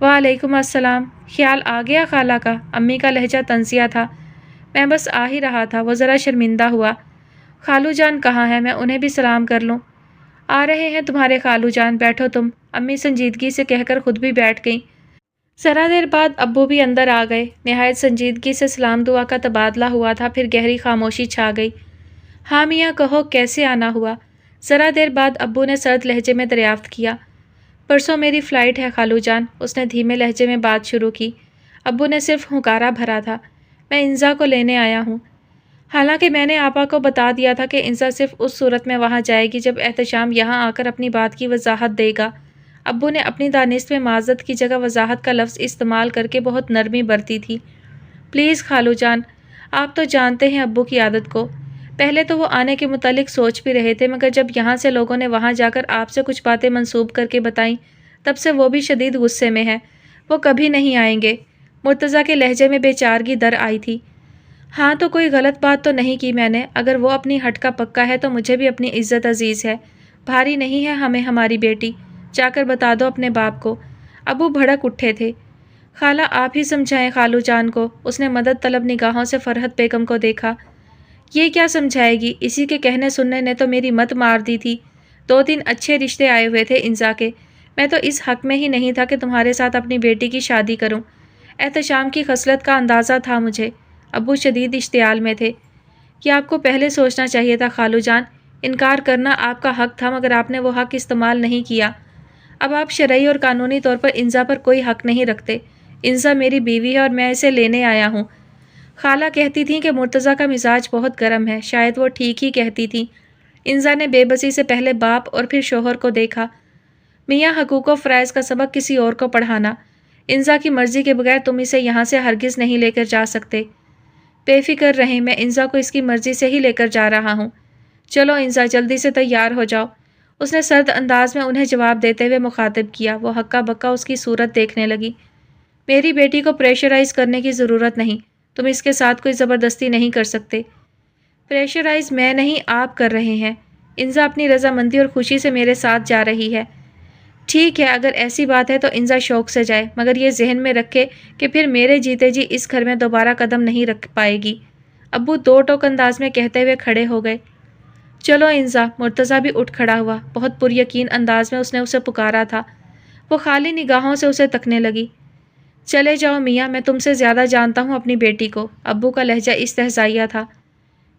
وعلیکم السلام۔ خیال آ گیا خالہ کا؟ امی کا لہجہ طنزیہ تھا۔ میں بس آ ہی رہا تھا۔ وہ ذرا شرمندہ ہوا۔ خالو جان کہاں ہے؟ میں انہیں بھی سلام کر لوں۔ آ رہے ہیں تمہارے خالو جان، بیٹھو تم، امی سنجیدگی سے کہہ کر خود بھی بیٹھ گئیں۔ ذرا دیر بعد ابو بھی اندر آ گئے۔ نہایت سنجیدگی سے سلام دعا کا تبادلہ ہوا تھا، پھر گہری خاموشی چھا گئی۔ ہاں میاں کہو، کیسے آنا ہوا؟ ذرا دیر بعد ابو نے سرد لہجے میں دریافت کیا۔ پرسوں میری فلائٹ ہے خالو جان، اس نے دھیمے لہجے میں بات شروع کی۔ ابو نے صرف ہنکارا بھرا تھا۔ میں انزا کو لینے آیا ہوں۔ حالانکہ میں نے آپا کو بتا دیا تھا کہ انزا صرف اس صورت میں وہاں جائے گی جب احتشام یہاں آ کر اپنی بات کی وضاحت دے گا۔ ابو نے اپنی دانست میں معذرت کی جگہ وضاحت کا لفظ استعمال کر کے بہت نرمی برتی تھی۔ پلیز خالو جان، آپ تو جانتے ہیں ابو کی عادت کو۔ پہلے تو وہ آنے کے متعلق سوچ بھی رہے تھے، مگر جب یہاں سے لوگوں نے وہاں جا کر آپ سے کچھ باتیں منسوب کر کے بتائیں، تب سے وہ بھی شدید غصے میں ہے۔ وہ کبھی نہیں آئیں گے۔ مرتضیٰ کے لہجے میں بے چارگی در آئی تھی۔ ہاں تو کوئی غلط بات تو نہیں کی میں نے؟ اگر وہ اپنی ہٹ کا پکا ہے تو مجھے بھی اپنی عزت عزیز ہے۔ بھاری نہیں ہے ہمیں ہماری بیٹی، جا کر بتا دو اپنے باپ کو۔ ابو بھڑک اٹھے تھے۔ خالہ آپ ہی سمجھائیں خالو جان کو۔ اس نے مدد طلب نگاہوں سے فرحت بیگم کو دیکھا۔ یہ کیا سمجھائے گی؟ اسی کے کہنے سننے نے تو میری مت مار دی تھی۔ 2-3 اچھے رشتے آئے ہوئے تھے انزا کے، میں تو اس حق میں ہی نہیں تھا کہ تمہارے ساتھ اپنی بیٹی کی شادی کروں۔ احتشام کی خصلت کا اندازہ تھا مجھے۔ ابو شدید اشتعال میں تھے۔ یہ آپ کو پہلے سوچنا چاہیے تھا خالو جان۔ انکار کرنا آپ کا حق تھا، مگر آپ نے وہ حق استعمال نہیں کیا۔ اب آپ شرعی اور قانونی طور پر انزا پر کوئی حق نہیں رکھتے۔ انزا میری بیوی ہے اور میں اسے لینے آیا ہوں۔ خالہ کہتی تھیں کہ مرتضیٰ کا مزاج بہت گرم ہے، شاید وہ ٹھیک ہی کہتی تھیں۔ انزا نے بے بسی سے پہلے باپ اور پھر شوہر کو دیکھا۔ میاں حقوق و فرائض کا سبق کسی اور کو پڑھانا، انزا کی مرضی کے بغیر تم اسے یہاں سے ہرگز نہیں لے کر جا سکتے۔ بے فکر رہیں، میں انزا کو اس کی مرضی سے ہی لے کر جا رہا ہوں۔ چلو انزا جلدی سے تیار ہو جاؤ۔ اس نے سرد انداز میں انہیں جواب دیتے ہوئے مخاطب کیا۔ وہ ہکا بکا اس کی صورت دیکھنے لگی۔ میری بیٹی کو پریشرائز کرنے کی ضرورت نہیں، تم اس کے ساتھ کوئی زبردستی نہیں کر سکتے۔ پریشرائز میں نہیں آپ کر رہے ہیں۔ انزا اپنی رضامندی اور خوشی سے میرے ساتھ جا رہی ہے۔ ٹھیک ہے، اگر ایسی بات ہے تو انزا شوق سے جائے، مگر یہ ذہن میں رکھے کہ پھر میرے جیتے جی اس گھر میں دوبارہ قدم نہیں رکھ پائے گی۔ ابو دو ٹوک انداز میں کہتے ہوئے کھڑے ہو گئے۔ چلو انزا۔ مرتضیٰ بھی اٹھ کھڑا ہوا۔ بہت پر یقین انداز میں اس نے اسے پکارا تھا۔ وہ خالی نگاہوں سے اسے تکنے لگی۔ چلے جاؤ میاں، میں تم سے زیادہ جانتا ہوں اپنی بیٹی کو۔ ابو کا لہجہ استہزائیہ تھا۔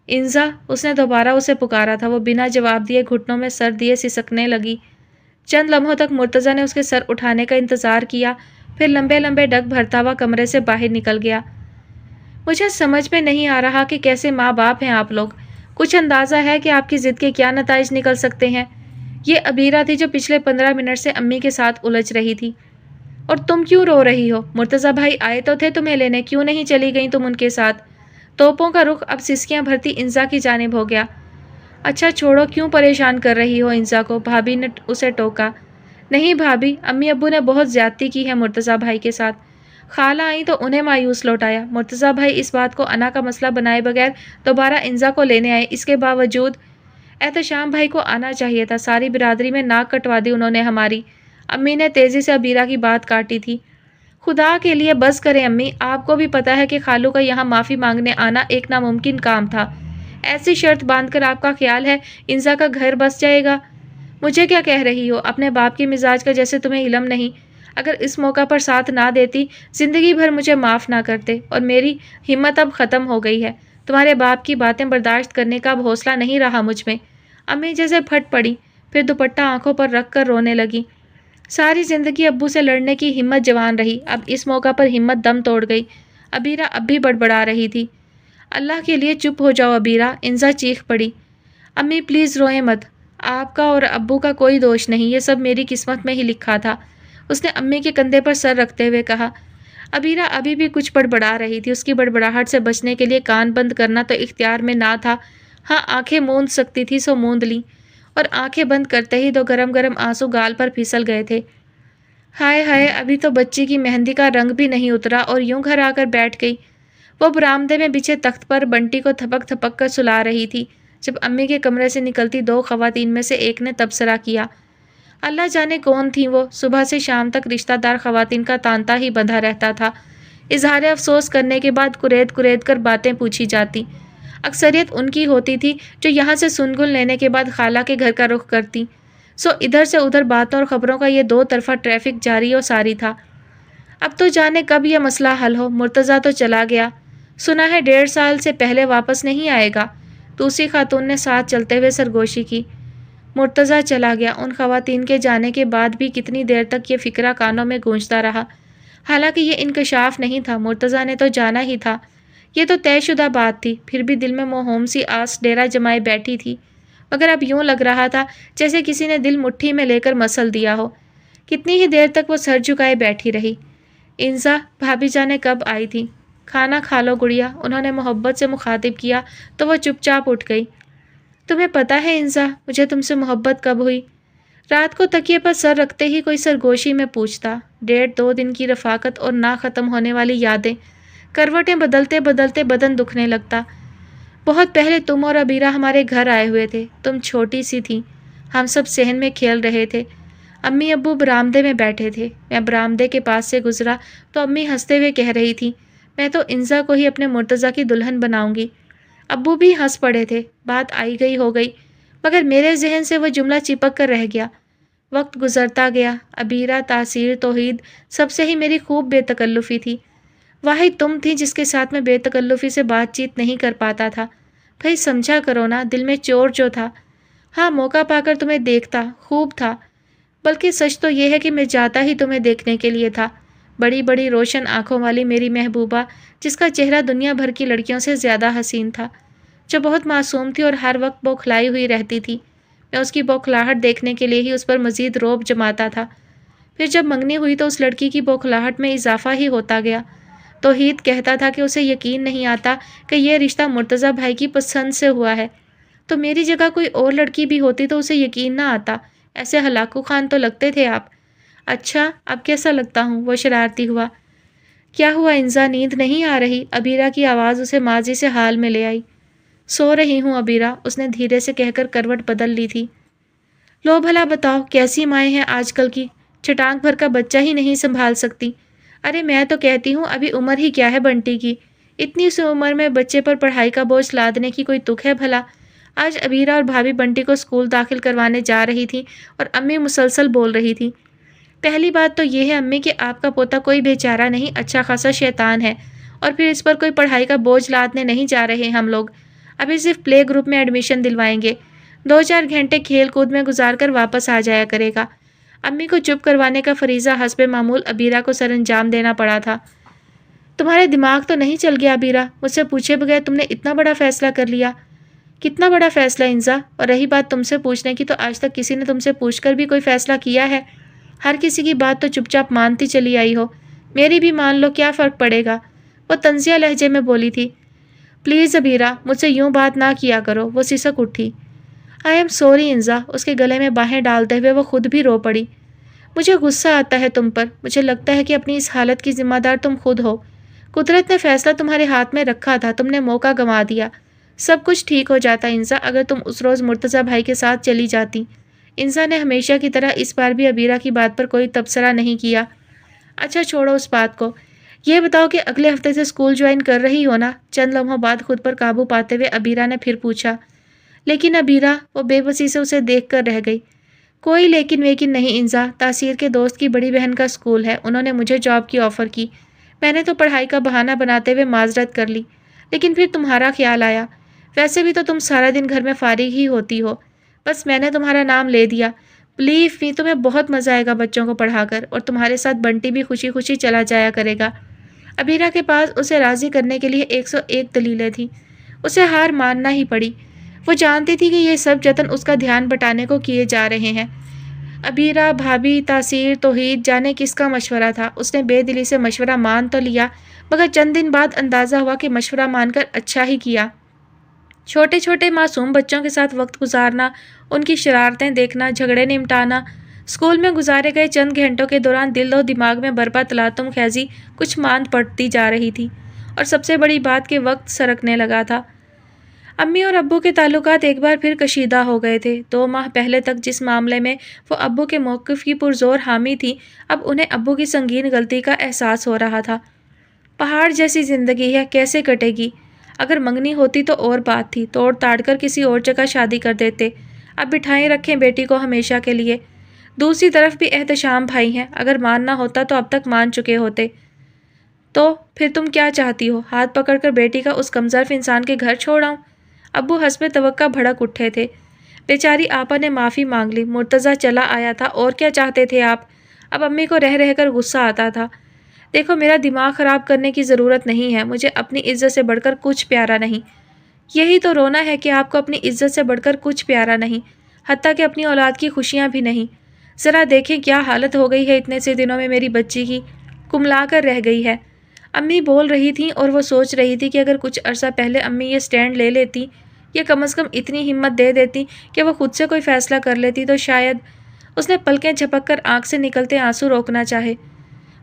انزا، اس نے دوبارہ اسے پکارا تھا۔ وہ بنا جواب دیے گھٹنوں میں سر دیے سسکنے لگی۔ چند لمحوں تک مرتضیٰ نے اس کے سر اٹھانے کا انتظار کیا، پھر لمبے لمبے ڈگ بھرتا ہوا کمرے سے باہر نکل گیا۔ مجھے سمجھ میں نہیں آ رہا کہ کیسے ماں باپ ہیں آپ لوگ۔ کچھ اندازہ ہے کہ آپ کی ضد کے کیا نتائج نکل سکتے ہیں؟ یہ عبیرہ تھی جو پچھلے 15 منٹ سے امی کے ساتھ الجھ رہی تھی۔ اور تم کیوں رو رہی ہو؟ مرتضیٰ بھائی آئے تو تھے تمہیں لینے، کیوں نہیں چلی گئیں تم ان کے ساتھ؟ توپوں کا رخ اب سسکیاں بھرتی انزا کی جانب ہو گیا۔ اچھا چھوڑو، کیوں پریشان کر رہی ہو انزا کو؟ بھابی نے اسے ٹوکا۔ نہیں بھابی، امی ابو نے بہت زیادتی کی ہے مرتضیٰ بھائی کے ساتھ۔ خالہ آئیں تو انہیں مایوس لوٹایا۔ مرتضیٰ بھائی اس بات کو انا کا مسئلہ بنائے بغیر دوبارہ انزا کو لینے آئے۔ اس کے باوجود احتشام بھائی کو آنا چاہیے تھا۔ ساری برادری میں ناک کٹوا دی انہوں نے ہماری۔ امی نے تیزی سے عبیرہ کی بات کاٹی تھی۔ خدا کے لیے بس کریں امی، آپ کو بھی پتا ہے کہ خالو کا یہاں معافی مانگنے آنا ایک ناممکن کام تھا۔ ایسی شرط باندھ کر آپ کا خیال ہے انزا کا گھر بس جائے گا؟ مجھے کیا کہہ رہی ہو؟ اپنے باپ کی مزاج کا جیسے تمہیں علم نہیں۔ اگر اس موقع پر ساتھ نہ دیتی، زندگی بھر مجھے معاف نہ کرتے، اور میری ہمت اب ختم ہو گئی ہے۔ تمہارے باپ کی باتیں برداشت کرنے کا اب حوصلہ نہیں رہا مجھ میں۔ امی جیسے پھٹ پڑی، پھر دوپٹہ آنکھوں پر رکھ کر رونے لگی۔ ساری زندگی ابو سے لڑنے کی ہمت جوان رہی، اب اس موقع پر ہمت دم توڑ گئی۔ عبیرہ اب بھی بڑبڑا رہی تھی۔ اللہ کے لیے چپ ہو جاؤ عبیرہ، انزا چیخ پڑی۔ امی پلیز روئیں مت، آپ کا اور ابو کا کوئی دوش نہیں، یہ سب میری قسمت میں ہی لکھا تھا، اس نے امی کے کندھے پر سر رکھتے ہوئے کہا۔ عبیرہ ابھی بھی کچھ بڑبڑا رہی تھی۔ اس کی بڑبڑاہٹ سے بچنے کے لیے کان بند کرنا تو اختیار میں نہ تھا۔ ہاں آنکھیں موند سکتی تھی سو موند لیں، اور آنکھیں بند کرتے ہی دو گرم گرم آنسو گال پر پھسل گئے تھے۔ ہائے ہائے، ابھی تو بچی کی مہندی کا رنگ بھی نہیں اترا اور یوں گھر آ کر بیٹھ گئی۔ وہ برآمدے میں بچھے تخت پر بنٹی کو تھپک تھپک کر سلا رہی تھی جب امی کے کمرے سے نکلتی دو خواتین میں سے ایک نے تبصرہ کیا۔ اللہ جانے کون تھیں وہ، صبح سے شام تک رشتہ دار خواتین کا تانتا ہی بندھا رہتا تھا۔ اظہار افسوس کرنے کے بعد کرید کرید کر باتیں پوچھی جاتی۔ اکثریت ان کی ہوتی تھی جو یہاں سے سنگل لینے کے بعد خالہ کے گھر کا رخ کرتی، سو ادھر سے ادھر باتوں اور خبروں کا یہ دو طرفہ ٹریفک جاری و ساری تھا۔ اب تو جانے کب یہ مسئلہ حل ہو۔ مرتضیٰ تو چلا گیا، سنا ہے 1.5 سال سے پہلے واپس نہیں آئے گا، دوسری خاتون نے ساتھ چلتے ہوئے سرگوشی کی۔ مرتضیٰ چلا گیا، ان خواتین کے جانے کے بعد بھی کتنی دیر تک یہ فکرہ کانوں میں گونجتا رہا۔ حالانکہ یہ انکشاف نہیں تھا، مرتضیٰ نے تو جانا ہی تھا، یہ تو طے شدہ بات تھی، پھر بھی دل میں موہوم سی آس ڈیرا جمائے بیٹھی تھی، مگر اب یوں لگ رہا تھا جیسے کسی نے دل مٹھی میں لے کر مسل دیا ہو۔ کتنی ہی دیر تک وہ سر جھکائے بیٹھی رہی۔ انزا، بھابی جانے کب آئی تھی؟ کھانا کھا لو گڑیا، انہوں نے محبت سے مخاطب کیا تو وہ چپ چاپ اٹھ گئی۔ تمہیں پتہ ہے انزا، مجھے تم سے محبت کب ہوئی؟ رات کو تکیے پر سر رکھتے ہی کوئی سرگوشی میں پوچھتا۔ 1.5-2 دن کی رفاقت اور نہ ختم ہونے والی یادیں، کروٹیں بدلتے بدلتے بدن دکھنے لگتا۔ بہت پہلے تم اور عبیرہ ہمارے گھر آئے ہوئے تھے، تم چھوٹی سی تھی، ہم سب صحن میں کھیل رہے تھے، امی ابو برآمدے میں بیٹھے تھے۔ میں برآمدے کے پاس سے گزرا تو امی ہنستے ہوئے کہہ رہی تھی، میں تو انزا کو ہی اپنے مرتضیٰ کی دلہن بناؤں گی۔ ابو بھی ہنس پڑے تھے۔ بات آئی گئی ہو گئی، مگر میرے ذہن سے وہ جملہ چپک کر رہ گیا۔ وقت گزرتا گیا، عبیرہ، تاثیر، توحید، سب سے ہی میری خوب بے تکلفی تھی۔ واحد تم تھی جس کے ساتھ میں بے تکلفی سے بات چیت نہیں کر پاتا تھا۔ بھائی سمجھا کرو نا، دل میں چور جو تھا۔ ہاں موقع پا کر تمہیں دیکھتا، خوب تھا، بلکہ سچ تو یہ ہے کہ میں جاتا ہی تمہیں دیکھنے کے لیے تھا۔ بڑی بڑی روشن آنکھوں والی میری محبوبہ، جس کا چہرہ دنیا بھر کی لڑکیوں سے زیادہ حسین تھا، جو بہت معصوم تھی اور ہر وقت بوکھلائی ہوئی رہتی تھی۔ میں اس کی بوکھلاہٹ دیکھنے کے لیے ہی اس پر مزید رعب جماتا تھا۔ پھر جب منگنی ہوئی تو اس لڑکی کی بوکھلاہٹ میں اضافہ ہی ہوتا گیا۔ توحید کہتا تھا کہ اسے یقین نہیں آتا کہ یہ رشتہ مرتضیٰ بھائی کی پسند سے ہوا ہے، تو میری جگہ کوئی اور لڑکی بھی ہوتی تو اسے یقین نہ آتا۔ ایسے ہلاکو خان تو لگتے تھے آپ۔ اچھا، اب کیسا لگتا ہوں؟ وہ شرارتی ہوا۔ کیا ہوا انزا، نیند نہیں آ رہی؟ عبیرہ کی آواز اسے ماضی سے حال میں لے آئی۔ سو رہی ہوں عبیرہ، اس نے دھیرے سے کہہ کر کروٹ بدل لی تھی۔ لو بھلا بتاؤ، کیسی مائیں ہیں آج کل کی، چٹانک بھر کا بچہ ہی نہیں سنبھال سکتی۔ ارے میں تو کہتی ہوں ابھی عمر ہی کیا ہے بنٹی کی، اتنی سی عمر میں بچے پر پڑھائی کا بوجھ لادنے کی کوئی تک ہے بھلا؟ آج عبیرہ اور بھابی بنٹی کو اسکول داخل کروانے جا رہی تھی اور امی مسلسل بول رہی تھی، پہلی بات تو یہ ہے امی کہ آپ کا پوتا کوئی بیچارہ نہیں، اچھا خاصا شیطان ہے، اور پھر اس پر کوئی پڑھائی کا بوجھ لادنے نہیں جا رہے ہم لوگ۔ ابھی صرف پلے گروپ میں ایڈمیشن دلوائیں گے، 2-4 گھنٹے کھیل کود میں گزار کر واپس آ جایا کرے گا۔ امی کو چپ کروانے کا فریضہ حسب معمول ابیرہ کو سر انجام دینا پڑا تھا۔ تمہارے دماغ تو نہیں چل گیا ابیرہ؟ مجھ سے پوچھے بغیر تم نے اتنا بڑا فیصلہ کر لیا؟ کتنا بڑا فیصلہ انزا؟ اور رہی بات تم سے پوچھنے کی، تو آج تک کسی نے تم سے پوچھ کر بھی کوئی فیصلہ کیا ہے؟ ہر کسی کی بات تو چپ چاپ مانتی چلی آئی ہو، میری بھی مان لو، کیا فرق پڑے گا؟ وہ طنزیہ لہجے میں بولی تھی۔ پلیز ابیرہ، مجھ سے یوں بات نہ کیا کرو، وہ سسک اٹھی۔ آئی ایم سوری انزا، اس کے گلے میں باہیں ڈالتے ہوئے وہ خود بھی رو پڑی۔ مجھے غصہ آتا ہے تم پر، مجھے لگتا ہے کہ اپنی اس حالت کی ذمہ دار تم خود ہو۔ قدرت نے فیصلہ تمہارے ہاتھ میں رکھا تھا، تم نے موقع گنوا دیا۔ سب کچھ ٹھیک ہو جاتا انزا اگر تم اس روز مرتضیٰ بھائی کے ساتھ چلی جاتی۔ انزا نے ہمیشہ کی طرح اس بار بھی ابیرہ کی بات پر کوئی تبصرہ نہیں کیا۔ اچھا چھوڑو اس بات کو، یہ بتاؤ کہ اگلے ہفتے سے اسکول جوائن کر رہی ہو نا؟ چند لمحوں بعد خود پر قابو پاتے ہوئے ابیرہ نے پھر پوچھا۔ لیکن ابیرہ، وہ بے بسی سے اسے دیکھ کر رہ گئی۔ کوئی لیکن ویکن نہیں انزا، تاثیر کے دوست کی بڑی بہن کا اسکول ہے، انہوں نے مجھے جاب کی آفر کی۔ میں نے تو پڑھائی کا بہانہ بناتے ہوئے معذرت کر لی، لیکن پھر تمہارا خیال آیا۔ ویسے بھی تو تم سارا دن گھر میں فارغ ہی ہوتی ہو، بس میں نے تمہارا نام لے دیا۔ بلیو می، تمہیں بہت مزہ آئے گا بچوں کو پڑھا کر، اور تمہارے ساتھ بنٹی بھی خوشی خوشی چلا جایا کرے گا۔ ابیرہ کے پاس اسے راضی کرنے کے لیے 101 دلیلیں تھیں، اسے ہار ماننا ہی پڑی۔ وہ جانتی تھی کہ یہ سب جتن اس کا دھیان بٹانے کو کیے جا رہے ہیں۔ ابیرہ، بھابھی، تاثیر، توحید، جانے کس کا مشورہ تھا۔ اس نے بے دلی سے مشورہ مان تو لیا، مگر چند دن بعد اندازہ ہوا کہ مشورہ مان کر اچھا ہی کیا۔ چھوٹے چھوٹے معصوم بچوں کے ساتھ وقت گزارنا، ان کی شرارتیں دیکھنا، جھگڑے نمٹانا، اسکول میں گزارے گئے چند گھنٹوں کے دوران دل و دماغ میں برپا تلاطم خیزی کچھ ماند پڑتی جا رہی تھی، اور سب سے بڑی بات کہ وقت سرکنے لگا تھا۔ امی اور ابو کے تعلقات ایک بار پھر کشیدہ ہو گئے تھے۔ 2 ماہ پہلے تک جس معاملے میں وہ ابو کے موقف کی پرزور حامی تھی، اب انہیں ابو کی سنگین غلطی کا احساس ہو رہا تھا۔ پہاڑ جیسی زندگی ہے، کیسے کٹے گی؟ اگر منگنی ہوتی تو اور بات تھی، توڑ تاڑ کر کسی اور جگہ شادی کر دیتے، اب بٹھائیں رکھیں بیٹی کو ہمیشہ کے لیے۔ دوسری طرف بھی احتشام بھائی ہیں، اگر ماننا ہوتا تو اب تک مان چکے ہوتے۔ تو پھر تم کیا چاہتی ہو؟ ہاتھ پکڑ کر بیٹی کا اس کمظرف انسان کے گھر چھوڑ آؤں؟ ابو حسب توقع بھڑک اٹھے تھے۔ بیچاری آپا نے معافی مانگ لی، مرتضیٰ چلا آیا تھا، اور کیا چاہتے تھے آپ؟ اب امی کو رہ رہ کر غصہ آتا تھا۔ دیکھو، میرا دماغ خراب کرنے کی ضرورت نہیں ہے، مجھے اپنی عزت سے بڑھ کر کچھ پیارا نہیں۔ یہی تو رونا ہے کہ آپ کو اپنی عزت سے بڑھ کر کچھ پیارا نہیں، حتیٰ کہ اپنی اولاد کی خوشیاں بھی نہیں۔ ذرا دیکھیں کیا حالت ہو گئی ہے اتنے سے دنوں میں میری بچی کی، کملا کر رہ گئی ہے۔ امی بول رہی تھیں اور وہ سوچ رہی تھی کہ اگر کچھ عرصہ پہلے امی یہ سٹینڈ لے لیتی، یا کم از کم اتنی ہمت دے دیتی کہ وہ خود سے کوئی فیصلہ کر لیتی، تو شاید۔ اس نے پلکیں جھپک کر آنکھ سے نکلتے آنسو روکنا چاہے۔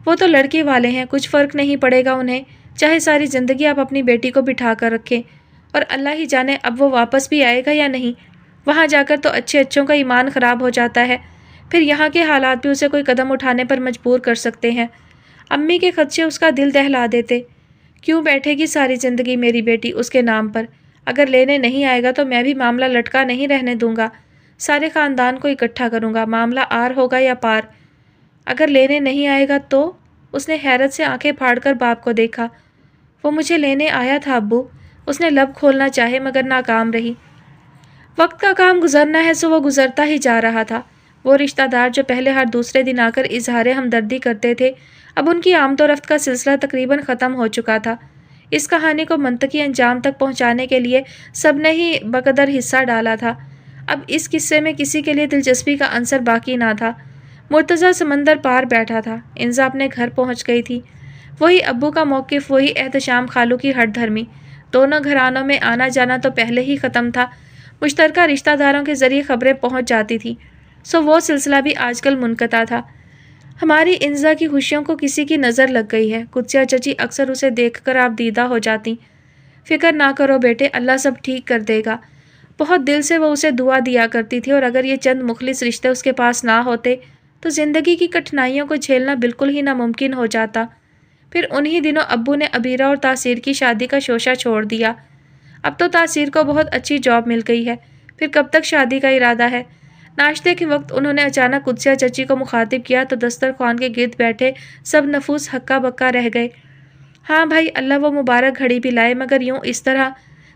وہ تو لڑکے والے ہیں، کچھ فرق نہیں پڑے گا انہیں، چاہے ساری زندگی آپ اپنی بیٹی کو بٹھا کر رکھیں، اور اللہ ہی جانے اب وہ واپس بھی آئے گا یا نہیں۔ وہاں جا کر تو اچھے اچھوں کا ایمان خراب ہو جاتا ہے، پھر یہاں کے حالات بھی اسے کوئی قدم اٹھانے پر مجبور کر سکتے ہیں۔ امی کے خدشے اس کا دل دہلا دیتے۔ کیوں بیٹھے گی ساری زندگی میری بیٹی اس کے نام پر؟ اگر لینے نہیں آئے گا تو میں بھی معاملہ لٹکا نہیں رہنے دوں گا، سارے خاندان کو اکٹھا کروں گا، معاملہ آر ہوگا یا پار۔ اگر لینے نہیں آئے گا تو؟ اس نے حیرت سے آنکھیں پھاڑ کر باپ کو دیکھا۔ وہ مجھے لینے آیا تھا ابو۔ اس نے لب کھولنا چاہے مگر ناکام رہی۔ وقت کا کام گزرنا ہے سو وہ گزرتا ہی جا رہا تھا۔ وہ رشتہ دار جو پہلے ہر دوسرے دن آ کر اظہار ہمدردی کرتے تھے، اب ان کی آمد و رفت کا سلسلہ تقریباً ختم ہو چکا تھا۔ اس کہانی کو منطقی انجام تک پہنچانے کے لیے سب نے ہی بقدر حصہ ڈالا تھا۔ اب اس قصے میں کسی کے لیے دلچسپی کا عنصر باقی نہ تھا۔ مرتضیٰ سمندر پار بیٹھا تھا، انزا اپنے گھر پہنچ گئی تھی۔ وہی ابو کا موقف، وہی احتشام خالو کی ہٹ دھرمی۔ دونوں گھرانوں میں آنا جانا تو پہلے ہی ختم تھا، مشترکہ رشتہ داروں کے ذریعے خبریں پہنچ جاتی تھیں، سو وہ سلسلہ بھی آج کل منقطع تھا۔ ہماری انزا کی خوشیوں کو کسی کی نظر لگ گئی ہے، قدسیہ چچی اکثر اسے دیکھ کر آپ دیدہ ہو جاتی۔ فکر نہ کرو بیٹے، اللہ سب ٹھیک کر دے گا۔ بہت دل سے وہ اسے دعا دیا کرتی تھی، اور اگر یہ چند مخلص رشتے اس کے پاس نہ ہوتے تو زندگی کی کٹھنائیوں کو جھیلنا بالکل ہی ناممکن ہو جاتا۔ پھر انہی دنوں ابو نے ابیرہ اور تاثیر کی شادی کا شوشہ چھوڑ دیا۔ اب تو تاثیر کو بہت اچھی جاب مل گئی ہے، پھر کب تک شادی کا ارادہ ہے؟ ناشتے کے وقت انہوں نے اچانک قدسیہ چچی کو مخاطب کیا تو دسترخوان کے گرد بیٹھے سب نفوس ہکا بکا رہ گئے۔ ہاں بھائی، اللہ وہ مبارک گھڑی بھی لائے، مگر یوں اس طرح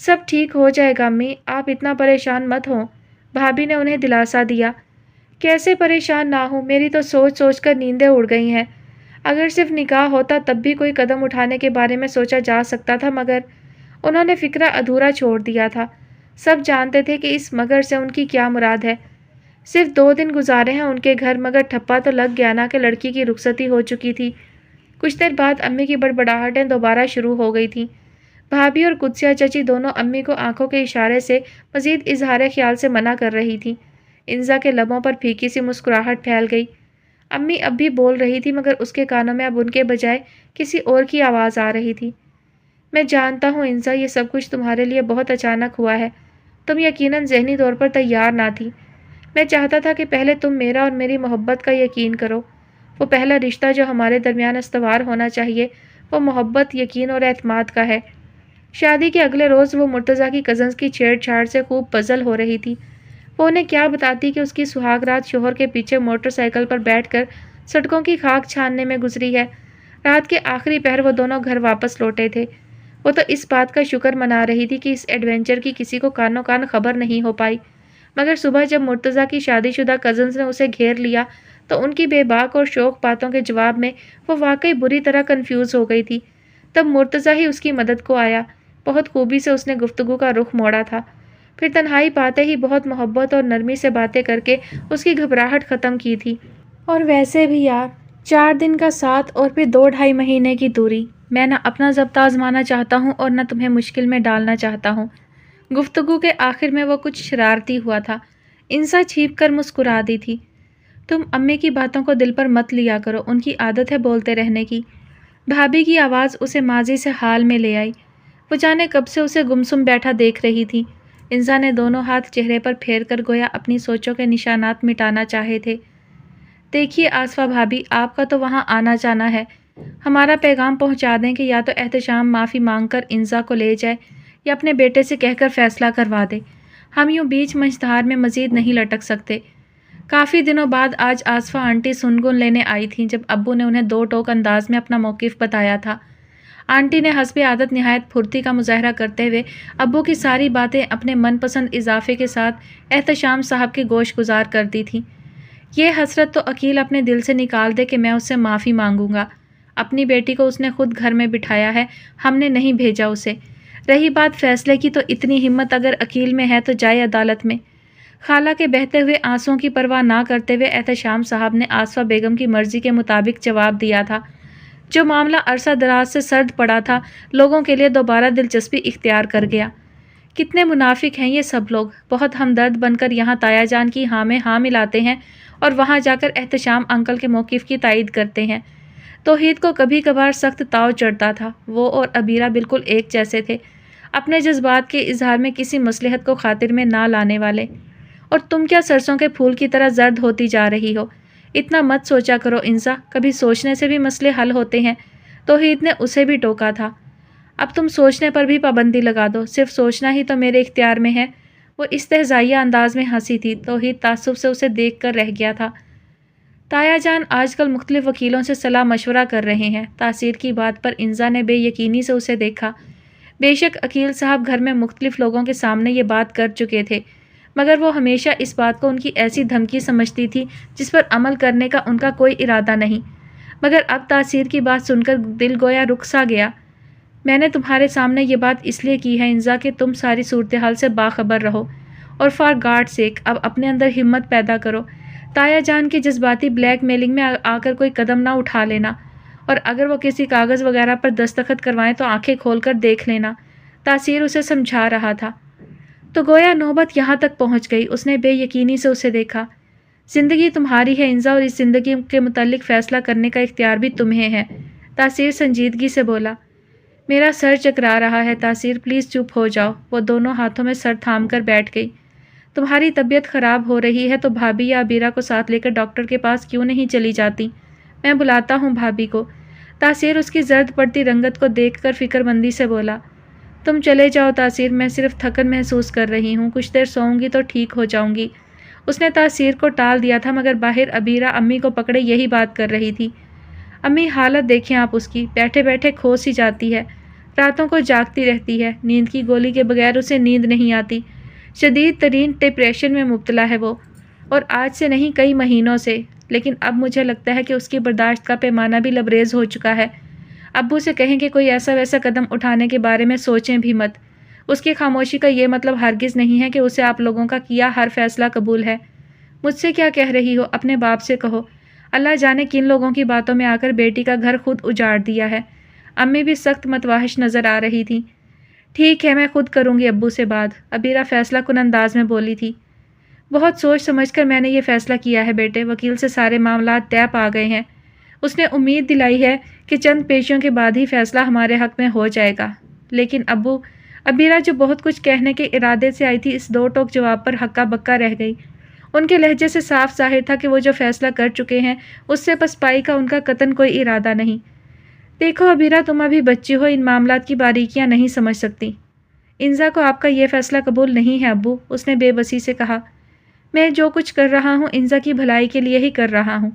سب ٹھیک ہو جائے گا امی، آپ اتنا پریشان مت ہوں، بھابھی نے انہیں دلاسا دیا۔ کیسے پریشان نہ ہوں، میری تو سوچ سوچ کر نیندیں اڑ گئی ہیں۔ اگر صرف نکاح ہوتا تب بھی کوئی قدم اٹھانے کے بارے میں سوچا جا سکتا تھا، مگر انہوں نے فکرہ ادھورا چھوڑ دیا تھا۔ سب جانتے تھے کہ اس مگر سے ان کی کیا مراد ہے۔ صرف 2 دن گزارے ہیں ان کے گھر، مگر ٹھپا تو لگ گیا نا کہ لڑکی کی رخصتی ہو چکی تھی۔ کچھ دیر بعد امی کی بڑبڑاہٹیں دوبارہ شروع ہو گئی تھیں۔ بھابھی اور قدسیہ چچی دونوں امی کو آنکھوں کے اشارے سے مزید اظہار خیال سے منع کر رہی تھیں۔ انزا کے لبوں پر پھیکی سی مسکراہٹ پھیل گئی۔ امی اب بھی بول رہی تھی، مگر اس کے کانوں میں اب ان کے بجائے کسی اور کی آواز آ رہی تھی۔ میں جانتا ہوں انزا، یہ سب کچھ تمہارے لیے بہت اچانک ہوا ہے۔ تم یقیناً ذہنی طور پر تیار نہ تھی۔ میں چاہتا تھا کہ پہلے تم میرا اور میری محبت کا یقین کرو۔ وہ پہلا رشتہ جو ہمارے درمیان استوار ہونا چاہیے، وہ محبت، یقین اور اعتماد کا ہے۔ شادی کے اگلے روز وہ مرتضیٰ کی کزنز کی چھیڑ چھاڑ سے خوب پزل ہو رہی تھی۔ وہ انہیں کیا بتاتی کہ اس کی سہاگ رات شوہر کے پیچھے موٹر سائیکل پر بیٹھ کر سڑکوں کی خاک چھاننے میں گزری ہے۔ رات کے آخری پہر وہ دونوں گھر واپس لوٹے تھے۔ وہ تو اس بات کا شکر منا رہی تھی کہ اس ایڈونچر کی کسی کو کانوں کان خبر نہیں ہو پائی، مگر صبح جب مرتضیٰ کی شادی شدہ کزنز نے اسے گھیر لیا تو ان کی بے باک اور شوق باتوں کے جواب میں وہ واقعی بری طرح کنفیوز ہو گئی تھی۔ تب مرتضیٰ ہی اس کی مدد کو آیا۔ بہت خوبی سے اس نے گفتگو کا رخ موڑا تھا، پھر تنہائی پاتے ہی بہت محبت اور نرمی سے باتیں کر کے اس کی گھبراہٹ ختم کی تھی۔ اور ویسے بھی یار، 4 دن کا ساتھ اور پھر 2-2.5 مہینے کی دوری، میں نہ اپنا ضبط آزمانا چاہتا ہوں اور نہ تمہیں مشکل میں ڈالنا چاہتا ہوں۔ گفتگو کے آخر میں وہ کچھ شرارتی ہوا تھا۔ انسا چھیپ کر مسکرا دی تھی۔ تم امی کی باتوں کو دل پر مت لیا کرو، ان کی عادت ہے بولتے رہنے کی۔ بھابھی کی آواز اسے ماضی سے حال میں لے آئی۔ وہ جانے کب سے اسے گمسم بیٹھا دیکھ رہی تھی۔ انسا نے دونوں ہاتھ چہرے پر پھیر کر گویا اپنی سوچوں کے نشانات مٹانا چاہے تھے۔ دیکھیے آصفہ بھابھی، آپ کا تو وہاں آنا جانا ہے۔ ہمارا پیغام پہنچا دیں کہ یا تو احتشام معافی مانگ کر انزا کو لے جائے یا اپنے بیٹے سے کہہ کر فیصلہ کروا دے۔ ہم یوں بیچ مجھدار میں مزید نہیں لٹک سکتے۔ کافی دنوں بعد آج آصفہ آنٹی سنگن لینے آئی تھیں، جب ابو نے انہیں 2 ٹوک انداز میں اپنا موقف بتایا تھا۔ آنٹی نے حسب عادت نہایت پھرتی کا مظاہرہ کرتے ہوئے ابو کی ساری باتیں اپنے من پسند اضافے کے ساتھ احتشام صاحب کی گوش گزار کر دی تھی۔ یہ حسرت تو عقیل اپنے دل سے نکال دے کہ میں اس سے معافی مانگوں گا۔ اپنی بیٹی کو اس نے خود گھر میں بٹھایا ہے، ہم نے نہیں بھیجا اسے۔ رہی بات فیصلے کی، تو اتنی ہمت اگر عقیل میں ہے تو جائے عدالت میں۔ خالہ کے بہتے ہوئے آنسوؤں کی پرواہ نہ کرتے ہوئے احتشام صاحب نے آصفہ بیگم کی مرضی کے مطابق جواب دیا تھا۔ جو معاملہ عرصہ دراز سے سرد پڑا تھا، لوگوں کے لیے دوبارہ دلچسپی اختیار کر گیا۔ کتنے منافق ہیں یہ سب لوگ، بہت ہمدرد بن کر یہاں تایا جان کی ہاں میں ہاں ملاتے ہیں اور وہاں جا کر احتشام انکل کے موقف کی تائید کرتے ہیں۔ توحید کو کبھی کبھار سخت تاؤ چڑھتا تھا۔ وہ اور عبیرہ بالکل ایک جیسے تھے، اپنے جذبات کے اظہار میں کسی مصلحت کو خاطر میں نہ لانے والے۔ اور تم کیا سرسوں کے پھول کی طرح زرد ہوتی جا رہی ہو؟ اتنا مت سوچا کرو انزا، کبھی سوچنے سے بھی مسئلے حل ہوتے ہیں۔ توحید نے اسے بھی ٹوکا تھا۔ اب تم سوچنے پر بھی پابندی لگا دو، صرف سوچنا ہی تو میرے اختیار میں ہے۔ وہ استہزائیہ انداز میں ہنسی تھی۔ توحید تعصب سے اسے دیکھ کر رہ گیا تھا۔ تایا جان آج کل مختلف وکیلوں سے صلاح مشورہ کر رہے ہیں۔ تاثیر کی بات پر انزا نے بے یقینی سے اسے دیکھا۔ بے شک عقیل صاحب گھر میں مختلف لوگوں کے سامنے یہ بات کر چکے تھے، مگر وہ ہمیشہ اس بات کو ان کی ایسی دھمکی سمجھتی تھی جس پر عمل کرنے کا ان کا کوئی ارادہ نہیں۔ مگر اب تاثیر کی بات سن کر دل گویا رک سا گیا۔ میں نے تمہارے سامنے یہ بات اس لیے کی ہے انزا کہ تم ساری صورتحال سے باخبر رہو، اور فار گاڈ سیک اب اپنے اندر ہمت پیدا کرو۔ تایا جان کی جذباتی بلیک میلنگ میں آ کر کوئی قدم نہ اٹھا لینا، اور اگر وہ کسی کاغذ وغیرہ پر دستخط کروائیں تو آنکھیں کھول کر دیکھ لینا۔ تاثیر اسے سمجھا رہا تھا تو گویا نوبت یہاں تک پہنچ گئی۔ اس نے بے یقینی سے اسے دیکھا۔ زندگی تمہاری ہے انزا، اور اس زندگی کے متعلق فیصلہ کرنے کا اختیار بھی تمہیں ہے۔ تاثیر سنجیدگی سے بولا۔ میرا سر چکرا رہا ہے تاثیر، پلیز چپ ہو جاؤ۔ وہ دونوں ہاتھوں میں سر تھام کر بیٹھ گئی۔ تمہاری طبیعت خراب ہو رہی ہے تو بھابھی یا عبیرہ کو ساتھ لے کر ڈاکٹر کے پاس کیوں نہیں چلی جاتی؟ میں بلاتا ہوں بھابھی کو۔ تاثیر اس کی زرد پڑتی رنگت کو دیکھ کر فکر مندی سے بولا۔ تم چلے جاؤ تاثیر، میں صرف تھکن محسوس کر رہی ہوں، کچھ دیر سوؤں گی تو ٹھیک ہو جاؤں گی۔ اس نے تاثیر کو ٹال دیا تھا، مگر باہر عبیرہ امی کو پکڑے یہی بات کر رہی تھی۔ امی حالت دیکھیں آپ اس کی، بیٹھے بیٹھے کھو سی جاتی ہے۔ راتوں کو جاگتی رہتی ہے، نیند کی گولی کے بغیر اسے نیند نہیں آتی، شدید ترین ڈپریشن میں مبتلا ہے وہ، اور آج سے نہیں کئی مہینوں سے۔ لیکن اب مجھے لگتا ہے کہ اس کی برداشت کا پیمانہ بھی لبریز ہو چکا ہے۔ ابو سے کہیں کہ کوئی ایسا ویسا قدم اٹھانے کے بارے میں سوچیں بھی مت۔ اس کی خاموشی کا یہ مطلب ہرگز نہیں ہے کہ اسے آپ لوگوں کا کیا ہر فیصلہ قبول ہے۔ مجھ سے کیا کہہ رہی ہو؟ اپنے باپ سے کہو۔ اللہ جانے کن لوگوں کی باتوں میں آ کر بیٹی کا گھر خود اجاڑ دیا ہے۔ امی بھی سخت متوحش نظر آ رہی تھیں۔ ٹھیک ہے، میں خود کروں گی ابو سے بات، عبیرہ فیصلہ کن انداز میں بولی تھی۔ بہت سوچ سمجھ کر میں نے یہ فیصلہ کیا ہے بیٹے، وکیل سے سارے معاملات طے پا گئے ہیں۔ اس نے امید دلائی ہے کہ چند پیشیوں کے بعد ہی فیصلہ ہمارے حق میں ہو جائے گا۔ لیکن ابو، عبیرہ جو بہت کچھ کہنے کے ارادے سے آئی تھی، اس دو ٹوک جواب پر ہکا بکا رہ گئی۔ ان کے لہجے سے صاف ظاہر تھا کہ وہ جو فیصلہ کر چکے ہیں اس سے پسپائی کا ان کا قطعاً کوئی ارادہ نہیں۔ دیکھو عبیرہ، تم ابھی بچی ہو، ان معاملات کی باریکیاں نہیں سمجھ سکتی۔ انزا کو آپ کا یہ فیصلہ قبول نہیں ہے ابو، اس نے بے بسی سے کہا۔ میں جو کچھ کر رہا ہوں انزا کی بھلائی کے لیے ہی کر رہا ہوں۔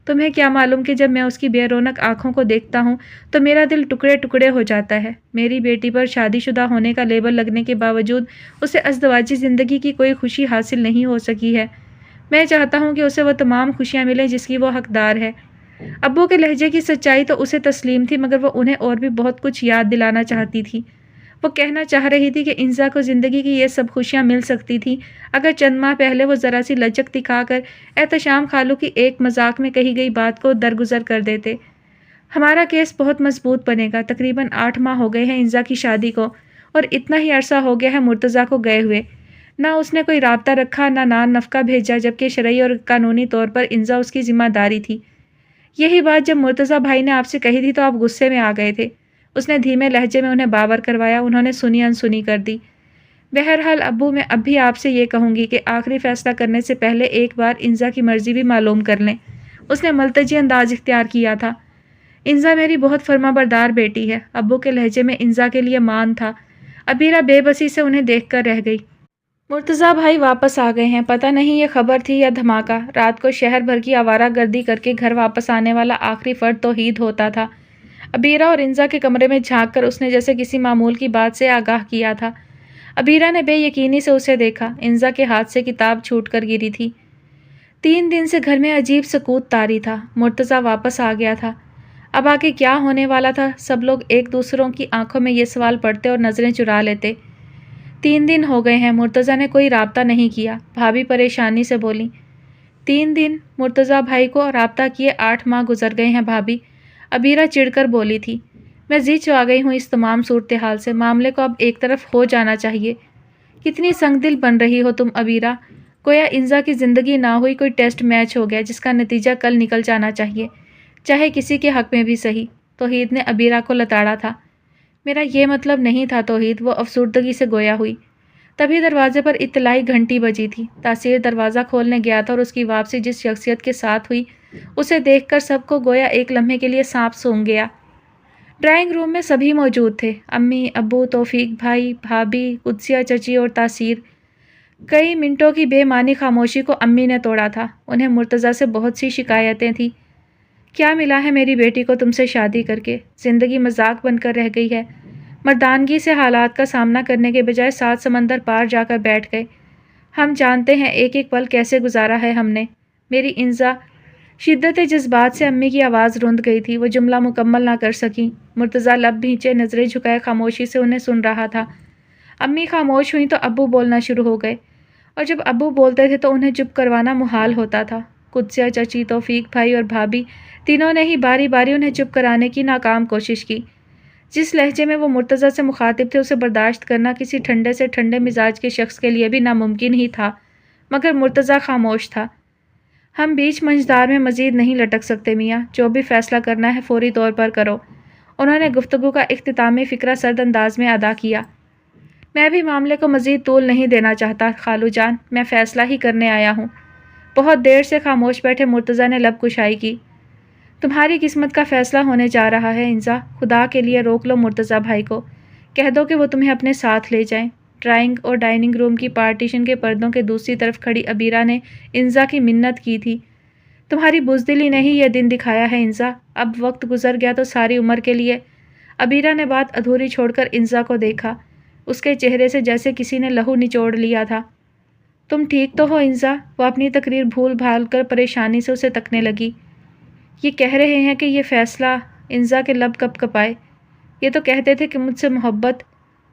تمہیں کیا معلوم کہ جب میں اس کی بے رونق آنکھوں کو دیکھتا ہوں تو میرا دل ٹکڑے ٹکڑے ہو جاتا ہے۔ میری بیٹی پر شادی شدہ ہونے کا لیبل لگنے کے باوجود اسے ازدواجی زندگی کی کوئی خوشی حاصل نہیں ہو سکی ہے۔ میں چاہتا ہوں کہ اسے وہ تمام خوشیاں ملیں جس کی وہ حقدار ہے۔ ابو کے لہجے کی سچائی تو اسے تسلیم تھی، مگر وہ انہیں اور بھی بہت کچھ یاد دلانا چاہتی تھی۔ وہ کہنا چاہ رہی تھی کہ انزا کو زندگی کی یہ سب خوشیاں مل سکتی تھیں اگر چند ماہ پہلے وہ ذرا سی لچک دکھا کر احتشام خالو کی ایک مذاق میں کہی گئی بات کو درگزر کر دیتے۔ ہمارا کیس بہت مضبوط بنے گا۔ تقریباً 8 ماہ ہو گئے ہیں انزا کی شادی کو، اور اتنا ہی عرصہ ہو گیا ہے مرتضیٰ کو گئے ہوئے۔ نہ اس نے کوئی رابطہ رکھا، نہ نان نفقہ بھیجا، جبکہ شرعی اور قانونی طور پر انزا اس کی ذمہ داری تھی۔ یہی بات جب مرتضیٰ بھائی نے آپ سے کہی تھی تو آپ غصے میں آ گئے تھے۔ اس نے دھیمے لہجے میں انہیں باور کروایا۔ انہوں نے سنی انسنی کر دی۔ بہرحال ابو، میں اب بھی آپ سے یہ کہوں گی کہ آخری فیصلہ کرنے سے پہلے ایک بار انزا کی مرضی بھی معلوم کر لیں۔ اس نے ملتجی انداز اختیار کیا تھا۔ انزا میری بہت فرما بردار بیٹی ہے۔ ابو کے لہجے میں انزا کے لیے مان تھا۔ عبیرہ بے بسی سے انہیں دیکھ کر رہ گئی۔ مرتضیٰ بھائی واپس آ گئے ہیں۔ پتہ نہیں یہ خبر تھی یا دھماکہ۔ رات کو شہر بھر کی آوارہ گردی کر کے گھر واپس آنے والا آخری فرد توحید ہوتا تھا۔ عبیرہ اور انزا کے کمرے میں جھانک کر اس نے جیسے کسی معمول کی بات سے آگاہ کیا تھا۔ عبیرہ نے بے یقینی سے اسے دیکھا۔ انزا کے ہاتھ سے کتاب چھوٹ کر گری تھی۔ 3 دن سے گھر میں عجیب سکوت طاری تھا۔ مرتضیٰ واپس آ گیا تھا۔ اب آگے کیا ہونے والا تھا؟ سب لوگ ایک دوسروں کی آنکھوں میں یہ سوال پڑھتے اور نظریں چرا لیتے۔ 3 دن ہو گئے ہیں، مرتضیٰ نے کوئی رابطہ نہیں کیا، بھابھی پریشانی سے بولی۔ 3 دن؟ مرتضیٰ بھائی کو رابطہ کیے 8 ماہ گزر گئے ہیں بھابھی، عبیرہ چڑھ کر بولی تھی۔ میں زچ آ گئی ہوں اس تمام صورتحال سے۔ معاملے کو اب ایک طرف ہو جانا چاہیے۔ کتنی سنگ دل بن رہی ہو تم عبیرہ، گویا انزا کی زندگی نہ ہوئی کوئی ٹیسٹ میچ ہو گیا جس کا نتیجہ کل نکل جانا چاہیے، چاہے کسی کے حق میں بھی صحیح۔ توحید نے عبیرہ کو لتاڑا تھا۔ میرا یہ مطلب نہیں تھا توحید، وہ افسردگی سے گویا ہوئی۔ تبھی دروازے پر اطلاعی گھنٹی بجی تھی۔ تاثیر دروازہ کھولنے گیا تھا اور اس کی واپسی جس شخصیت کے ساتھ ہوئی اسے دیکھ کر سب کو گویا ایک لمحے کے لیے سانپ سونگھ گیا۔ ڈرائنگ روم میں سبھی موجود تھے، امی، ابو، توفیق بھائی، بھابھی، قدسیہ چچی اور تاثیر۔ کئی منٹوں کی بے معنی خاموشی کو امی نے توڑا تھا۔ انہیں مرتضیٰ سے بہت سی شکایتیں تھیں۔ کیا ملا ہے میری بیٹی کو تم سے شادی کر کے؟ زندگی مذاق بن کر رہ گئی ہے۔ مردانگی سے حالات کا سامنا کرنے کے بجائے 7 سمندر پار جا کر بیٹھ گئے۔ ہم جانتے ہیں ایک ایک پل کیسے گزارا ہے ہم نے۔ میری انزا، شدت جذبات سے امی کی آواز رند گئی تھی، وہ جملہ مکمل نہ کر سکیں۔ مرتضیٰ لب بھینچے نظریں جھکائے خاموشی سے انہیں سن رہا تھا۔ امی خاموش ہوئیں تو ابو بولنا شروع ہو گئے، اور جب ابو بولتے تھے تو انہیں چپ کروانا محال ہوتا تھا۔ قدسیہ چچی، توفیق بھائی اور بھابھی تینوں نے ہی باری باری انہیں چپ کرانے کی ناکام کوشش کی۔ جس لہجے میں وہ مرتضیٰ سے مخاطب تھے اسے برداشت کرنا کسی ٹھنڈے سے ٹھنڈے مزاج کے شخص کے لیے بھی ناممکن ہی تھا، مگر مرتضیٰ خاموش تھا۔ ہم بیچ منجدار میں مزید نہیں لٹک سکتے میاں، جو بھی فیصلہ کرنا ہے فوری طور پر کرو۔ انہوں نے گفتگو کا اختتامی فقرہ سرد انداز میں ادا کیا۔ میں بھی معاملے کو مزید طول نہیں دینا چاہتا خالو جان، میں فیصلہ ہی کرنے آیا ہوں۔ بہت دیر سے خاموش بیٹھے مرتضیٰ نے لب کشائی کی۔ تمہاری قسمت کا فیصلہ ہونے جا رہا ہے انزا، خدا کے لیے روک لو مرتضیٰ بھائی کو، کہہ دو کہ وہ تمہیں اپنے ساتھ لے جائیں۔ ڈرائنگ اور ڈائننگ روم کی پارٹیشن کے پردوں کے دوسری طرف کھڑی عبیرہ نے انزا کی منت کی تھی۔ تمہاری بزدلی نے ہی یہ دن دکھایا ہے انزا، اب وقت گزر گیا تو ساری عمر کے لیے ابیرہ نے بات ادھوری چھوڑ کر انزا کو دیکھا۔ اس کے چہرے سے جیسے کسی نے لہو نچوڑ لیا تھا۔ تم ٹھیک تو ہو انزا؟ وہ اپنی تقریر بھول بھال کر پریشانی سے اسے تکنے لگی۔ یہ کہہ رہے ہیں کہ یہ فیصلہ، انزا کے لب کپ کپائے، یہ تو کہتے تھے کہ مجھ سے محبت،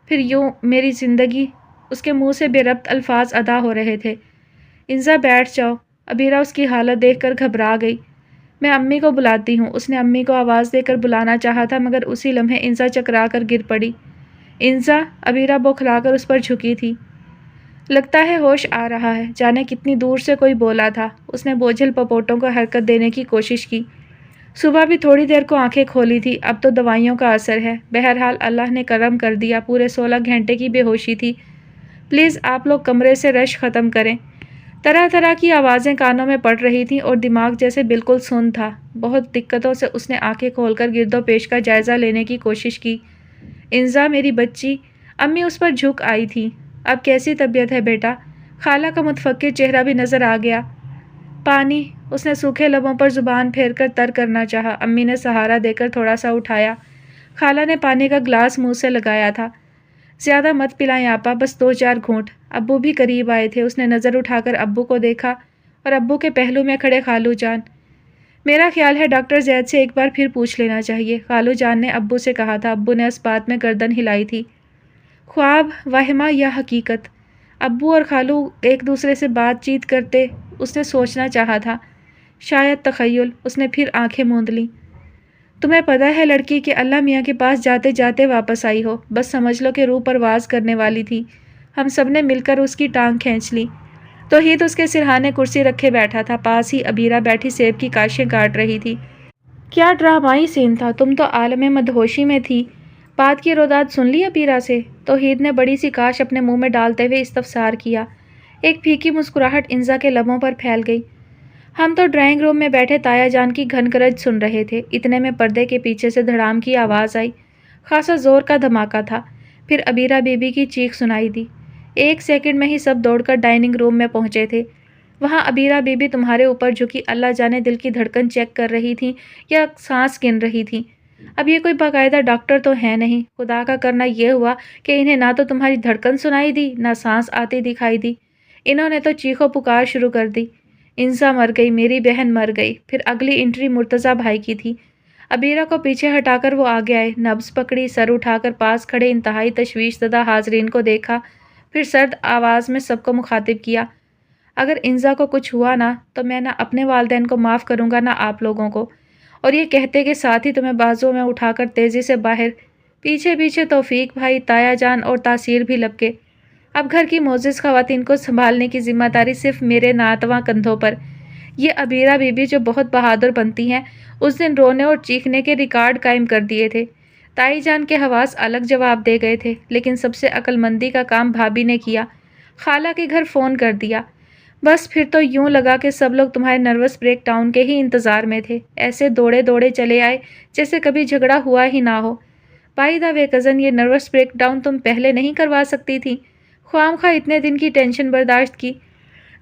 پھر یوں میری زندگی۔ اس کے منہ سے بے ربط الفاظ ادا ہو رہے تھے۔ انزا بیٹھ جاؤ۔ ابیرہ اس کی حالت دیکھ کر گھبرا گئی۔ میں امی کو بلاتی ہوں۔ اس نے امی کو آواز دے کر بلانا چاہا تھا مگر اسی لمحے انزا چکرا کر گر پڑی۔ انزا! ابیرہ بوکھلا کر اس پر جھکی تھی۔ لگتا ہے ہوش آ رہا ہے، جانے کتنی دور سے کوئی بولا تھا۔ اس نے بوجھل پپوٹوں کو حرکت دینے کی کوشش کی۔ صبح بھی تھوڑی دیر کو آنکھیں کھولی تھی، اب تو دوائیوں کا اثر ہے۔ بہرحال اللہ نے کرم کر دیا، پورے 16 گھنٹے کی بے ہوشی تھی۔ پلیز آپ لوگ کمرے سے رش ختم کریں۔ طرح طرح کی آوازیں کانوں میں پڑ رہی تھیں اور دماغ جیسے بالکل سن تھا۔ بہت دقتوں سے اس نے آنکھیں کھول کر گرد و پیش کا جائزہ لینے کی کوشش کی۔ انزا میری بچی، امی اس پر جھک آئی تھی۔ اب کیسی طبیعت ہے بیٹا؟ خالہ کا متفکر چہرہ بھی نظر آ گیا۔ پانی، اس نے سوکھے لبوں پر زبان پھیر کر تر کرنا چاہا۔ امی نے سہارا دے کر تھوڑا سا اٹھایا۔ خالہ نے پانی کا گلاس منہ سے لگایا تھا۔ زیادہ مت پلائیں آپا، بس 2-4 گھونٹ۔ ابو بھی قریب آئے تھے۔ اس نے نظر اٹھا کر ابو کو دیکھا اور ابو کے پہلو میں کھڑے خالو جان۔ میرا خیال ہے ڈاکٹر زید سے ایک بار پھر پوچھ لینا چاہیے، خالو جان نے ابو سے کہا تھا۔ ابو نے اس بات میں گردن ہلائی تھی۔ خواب، وہمہ یا حقیقت؟ ابو اور خالو ایک دوسرے سے بات چیت کرتے، اس نے سوچنا چاہا تھا۔ شاید تخیل۔ اس نے پھر آنکھیں موند لیں۔ تمہیں پتہ ہے لڑکی کہ اللہ میاں کے پاس جاتے جاتے واپس آئی ہو، بس سمجھ لو کہ روح پرواز کرنے والی تھی۔ ہم سب نے مل کر اس کی ٹانگ کھینچ لی۔ توحید اس کے سرہانے کرسی رکھے بیٹھا تھا، پاس ہی ابیرہ بیٹھی سیب کی کاشیں کاٹ رہی تھی۔ کیا ڈرامائی سین تھا، تم تو عالم مدہوشی میں تھی۔ بات کی روداد سن لی ابیرہ سے؟ توحید نے بڑی سی کاش اپنے منہ میں ڈالتے ہوئے استفسار کیا۔ ایک پھیکی مسکراہٹ انزا کے لبوں پر پھیل گئی۔ ہم تو ڈرائنگ روم میں بیٹھے تایا جان کی گھن گرج سن رہے تھے، اتنے میں پردے کے پیچھے سے دھڑام کی آواز آئی۔ خاصا زور کا دھماکہ تھا۔ پھر ابیرہ بی بی کی چیخ سنائی دی۔ 1 سیکنڈ میں ہی سب دوڑ کر ڈائننگ روم میں پہنچے تھے۔ وہاں ابیرہ بی بی تمہارے اوپر جھکی اللہ جانے دل کی دھڑکن چیک کر رہی تھیں یا سانس گن رہی تھیں۔ اب یہ کوئی باقاعدہ ڈاکٹر تو ہے نہیں، خدا کا کرنا یہ ہوا کہ انہیں نہ تو تمہاری دھڑکن سنائی دی نہ سانس آتی دکھائی دی، انہوں نے تو چیخو پکار شروع کر دی۔ انزا مر گئی، میری بہن مر گئی۔ پھر اگلی انٹری مرتضیٰ بھائی کی تھی۔ ابیرہ کو پیچھے ہٹا کر وہ آگے آئے، نبض پکڑی، سر اٹھا کر پاس کھڑے انتہائی تشویش زدہ حاضرین کو دیکھا، پھر سرد آواز میں سب کو مخاطب کیا۔ اگر انزا کو کچھ ہوا نا تو میں نہ اپنے والدین کو معاف کروں گا نہ آپ لوگوں کو۔ اور یہ کہتے کے ساتھ ہی تمہیں بازوؤں میں اٹھا کر تیزی سے باہر، پیچھے پیچھے توفیق بھائی، تایا جان اور تاثیر بھی لپکے۔ اب گھر کی معزز خواتین کو سنبھالنے کی ذمہ داری صرف میرے ناتواں کندھوں پر۔ یہ ابیرہ بی بی جو بہت بہادر بنتی ہیں، اس دن رونے اور چیخنے کے ریکارڈ قائم کر دیے تھے۔ تائی جان کے حواس الگ جواب دے گئے تھے، لیکن سب سے عقل مندی کا کام بھابی نے کیا، خالہ کے گھر فون کر دیا۔ بس پھر تو یوں لگا کہ سب لوگ تمہارے نروس بریک ڈاؤن کے ہی انتظار میں تھے، ایسے دوڑے دوڑے چلے آئے جیسے کبھی جھگڑا ہوا ہی نہ ہو۔ بائی دا وے کزن، یہ نروس بریک ڈاؤن تم پہلے نہیں کروا سکتی تھی؟ خواہ خواہ اتنے دن کی ٹینشن برداشت کی۔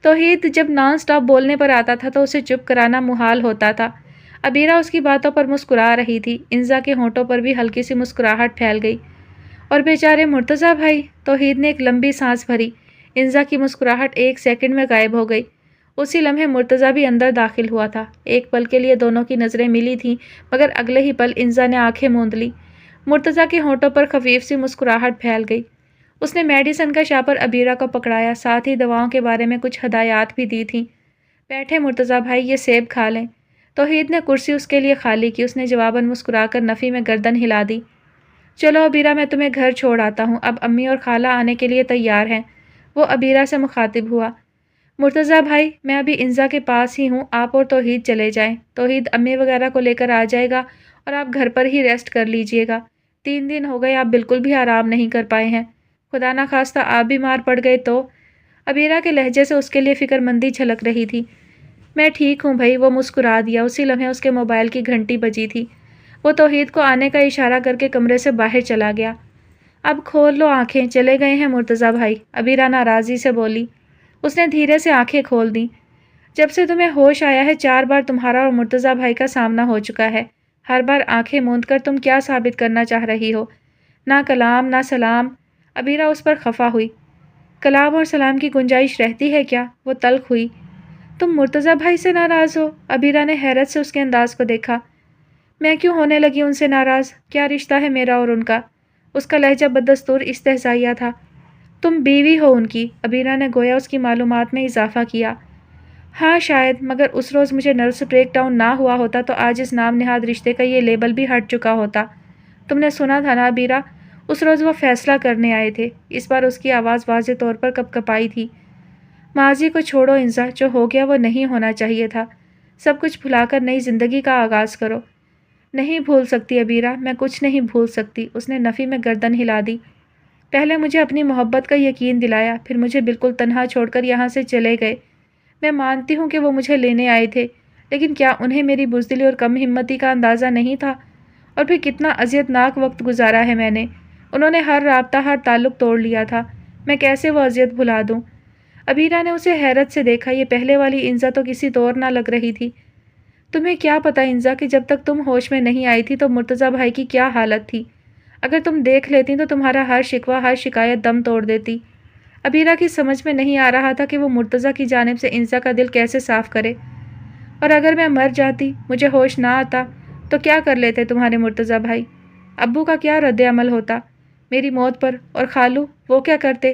توحید جب نان سٹاپ بولنے پر آتا تھا تو اسے چپ کرانا محال ہوتا تھا۔ ابیرہ اس کی باتوں پر مسکرا رہی تھی۔ انزا کے ہونٹوں پر بھی ہلکی سی مسکراہٹ پھیل گئی۔ اور بیچارے مرتضیٰ بھائی؟ توحید نے ایک لمبی سانس بھری۔ انزا کی مسکراہٹ 1 سیکنڈ میں غائب ہو گئی۔ اسی لمحے مرتضیٰ بھی اندر داخل ہوا تھا۔ ایک پل کے لیے دونوں کی نظریں ملی تھیں، مگر اگلے ہی پل انزا نے آنکھیں موند لی۔ مرتضیٰ کے ہونٹوں پر خفیف سی مسکراہٹ پھیل گئی۔ اس نے میڈیسن کا شاپر ابیرہ کو پکڑایا، ساتھ ہی دواؤں کے بارے میں کچھ ہدایات بھی دی تھیں۔ بیٹھے مرتضیٰ بھائی، یہ سیب کھا لیں۔ توحید نے کرسی اس کے لیے خالی کی۔ اس نے جواباً مسکرا کر نفی میں گردن ہلا دی۔ چلو ابیرہ، میں تمہیں گھر چھوڑ آتا ہوں، اب امی اور خالہ آنے کے لیے تیار ہیں۔ وہ ابیرہ سے مخاطب ہوا۔ مرتضیٰ بھائی، میں ابھی انزا کے پاس ہی ہوں، آپ اور توحید چلے جائیں۔ توحید امی وغیرہ کو لے کر آ جائے گا اور آپ گھر پر ہی ریسٹ کر لیجئے گا۔ 3 دن ہو گئے آپ بالکل بھی آرام نہیں کر پائے ہیں، خدا نہ خواستہ آپ بیمار پڑ گئے تو۔ ابیرہ کے لہجے سے اس کے لیے فکر مندی چھلک رہی تھی۔ میں ٹھیک ہوں بھائی، وہ مسکرا دیا۔ اسی لمحے اس کے موبائل کی گھنٹی بجی تھی۔ وہ توحید کو آنے کا اشارہ کر کے کمرے سے باہر چلا گیا۔ اب کھول لو آنکھیں، چلے گئے ہیں مرتضیٰ بھائی، ابیرہ ناراضی سے بولی۔ اس نے دھیرے سے آنکھیں کھول دیں۔ جب سے تمہیں ہوش آیا ہے 4 بار تمہارا اور مرتضیٰ بھائی کا سامنا ہو چکا ہے۔ ہر بار آنکھیں موند کر تم کیا ثابت کرنا چاہ رہی ہو؟ نہ کلام نہ سلام۔ عبیرہ اس پر خفا ہوئی۔ کلام اور سلام کی گنجائش رہتی ہے کیا؟ وہ تلخ ہوئی۔ تم مرتضیٰ بھائی سے ناراض ہو؟ عبیرہ نے حیرت سے اس کے انداز کو دیکھا۔ میں کیوں ہونے لگی ان سے ناراض؟ کیا رشتہ ہے میرا اور ان کا؟ اس کا لہجہ بددستور استہزائیہ تھا۔ تم بیوی ہو ان کی، عبیرہ نے گویا اس کی معلومات میں اضافہ کیا۔ ہاں شاید، مگر اس روز مجھے نروس بریک ڈاؤن نہ ہوا ہوتا تو آج اس نام نہاد رشتے کا یہ لیبل بھی ہٹ چکا ہوتا۔ تم نے سنا تھا نا عبیرہ، اس روز وہ فیصلہ کرنے آئے تھے۔ اس بار اس کی آواز واضح طور پر کپکپائی تھی۔ ماضی کو چھوڑو انزا، جو ہو گیا وہ نہیں ہونا چاہیے تھا۔ سب کچھ بھلا کر نئی زندگی کا آغاز کرو۔ نہیں بھول سکتی عبیرہ، میں کچھ نہیں بھول سکتی۔ اس نے نفی میں گردن ہلا دی۔ پہلے مجھے اپنی محبت کا یقین دلایا، پھر مجھے بالکل تنہا چھوڑ کر یہاں سے چلے گئے۔ میں مانتی ہوں کہ وہ مجھے لینے آئے تھے، لیکن کیا انہیں میری بزدلی اور کم ہمتی کا اندازہ نہیں تھا؟ اور پھر کتنا اذیت ناک وقت گزارا ہے میں نے۔ انہوں نے ہر رابطہ، ہر تعلق توڑ لیا تھا۔ میں کیسے وہ اذیت بھلا دوں؟ عبیرہ نے اسے حیرت سے دیکھا۔ یہ پہلے والی انزا تو کسی طور نہ لگ رہی تھی۔ تمہیں کیا پتہ انزا کہ جب تک تم ہوش میں نہیں آئی تھی تو مرتضیٰ بھائی کی کیا حالت تھی؟ اگر تم دیکھ لیتی تو تمہارا ہر شکوہ، ہر شکایت دم توڑ دیتی۔ عبیرہ کی سمجھ میں نہیں آ رہا تھا کہ وہ مرتضیٰ کی جانب سے انزا کا دل کیسے صاف کرے۔ اور اگر میں مر جاتی، مجھے ہوش نہ آتا، تو کیا کر لیتے تمہارے مرتضیٰ بھائی؟ ابو کا کیا رد عمل ہوتا میری موت پر؟ اور خالو، وہ کیا کرتے؟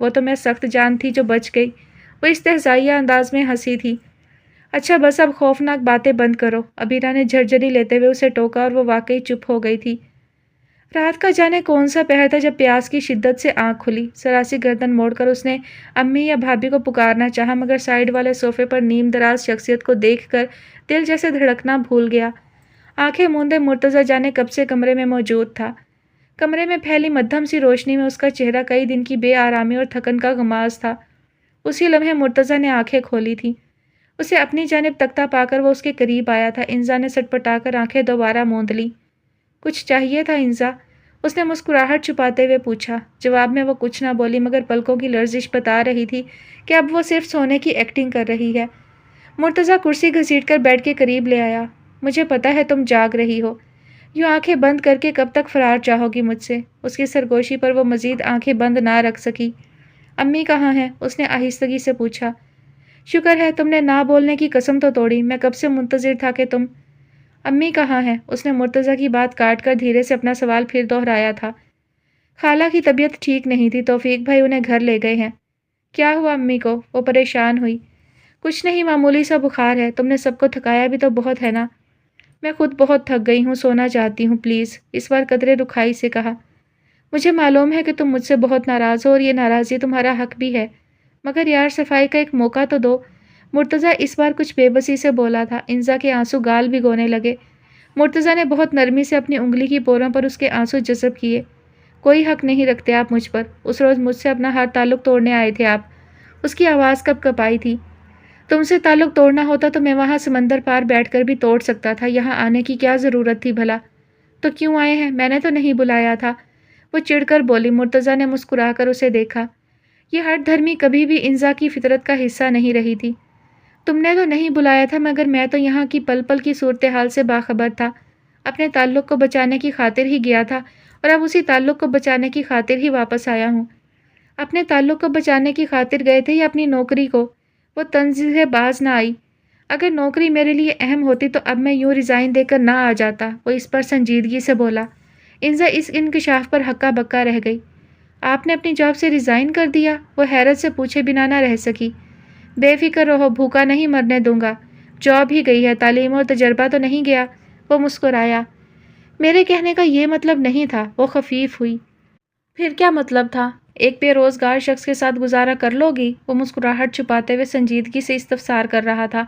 وہ تو میں سخت جان تھی جو بچ گئی۔ وہ استہزائیہ انداز میں ہنسی تھی۔ اچھا بس اب خوفناک باتیں بند کرو، عبیرہ نے جھرجھری لیتے ہوئے اسے ٹوکا اور وہ واقعی چپ ہو گئی تھی۔ رات کا جانے کون سا پہر تھا جب پیاس کی شدت سے آنکھ کھلی۔ سراسی گردن موڑ کر اس نے امی یا بھابھی کو پکارنا چاہا، مگر سائیڈ والے صوفے پر نیم دراز شخصیت کو دیکھ کر دل جیسے دھڑکنا بھول گیا۔ آنکھیں موندے مرتضیٰ جانے کب سے کمرے میں موجود تھا۔ کمرے میں پھیلی مدھم سی روشنی میں اس کا چہرہ کئی دن کی بے آرامی اور تھکن کا غماز تھا۔ اسی لمحے مرتضیٰ نے آنکھیں کھولی تھیں۔ اسے اپنی جانب تکتا پا کر وہ اس کے قریب آیا تھا۔ انزا نے سٹپٹا کر آنکھیں دوبارہ موند لیں۔ کچھ چاہیے تھا انزا؟ اس نے مسکراہٹ چھپاتے ہوئے پوچھا۔ جواب میں وہ کچھ نہ بولی، مگر پلکوں کی لرزش بتا رہی تھی کہ اب وہ صرف سونے کی ایکٹنگ کر رہی ہے۔ مرتضیٰ کرسی گھسیٹ کر بیڈ کے قریب لے آیا۔ مجھے پتا ہے تم جاگ رہی ہو، یوں آنکھیں بند کر کے کب تک فرار چاہو گی مجھ سے؟ اس کی سرگوشی پر وہ مزید آنکھیں بند نہ رکھ سکی۔ امی کہاں ہیں؟ اس نے آہستگی سے پوچھا۔ شکر ہے تم نے نہ بولنے کی قسم تو توڑی، میں کب سے منتظر تھا کہ تم… امی کہاں ہیں؟ اس نے مرتضیٰ کی بات کاٹ کر دھیرے سے اپنا سوال پھر دہرایا تھا۔ خالہ کی طبیعت ٹھیک نہیں تھی، توفیق بھائی انہیں گھر لے گئے ہیں۔ کیا ہوا امی کو؟ وہ پریشان ہوئی۔ کچھ نہیں، معمولی سا بخار ہے۔ تم نے سب کو تھکایا بھی تو بہت ہے نا۔ میں خود بہت تھک گئی ہوں، سونا چاہتی ہوں پلیز، اس بار قدرے رکھائی سے کہا۔ مجھے معلوم ہے کہ تم مجھ سے بہت ناراض ہو اور یہ ناراضی تمہارا حق بھی ہے، مگر یار صفائی کا ایک موقع تو دو۔ مرتضیٰ اس بار کچھ بے بسی سے بولا تھا۔ انزا کے آنسو گال بھگونے لگے۔ مرتضیٰ نے بہت نرمی سے اپنی انگلی کی پوروں پر اس کے آنسو جذب کیے۔ کوئی حق نہیں رکھتے آپ مجھ پر، اس روز مجھ سے اپنا ہر تعلق توڑنے آئے تھے آپ۔ اس کی آواز کب کپائی تھی۔ تم سے تعلق توڑنا ہوتا تو میں وہاں سمندر پار بیٹھ کر بھی توڑ سکتا تھا، یہاں آنے کی کیا ضرورت تھی بھلا؟ تو کیوں آئے ہیں؟ میں نے تو نہیں بلایا تھا، وہ چڑھ کر بولی۔ مرتضیٰ نے مسکرا کر اسے دیکھا۔ یہ ہٹ دھرمی کبھی بھی انزا کی فطرت کا حصہ نہیں رہی تھی۔ تم نے تو نہیں بلایا تھا، مگر میں تو یہاں کی پل پل کی صورتحال سے باخبر تھا۔ اپنے تعلق کو بچانے کی خاطر ہی گیا تھا اور اب اسی تعلق کو بچانے کی خاطر ہی واپس آیا ہوں۔ اپنے تعلق کو بچانے کی خاطر گئے تھے یا اپنی نوکری کو؟ وہ طنز سے باز نہ آئی۔ اگر نوکری میرے لیے اہم ہوتی تو اب میں یوں ریزائن دے کر نہ آ جاتا، وہ اس پر سنجیدگی سے بولا۔ انزا اس انکشاف پر ہکا بکا رہ گئی۔ آپ نے اپنی جاب سے ریزائن کر دیا؟ وہ حیرت سے پوچھے بنا نہ رہ سکی۔ بے فکر رہو، بھوکا نہیں مرنے دوں گا۔ جاب ہی گئی ہے، تعلیم اور تجربہ تو نہیں گیا۔ وہ مسکرایا۔ میرے کہنے کا یہ مطلب نہیں تھا، وہ خفیف ہوئی۔ پھر کیا مطلب تھا؟ ایک بے روزگار شخص کے ساتھ گزارا کر لو گی؟ وہ مسکراہٹ چھپاتے ہوئے سنجیدگی سے استفسار کر رہا تھا۔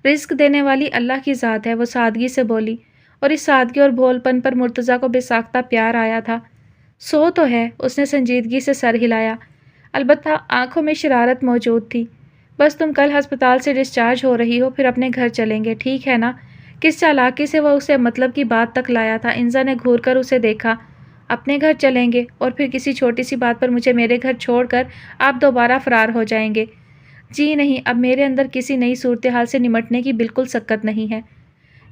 رزق دینے والی اللہ کی ذات ہے، وہ سادگی سے بولی، اور اس سادگی اور بھول پن پر مرتضیٰ کو بے ساختہ پیار آیا تھا۔ سو تو ہے، اس نے سنجیدگی سے سر ہلایا، البتہ آنکھوں میں شرارت موجود تھی۔ بس تم کل ہسپتال سے ڈسچارج ہو رہی ہو، پھر اپنے گھر چلیں گے، ٹھیک ہے نا؟ کس چالاکی سے وہ اسے مطلب کی بات تک لایا تھا۔ انزا نے گھور کر اسے دیکھا۔ اپنے گھر چلیں گے، اور پھر کسی چھوٹی سی بات پر مجھے میرے گھر چھوڑ کر آپ دوبارہ فرار ہو جائیں گے؟ جی نہیں، اب میرے اندر کسی نئی صورتحال سے نمٹنے کی بالکل سکت نہیں ہے۔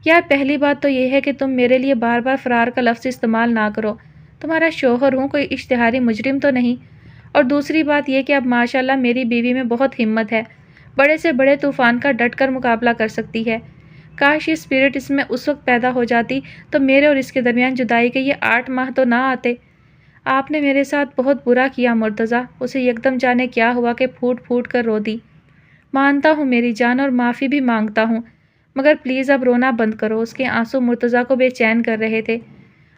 یار پہلی بات تو یہ ہے کہ تم میرے لیے بار بار فرار کا لفظ استعمال نہ کرو، تمہارا شوہر ہوں، کوئی اشتہاری مجرم تو نہیں۔ اور دوسری بات یہ کہ اب ماشاءاللہ میری بیوی میں بہت ہمت ہے، بڑے سے بڑے طوفان کا ڈٹ کر مقابلہ کر سکتی ہے۔ کاش یہ اسپرٹ اس میں اس وقت پیدا ہو جاتی تو میرے اور اس کے درمیان جدائی کے یہ 8 ماہ تو نہ آتے۔ آپ نے میرے ساتھ بہت برا کیا مرتضیٰ، اسے یکدم جانے کیا ہوا کہ پھوٹ پھوٹ کر رو دی۔ مانتا ہوں میری جان اور معافی بھی مانگتا ہوں، مگر پلیز اب رونا بند کرو۔ اس کے آنسو مرتضیٰ کو بے چین کر رہے تھے۔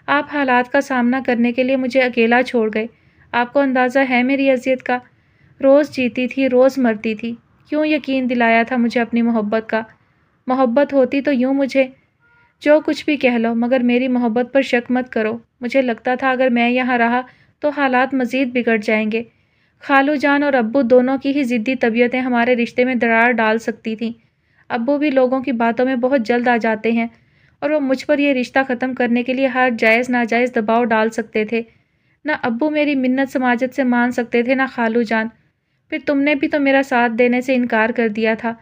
آپ حالات کا سامنا کرنے کے لیے مجھے اکیلا چھوڑ گئے، آپ کو اندازہ ہے میری اذیت کا؟ روز جیتی تھی، روز مرتی تھی، کیوں یقین دلایا تھا مجھے اپنی محبت کا؟ محبت ہوتی تو یوں مجھے جو کچھ بھی کہہ لو، مگر میری محبت پر شک مت کرو۔ مجھے لگتا تھا اگر میں یہاں رہا تو حالات مزید بگڑ جائیں گے، خالو جان اور ابو دونوں کی ہی ضدی طبیعتیں ہمارے رشتے میں دراڑ ڈال سکتی تھیں۔ ابو بھی لوگوں کی باتوں میں بہت جلد آ جاتے ہیں اور وہ مجھ پر یہ رشتہ ختم کرنے کے لیے ہر جائز ناجائز دباؤ ڈال سکتے تھے۔ نہ ابو میری منت سماجت سے مان سکتے تھے، نہ خالو جان۔ پھر تم نے بھی تو میرا ساتھ دینے سے انکار کر دیا تھا۔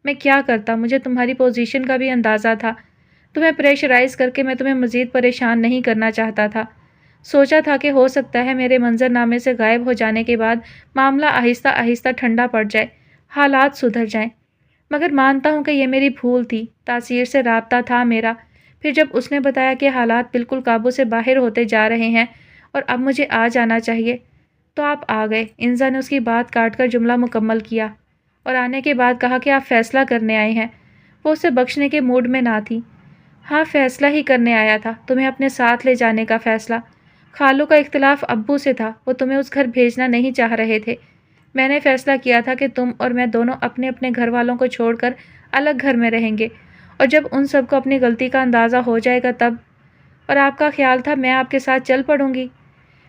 میں کیا کرتا؟ مجھے تمہاری پوزیشن کا بھی اندازہ تھا، تمہیں پریشرائز کر کے میں تمہیں مزید پریشان نہیں کرنا چاہتا تھا۔ سوچا تھا کہ ہو سکتا ہے میرے منظر نامے سے غائب ہو جانے کے بعد معاملہ آہستہ آہستہ ٹھنڈا پڑ جائے، حالات سدھر جائیں، مگر مانتا ہوں کہ یہ میری بھول تھی۔ تاثیر سے رابطہ تھا میرا۔ پھر جب اس نے بتایا کہ حالات بالکل قابو سے باہر ہوتے جا رہے ہیں اور اب مجھے آ جانا چاہیے، تو آپ آ گئے۔ انزا نے اس کی بات کاٹ کر جملہ مکمل کیا اور آنے کے بعد کہا کہ آپ فیصلہ کرنے آئے ہیں۔ وہ اسے بخشنے کے موڈ میں نہ تھی۔ ہاں، فیصلہ ہی کرنے آیا تھا، تمہیں اپنے ساتھ لے جانے کا فیصلہ۔ خالو کا اختلاف ابو سے تھا، وہ تمہیں اس گھر بھیجنا نہیں چاہ رہے تھے۔ میں نے فیصلہ کیا تھا کہ تم اور میں دونوں اپنے اپنے گھر والوں کو چھوڑ کر الگ گھر میں رہیں گے، اور جب ان سب کو اپنی غلطی کا اندازہ ہو جائے گا تب۔ اور آپ کا خیال تھا میں آپ کے ساتھ چل پڑوں گی؟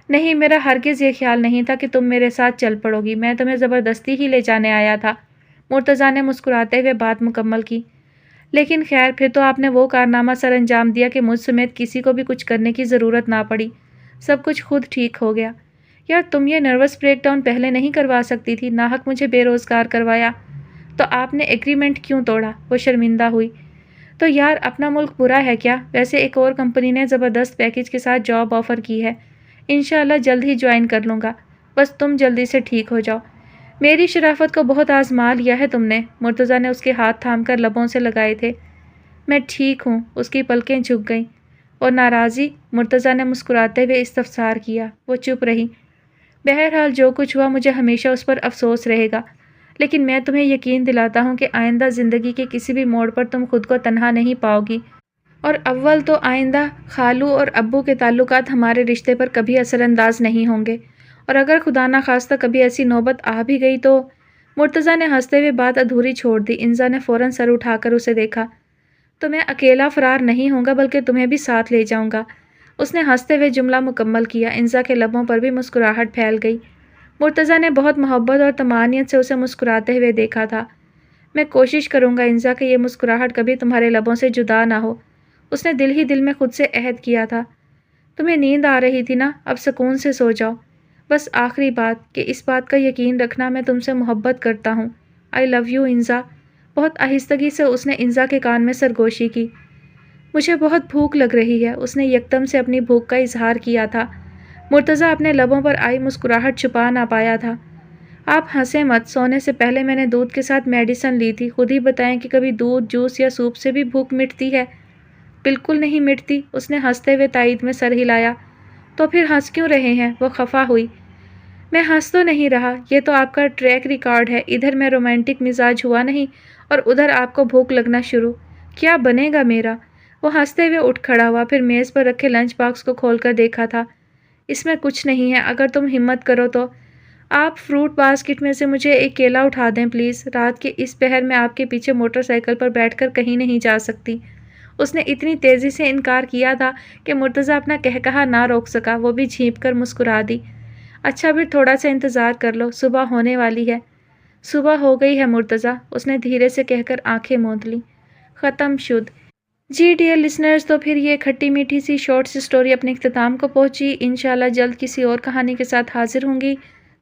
نہیں، میرا ہرگز یہ خیال نہیں تھا کہ تم میرے ساتھ چل پڑو گی، میں تمہیں زبردستی ہی لے جانے آیا تھا۔ مرتضیٰ نے مسکراتے ہوئے بات مکمل کی۔ لیکن خیر، پھر تو آپ نے وہ کارنامہ سر انجام دیا کہ مجھ سمیت کسی کو بھی کچھ کرنے کی ضرورت نہ پڑی، سب کچھ خود ٹھیک ہو گیا۔ یار تم یہ نروس بریک ڈاؤن پہلے نہیں کروا سکتی تھی؟ ناحق مجھے بے روزگار کروایا تو آپ نے ایگریمنٹ کیوں توڑا؟ وہ شرمندہ ہوئی۔ تو یار اپنا ملک برا ہے کیا؟ ویسے ایک اور کمپنی نے زبردست پیکیج کے ساتھ جاب آفر کی ہے، انشاءاللہ جلد ہی جوائن کر لوں گا، بس تم جلدی سے ٹھیک ہو جاؤ۔ میری شرافت کو بہت آزما لیا ہے تم نے۔ مرتضیٰ نے اس کے ہاتھ تھام کر لبوں سے لگائے تھے۔ میں ٹھیک ہوں۔ اس کی پلکیں جھک گئیں۔ اور ناراضی؟ مرتضیٰ نے مسکراتے ہوئے استفسار کیا۔ وہ چپ رہی۔ بہرحال جو کچھ ہوا مجھے ہمیشہ اس پر افسوس رہے گا، لیکن میں تمہیں یقین دلاتا ہوں کہ آئندہ زندگی کے کسی بھی موڑ پر تم خود کو تنہا نہیں پاؤ گی۔ اور اول تو آئندہ خالو اور ابو کے تعلقات ہمارے رشتے پر کبھی اثر انداز نہیں ہوں گے، اور اگر خدا نخواستہ کبھی ایسی نوبت آ بھی گئی تو… مرتضیٰ نے ہنستے ہوئے بات ادھوری چھوڑ دی۔ انزا نے فوراً سر اٹھا کر اسے دیکھا۔ تو میں اکیلا فرار نہیں ہوں گا، بلکہ تمہیں بھی ساتھ لے جاؤں گا۔ اس نے ہنستے ہوئے جملہ مکمل کیا۔ انزا کے لبوں پر بھی مسکراہٹ پھیل گئی۔ مرتضیٰ نے بہت محبت اور طمانینت سے اسے مسکراتے ہوئے دیکھا تھا۔ میں کوشش کروں گا انزا کہ یہ مسکراہٹ کبھی تمہارے لبوں سے جدا نہ ہو۔ اس نے دل ہی دل میں خود سے عہد کیا تھا۔ تمہیں نیند آ رہی تھی نا؟ اب سکون سے سو جاؤ۔ بس آخری بات کہ اس بات کا یقین رکھنا میں تم سے محبت کرتا ہوں۔ آئی لو یو انزا۔ بہت آہستگی سے اس نے انزا کے کان میں سرگوشی کی۔ مجھے بہت بھوک لگ رہی ہے، اس نے یکدم سے اپنی بھوک کا اظہار کیا تھا۔ مرتضیٰ اپنے لبوں پر آئی مسکراہٹ چھپا نہ پایا تھا۔ آپ ہنسیں مت، سونے سے پہلے میں نے دودھ کے ساتھ میڈیسن لی تھی، خود ہی بتائیں کہ کبھی دودھ، جوس یا سوپ سے بھی بھوک مٹتی ہے؟ بالکل نہیں مٹتی، اس نے ہنستے ہوئے تائید میں سر ہلایا۔ تو پھر ہنس کیوں رہے ہیں؟ وہ خفا ہوئی۔ میں ہنس تو نہیں رہا، یہ تو آپ کا ٹریک ریکارڈ ہے، ادھر میں رومانٹک مزاج ہوا نہیں اور ادھر آپ کو بھوک لگنا شروع۔ کیا بنے گا میرا؟ وہ ہنستے ہوئے اٹھ کھڑا ہوا، پھر میز پر رکھے لنچ باکس کو کھول کر دیکھا تھا۔ اس میں کچھ نہیں ہے، اگر تم ہمت کرو تو آپ فروٹ باسکٹ میں سے مجھے ایک کیلا اٹھا دیں پلیز، رات کے اس پہر میں آپ کے پیچھے موٹر سائیکل پر بیٹھ کر کہیں نہیں جا سکتی۔ اس نے اتنی تیزی سے انکار کیا تھا کہ مرتضیٰ اپنا کہکہا نہ روک سکا، وہ بھی جھینپ کر مسکرا دی۔ اچھا پھر تھوڑا سا انتظار کر لو، صبح ہونے والی ہے۔ صبح ہو گئی ہے مرتضیٰ، اس نے دھیرے سے کہہ کر آنکھیں موند لیں۔ ختم شد۔ جی ڈیئر لسنرز، تو پھر یہ کھٹی میٹھی سی شارٹ سی سٹوری اپنے اختتام کو پہنچی۔ انشاءاللہ جلد کسی اور کہانی کے ساتھ حاضر ہوں گی۔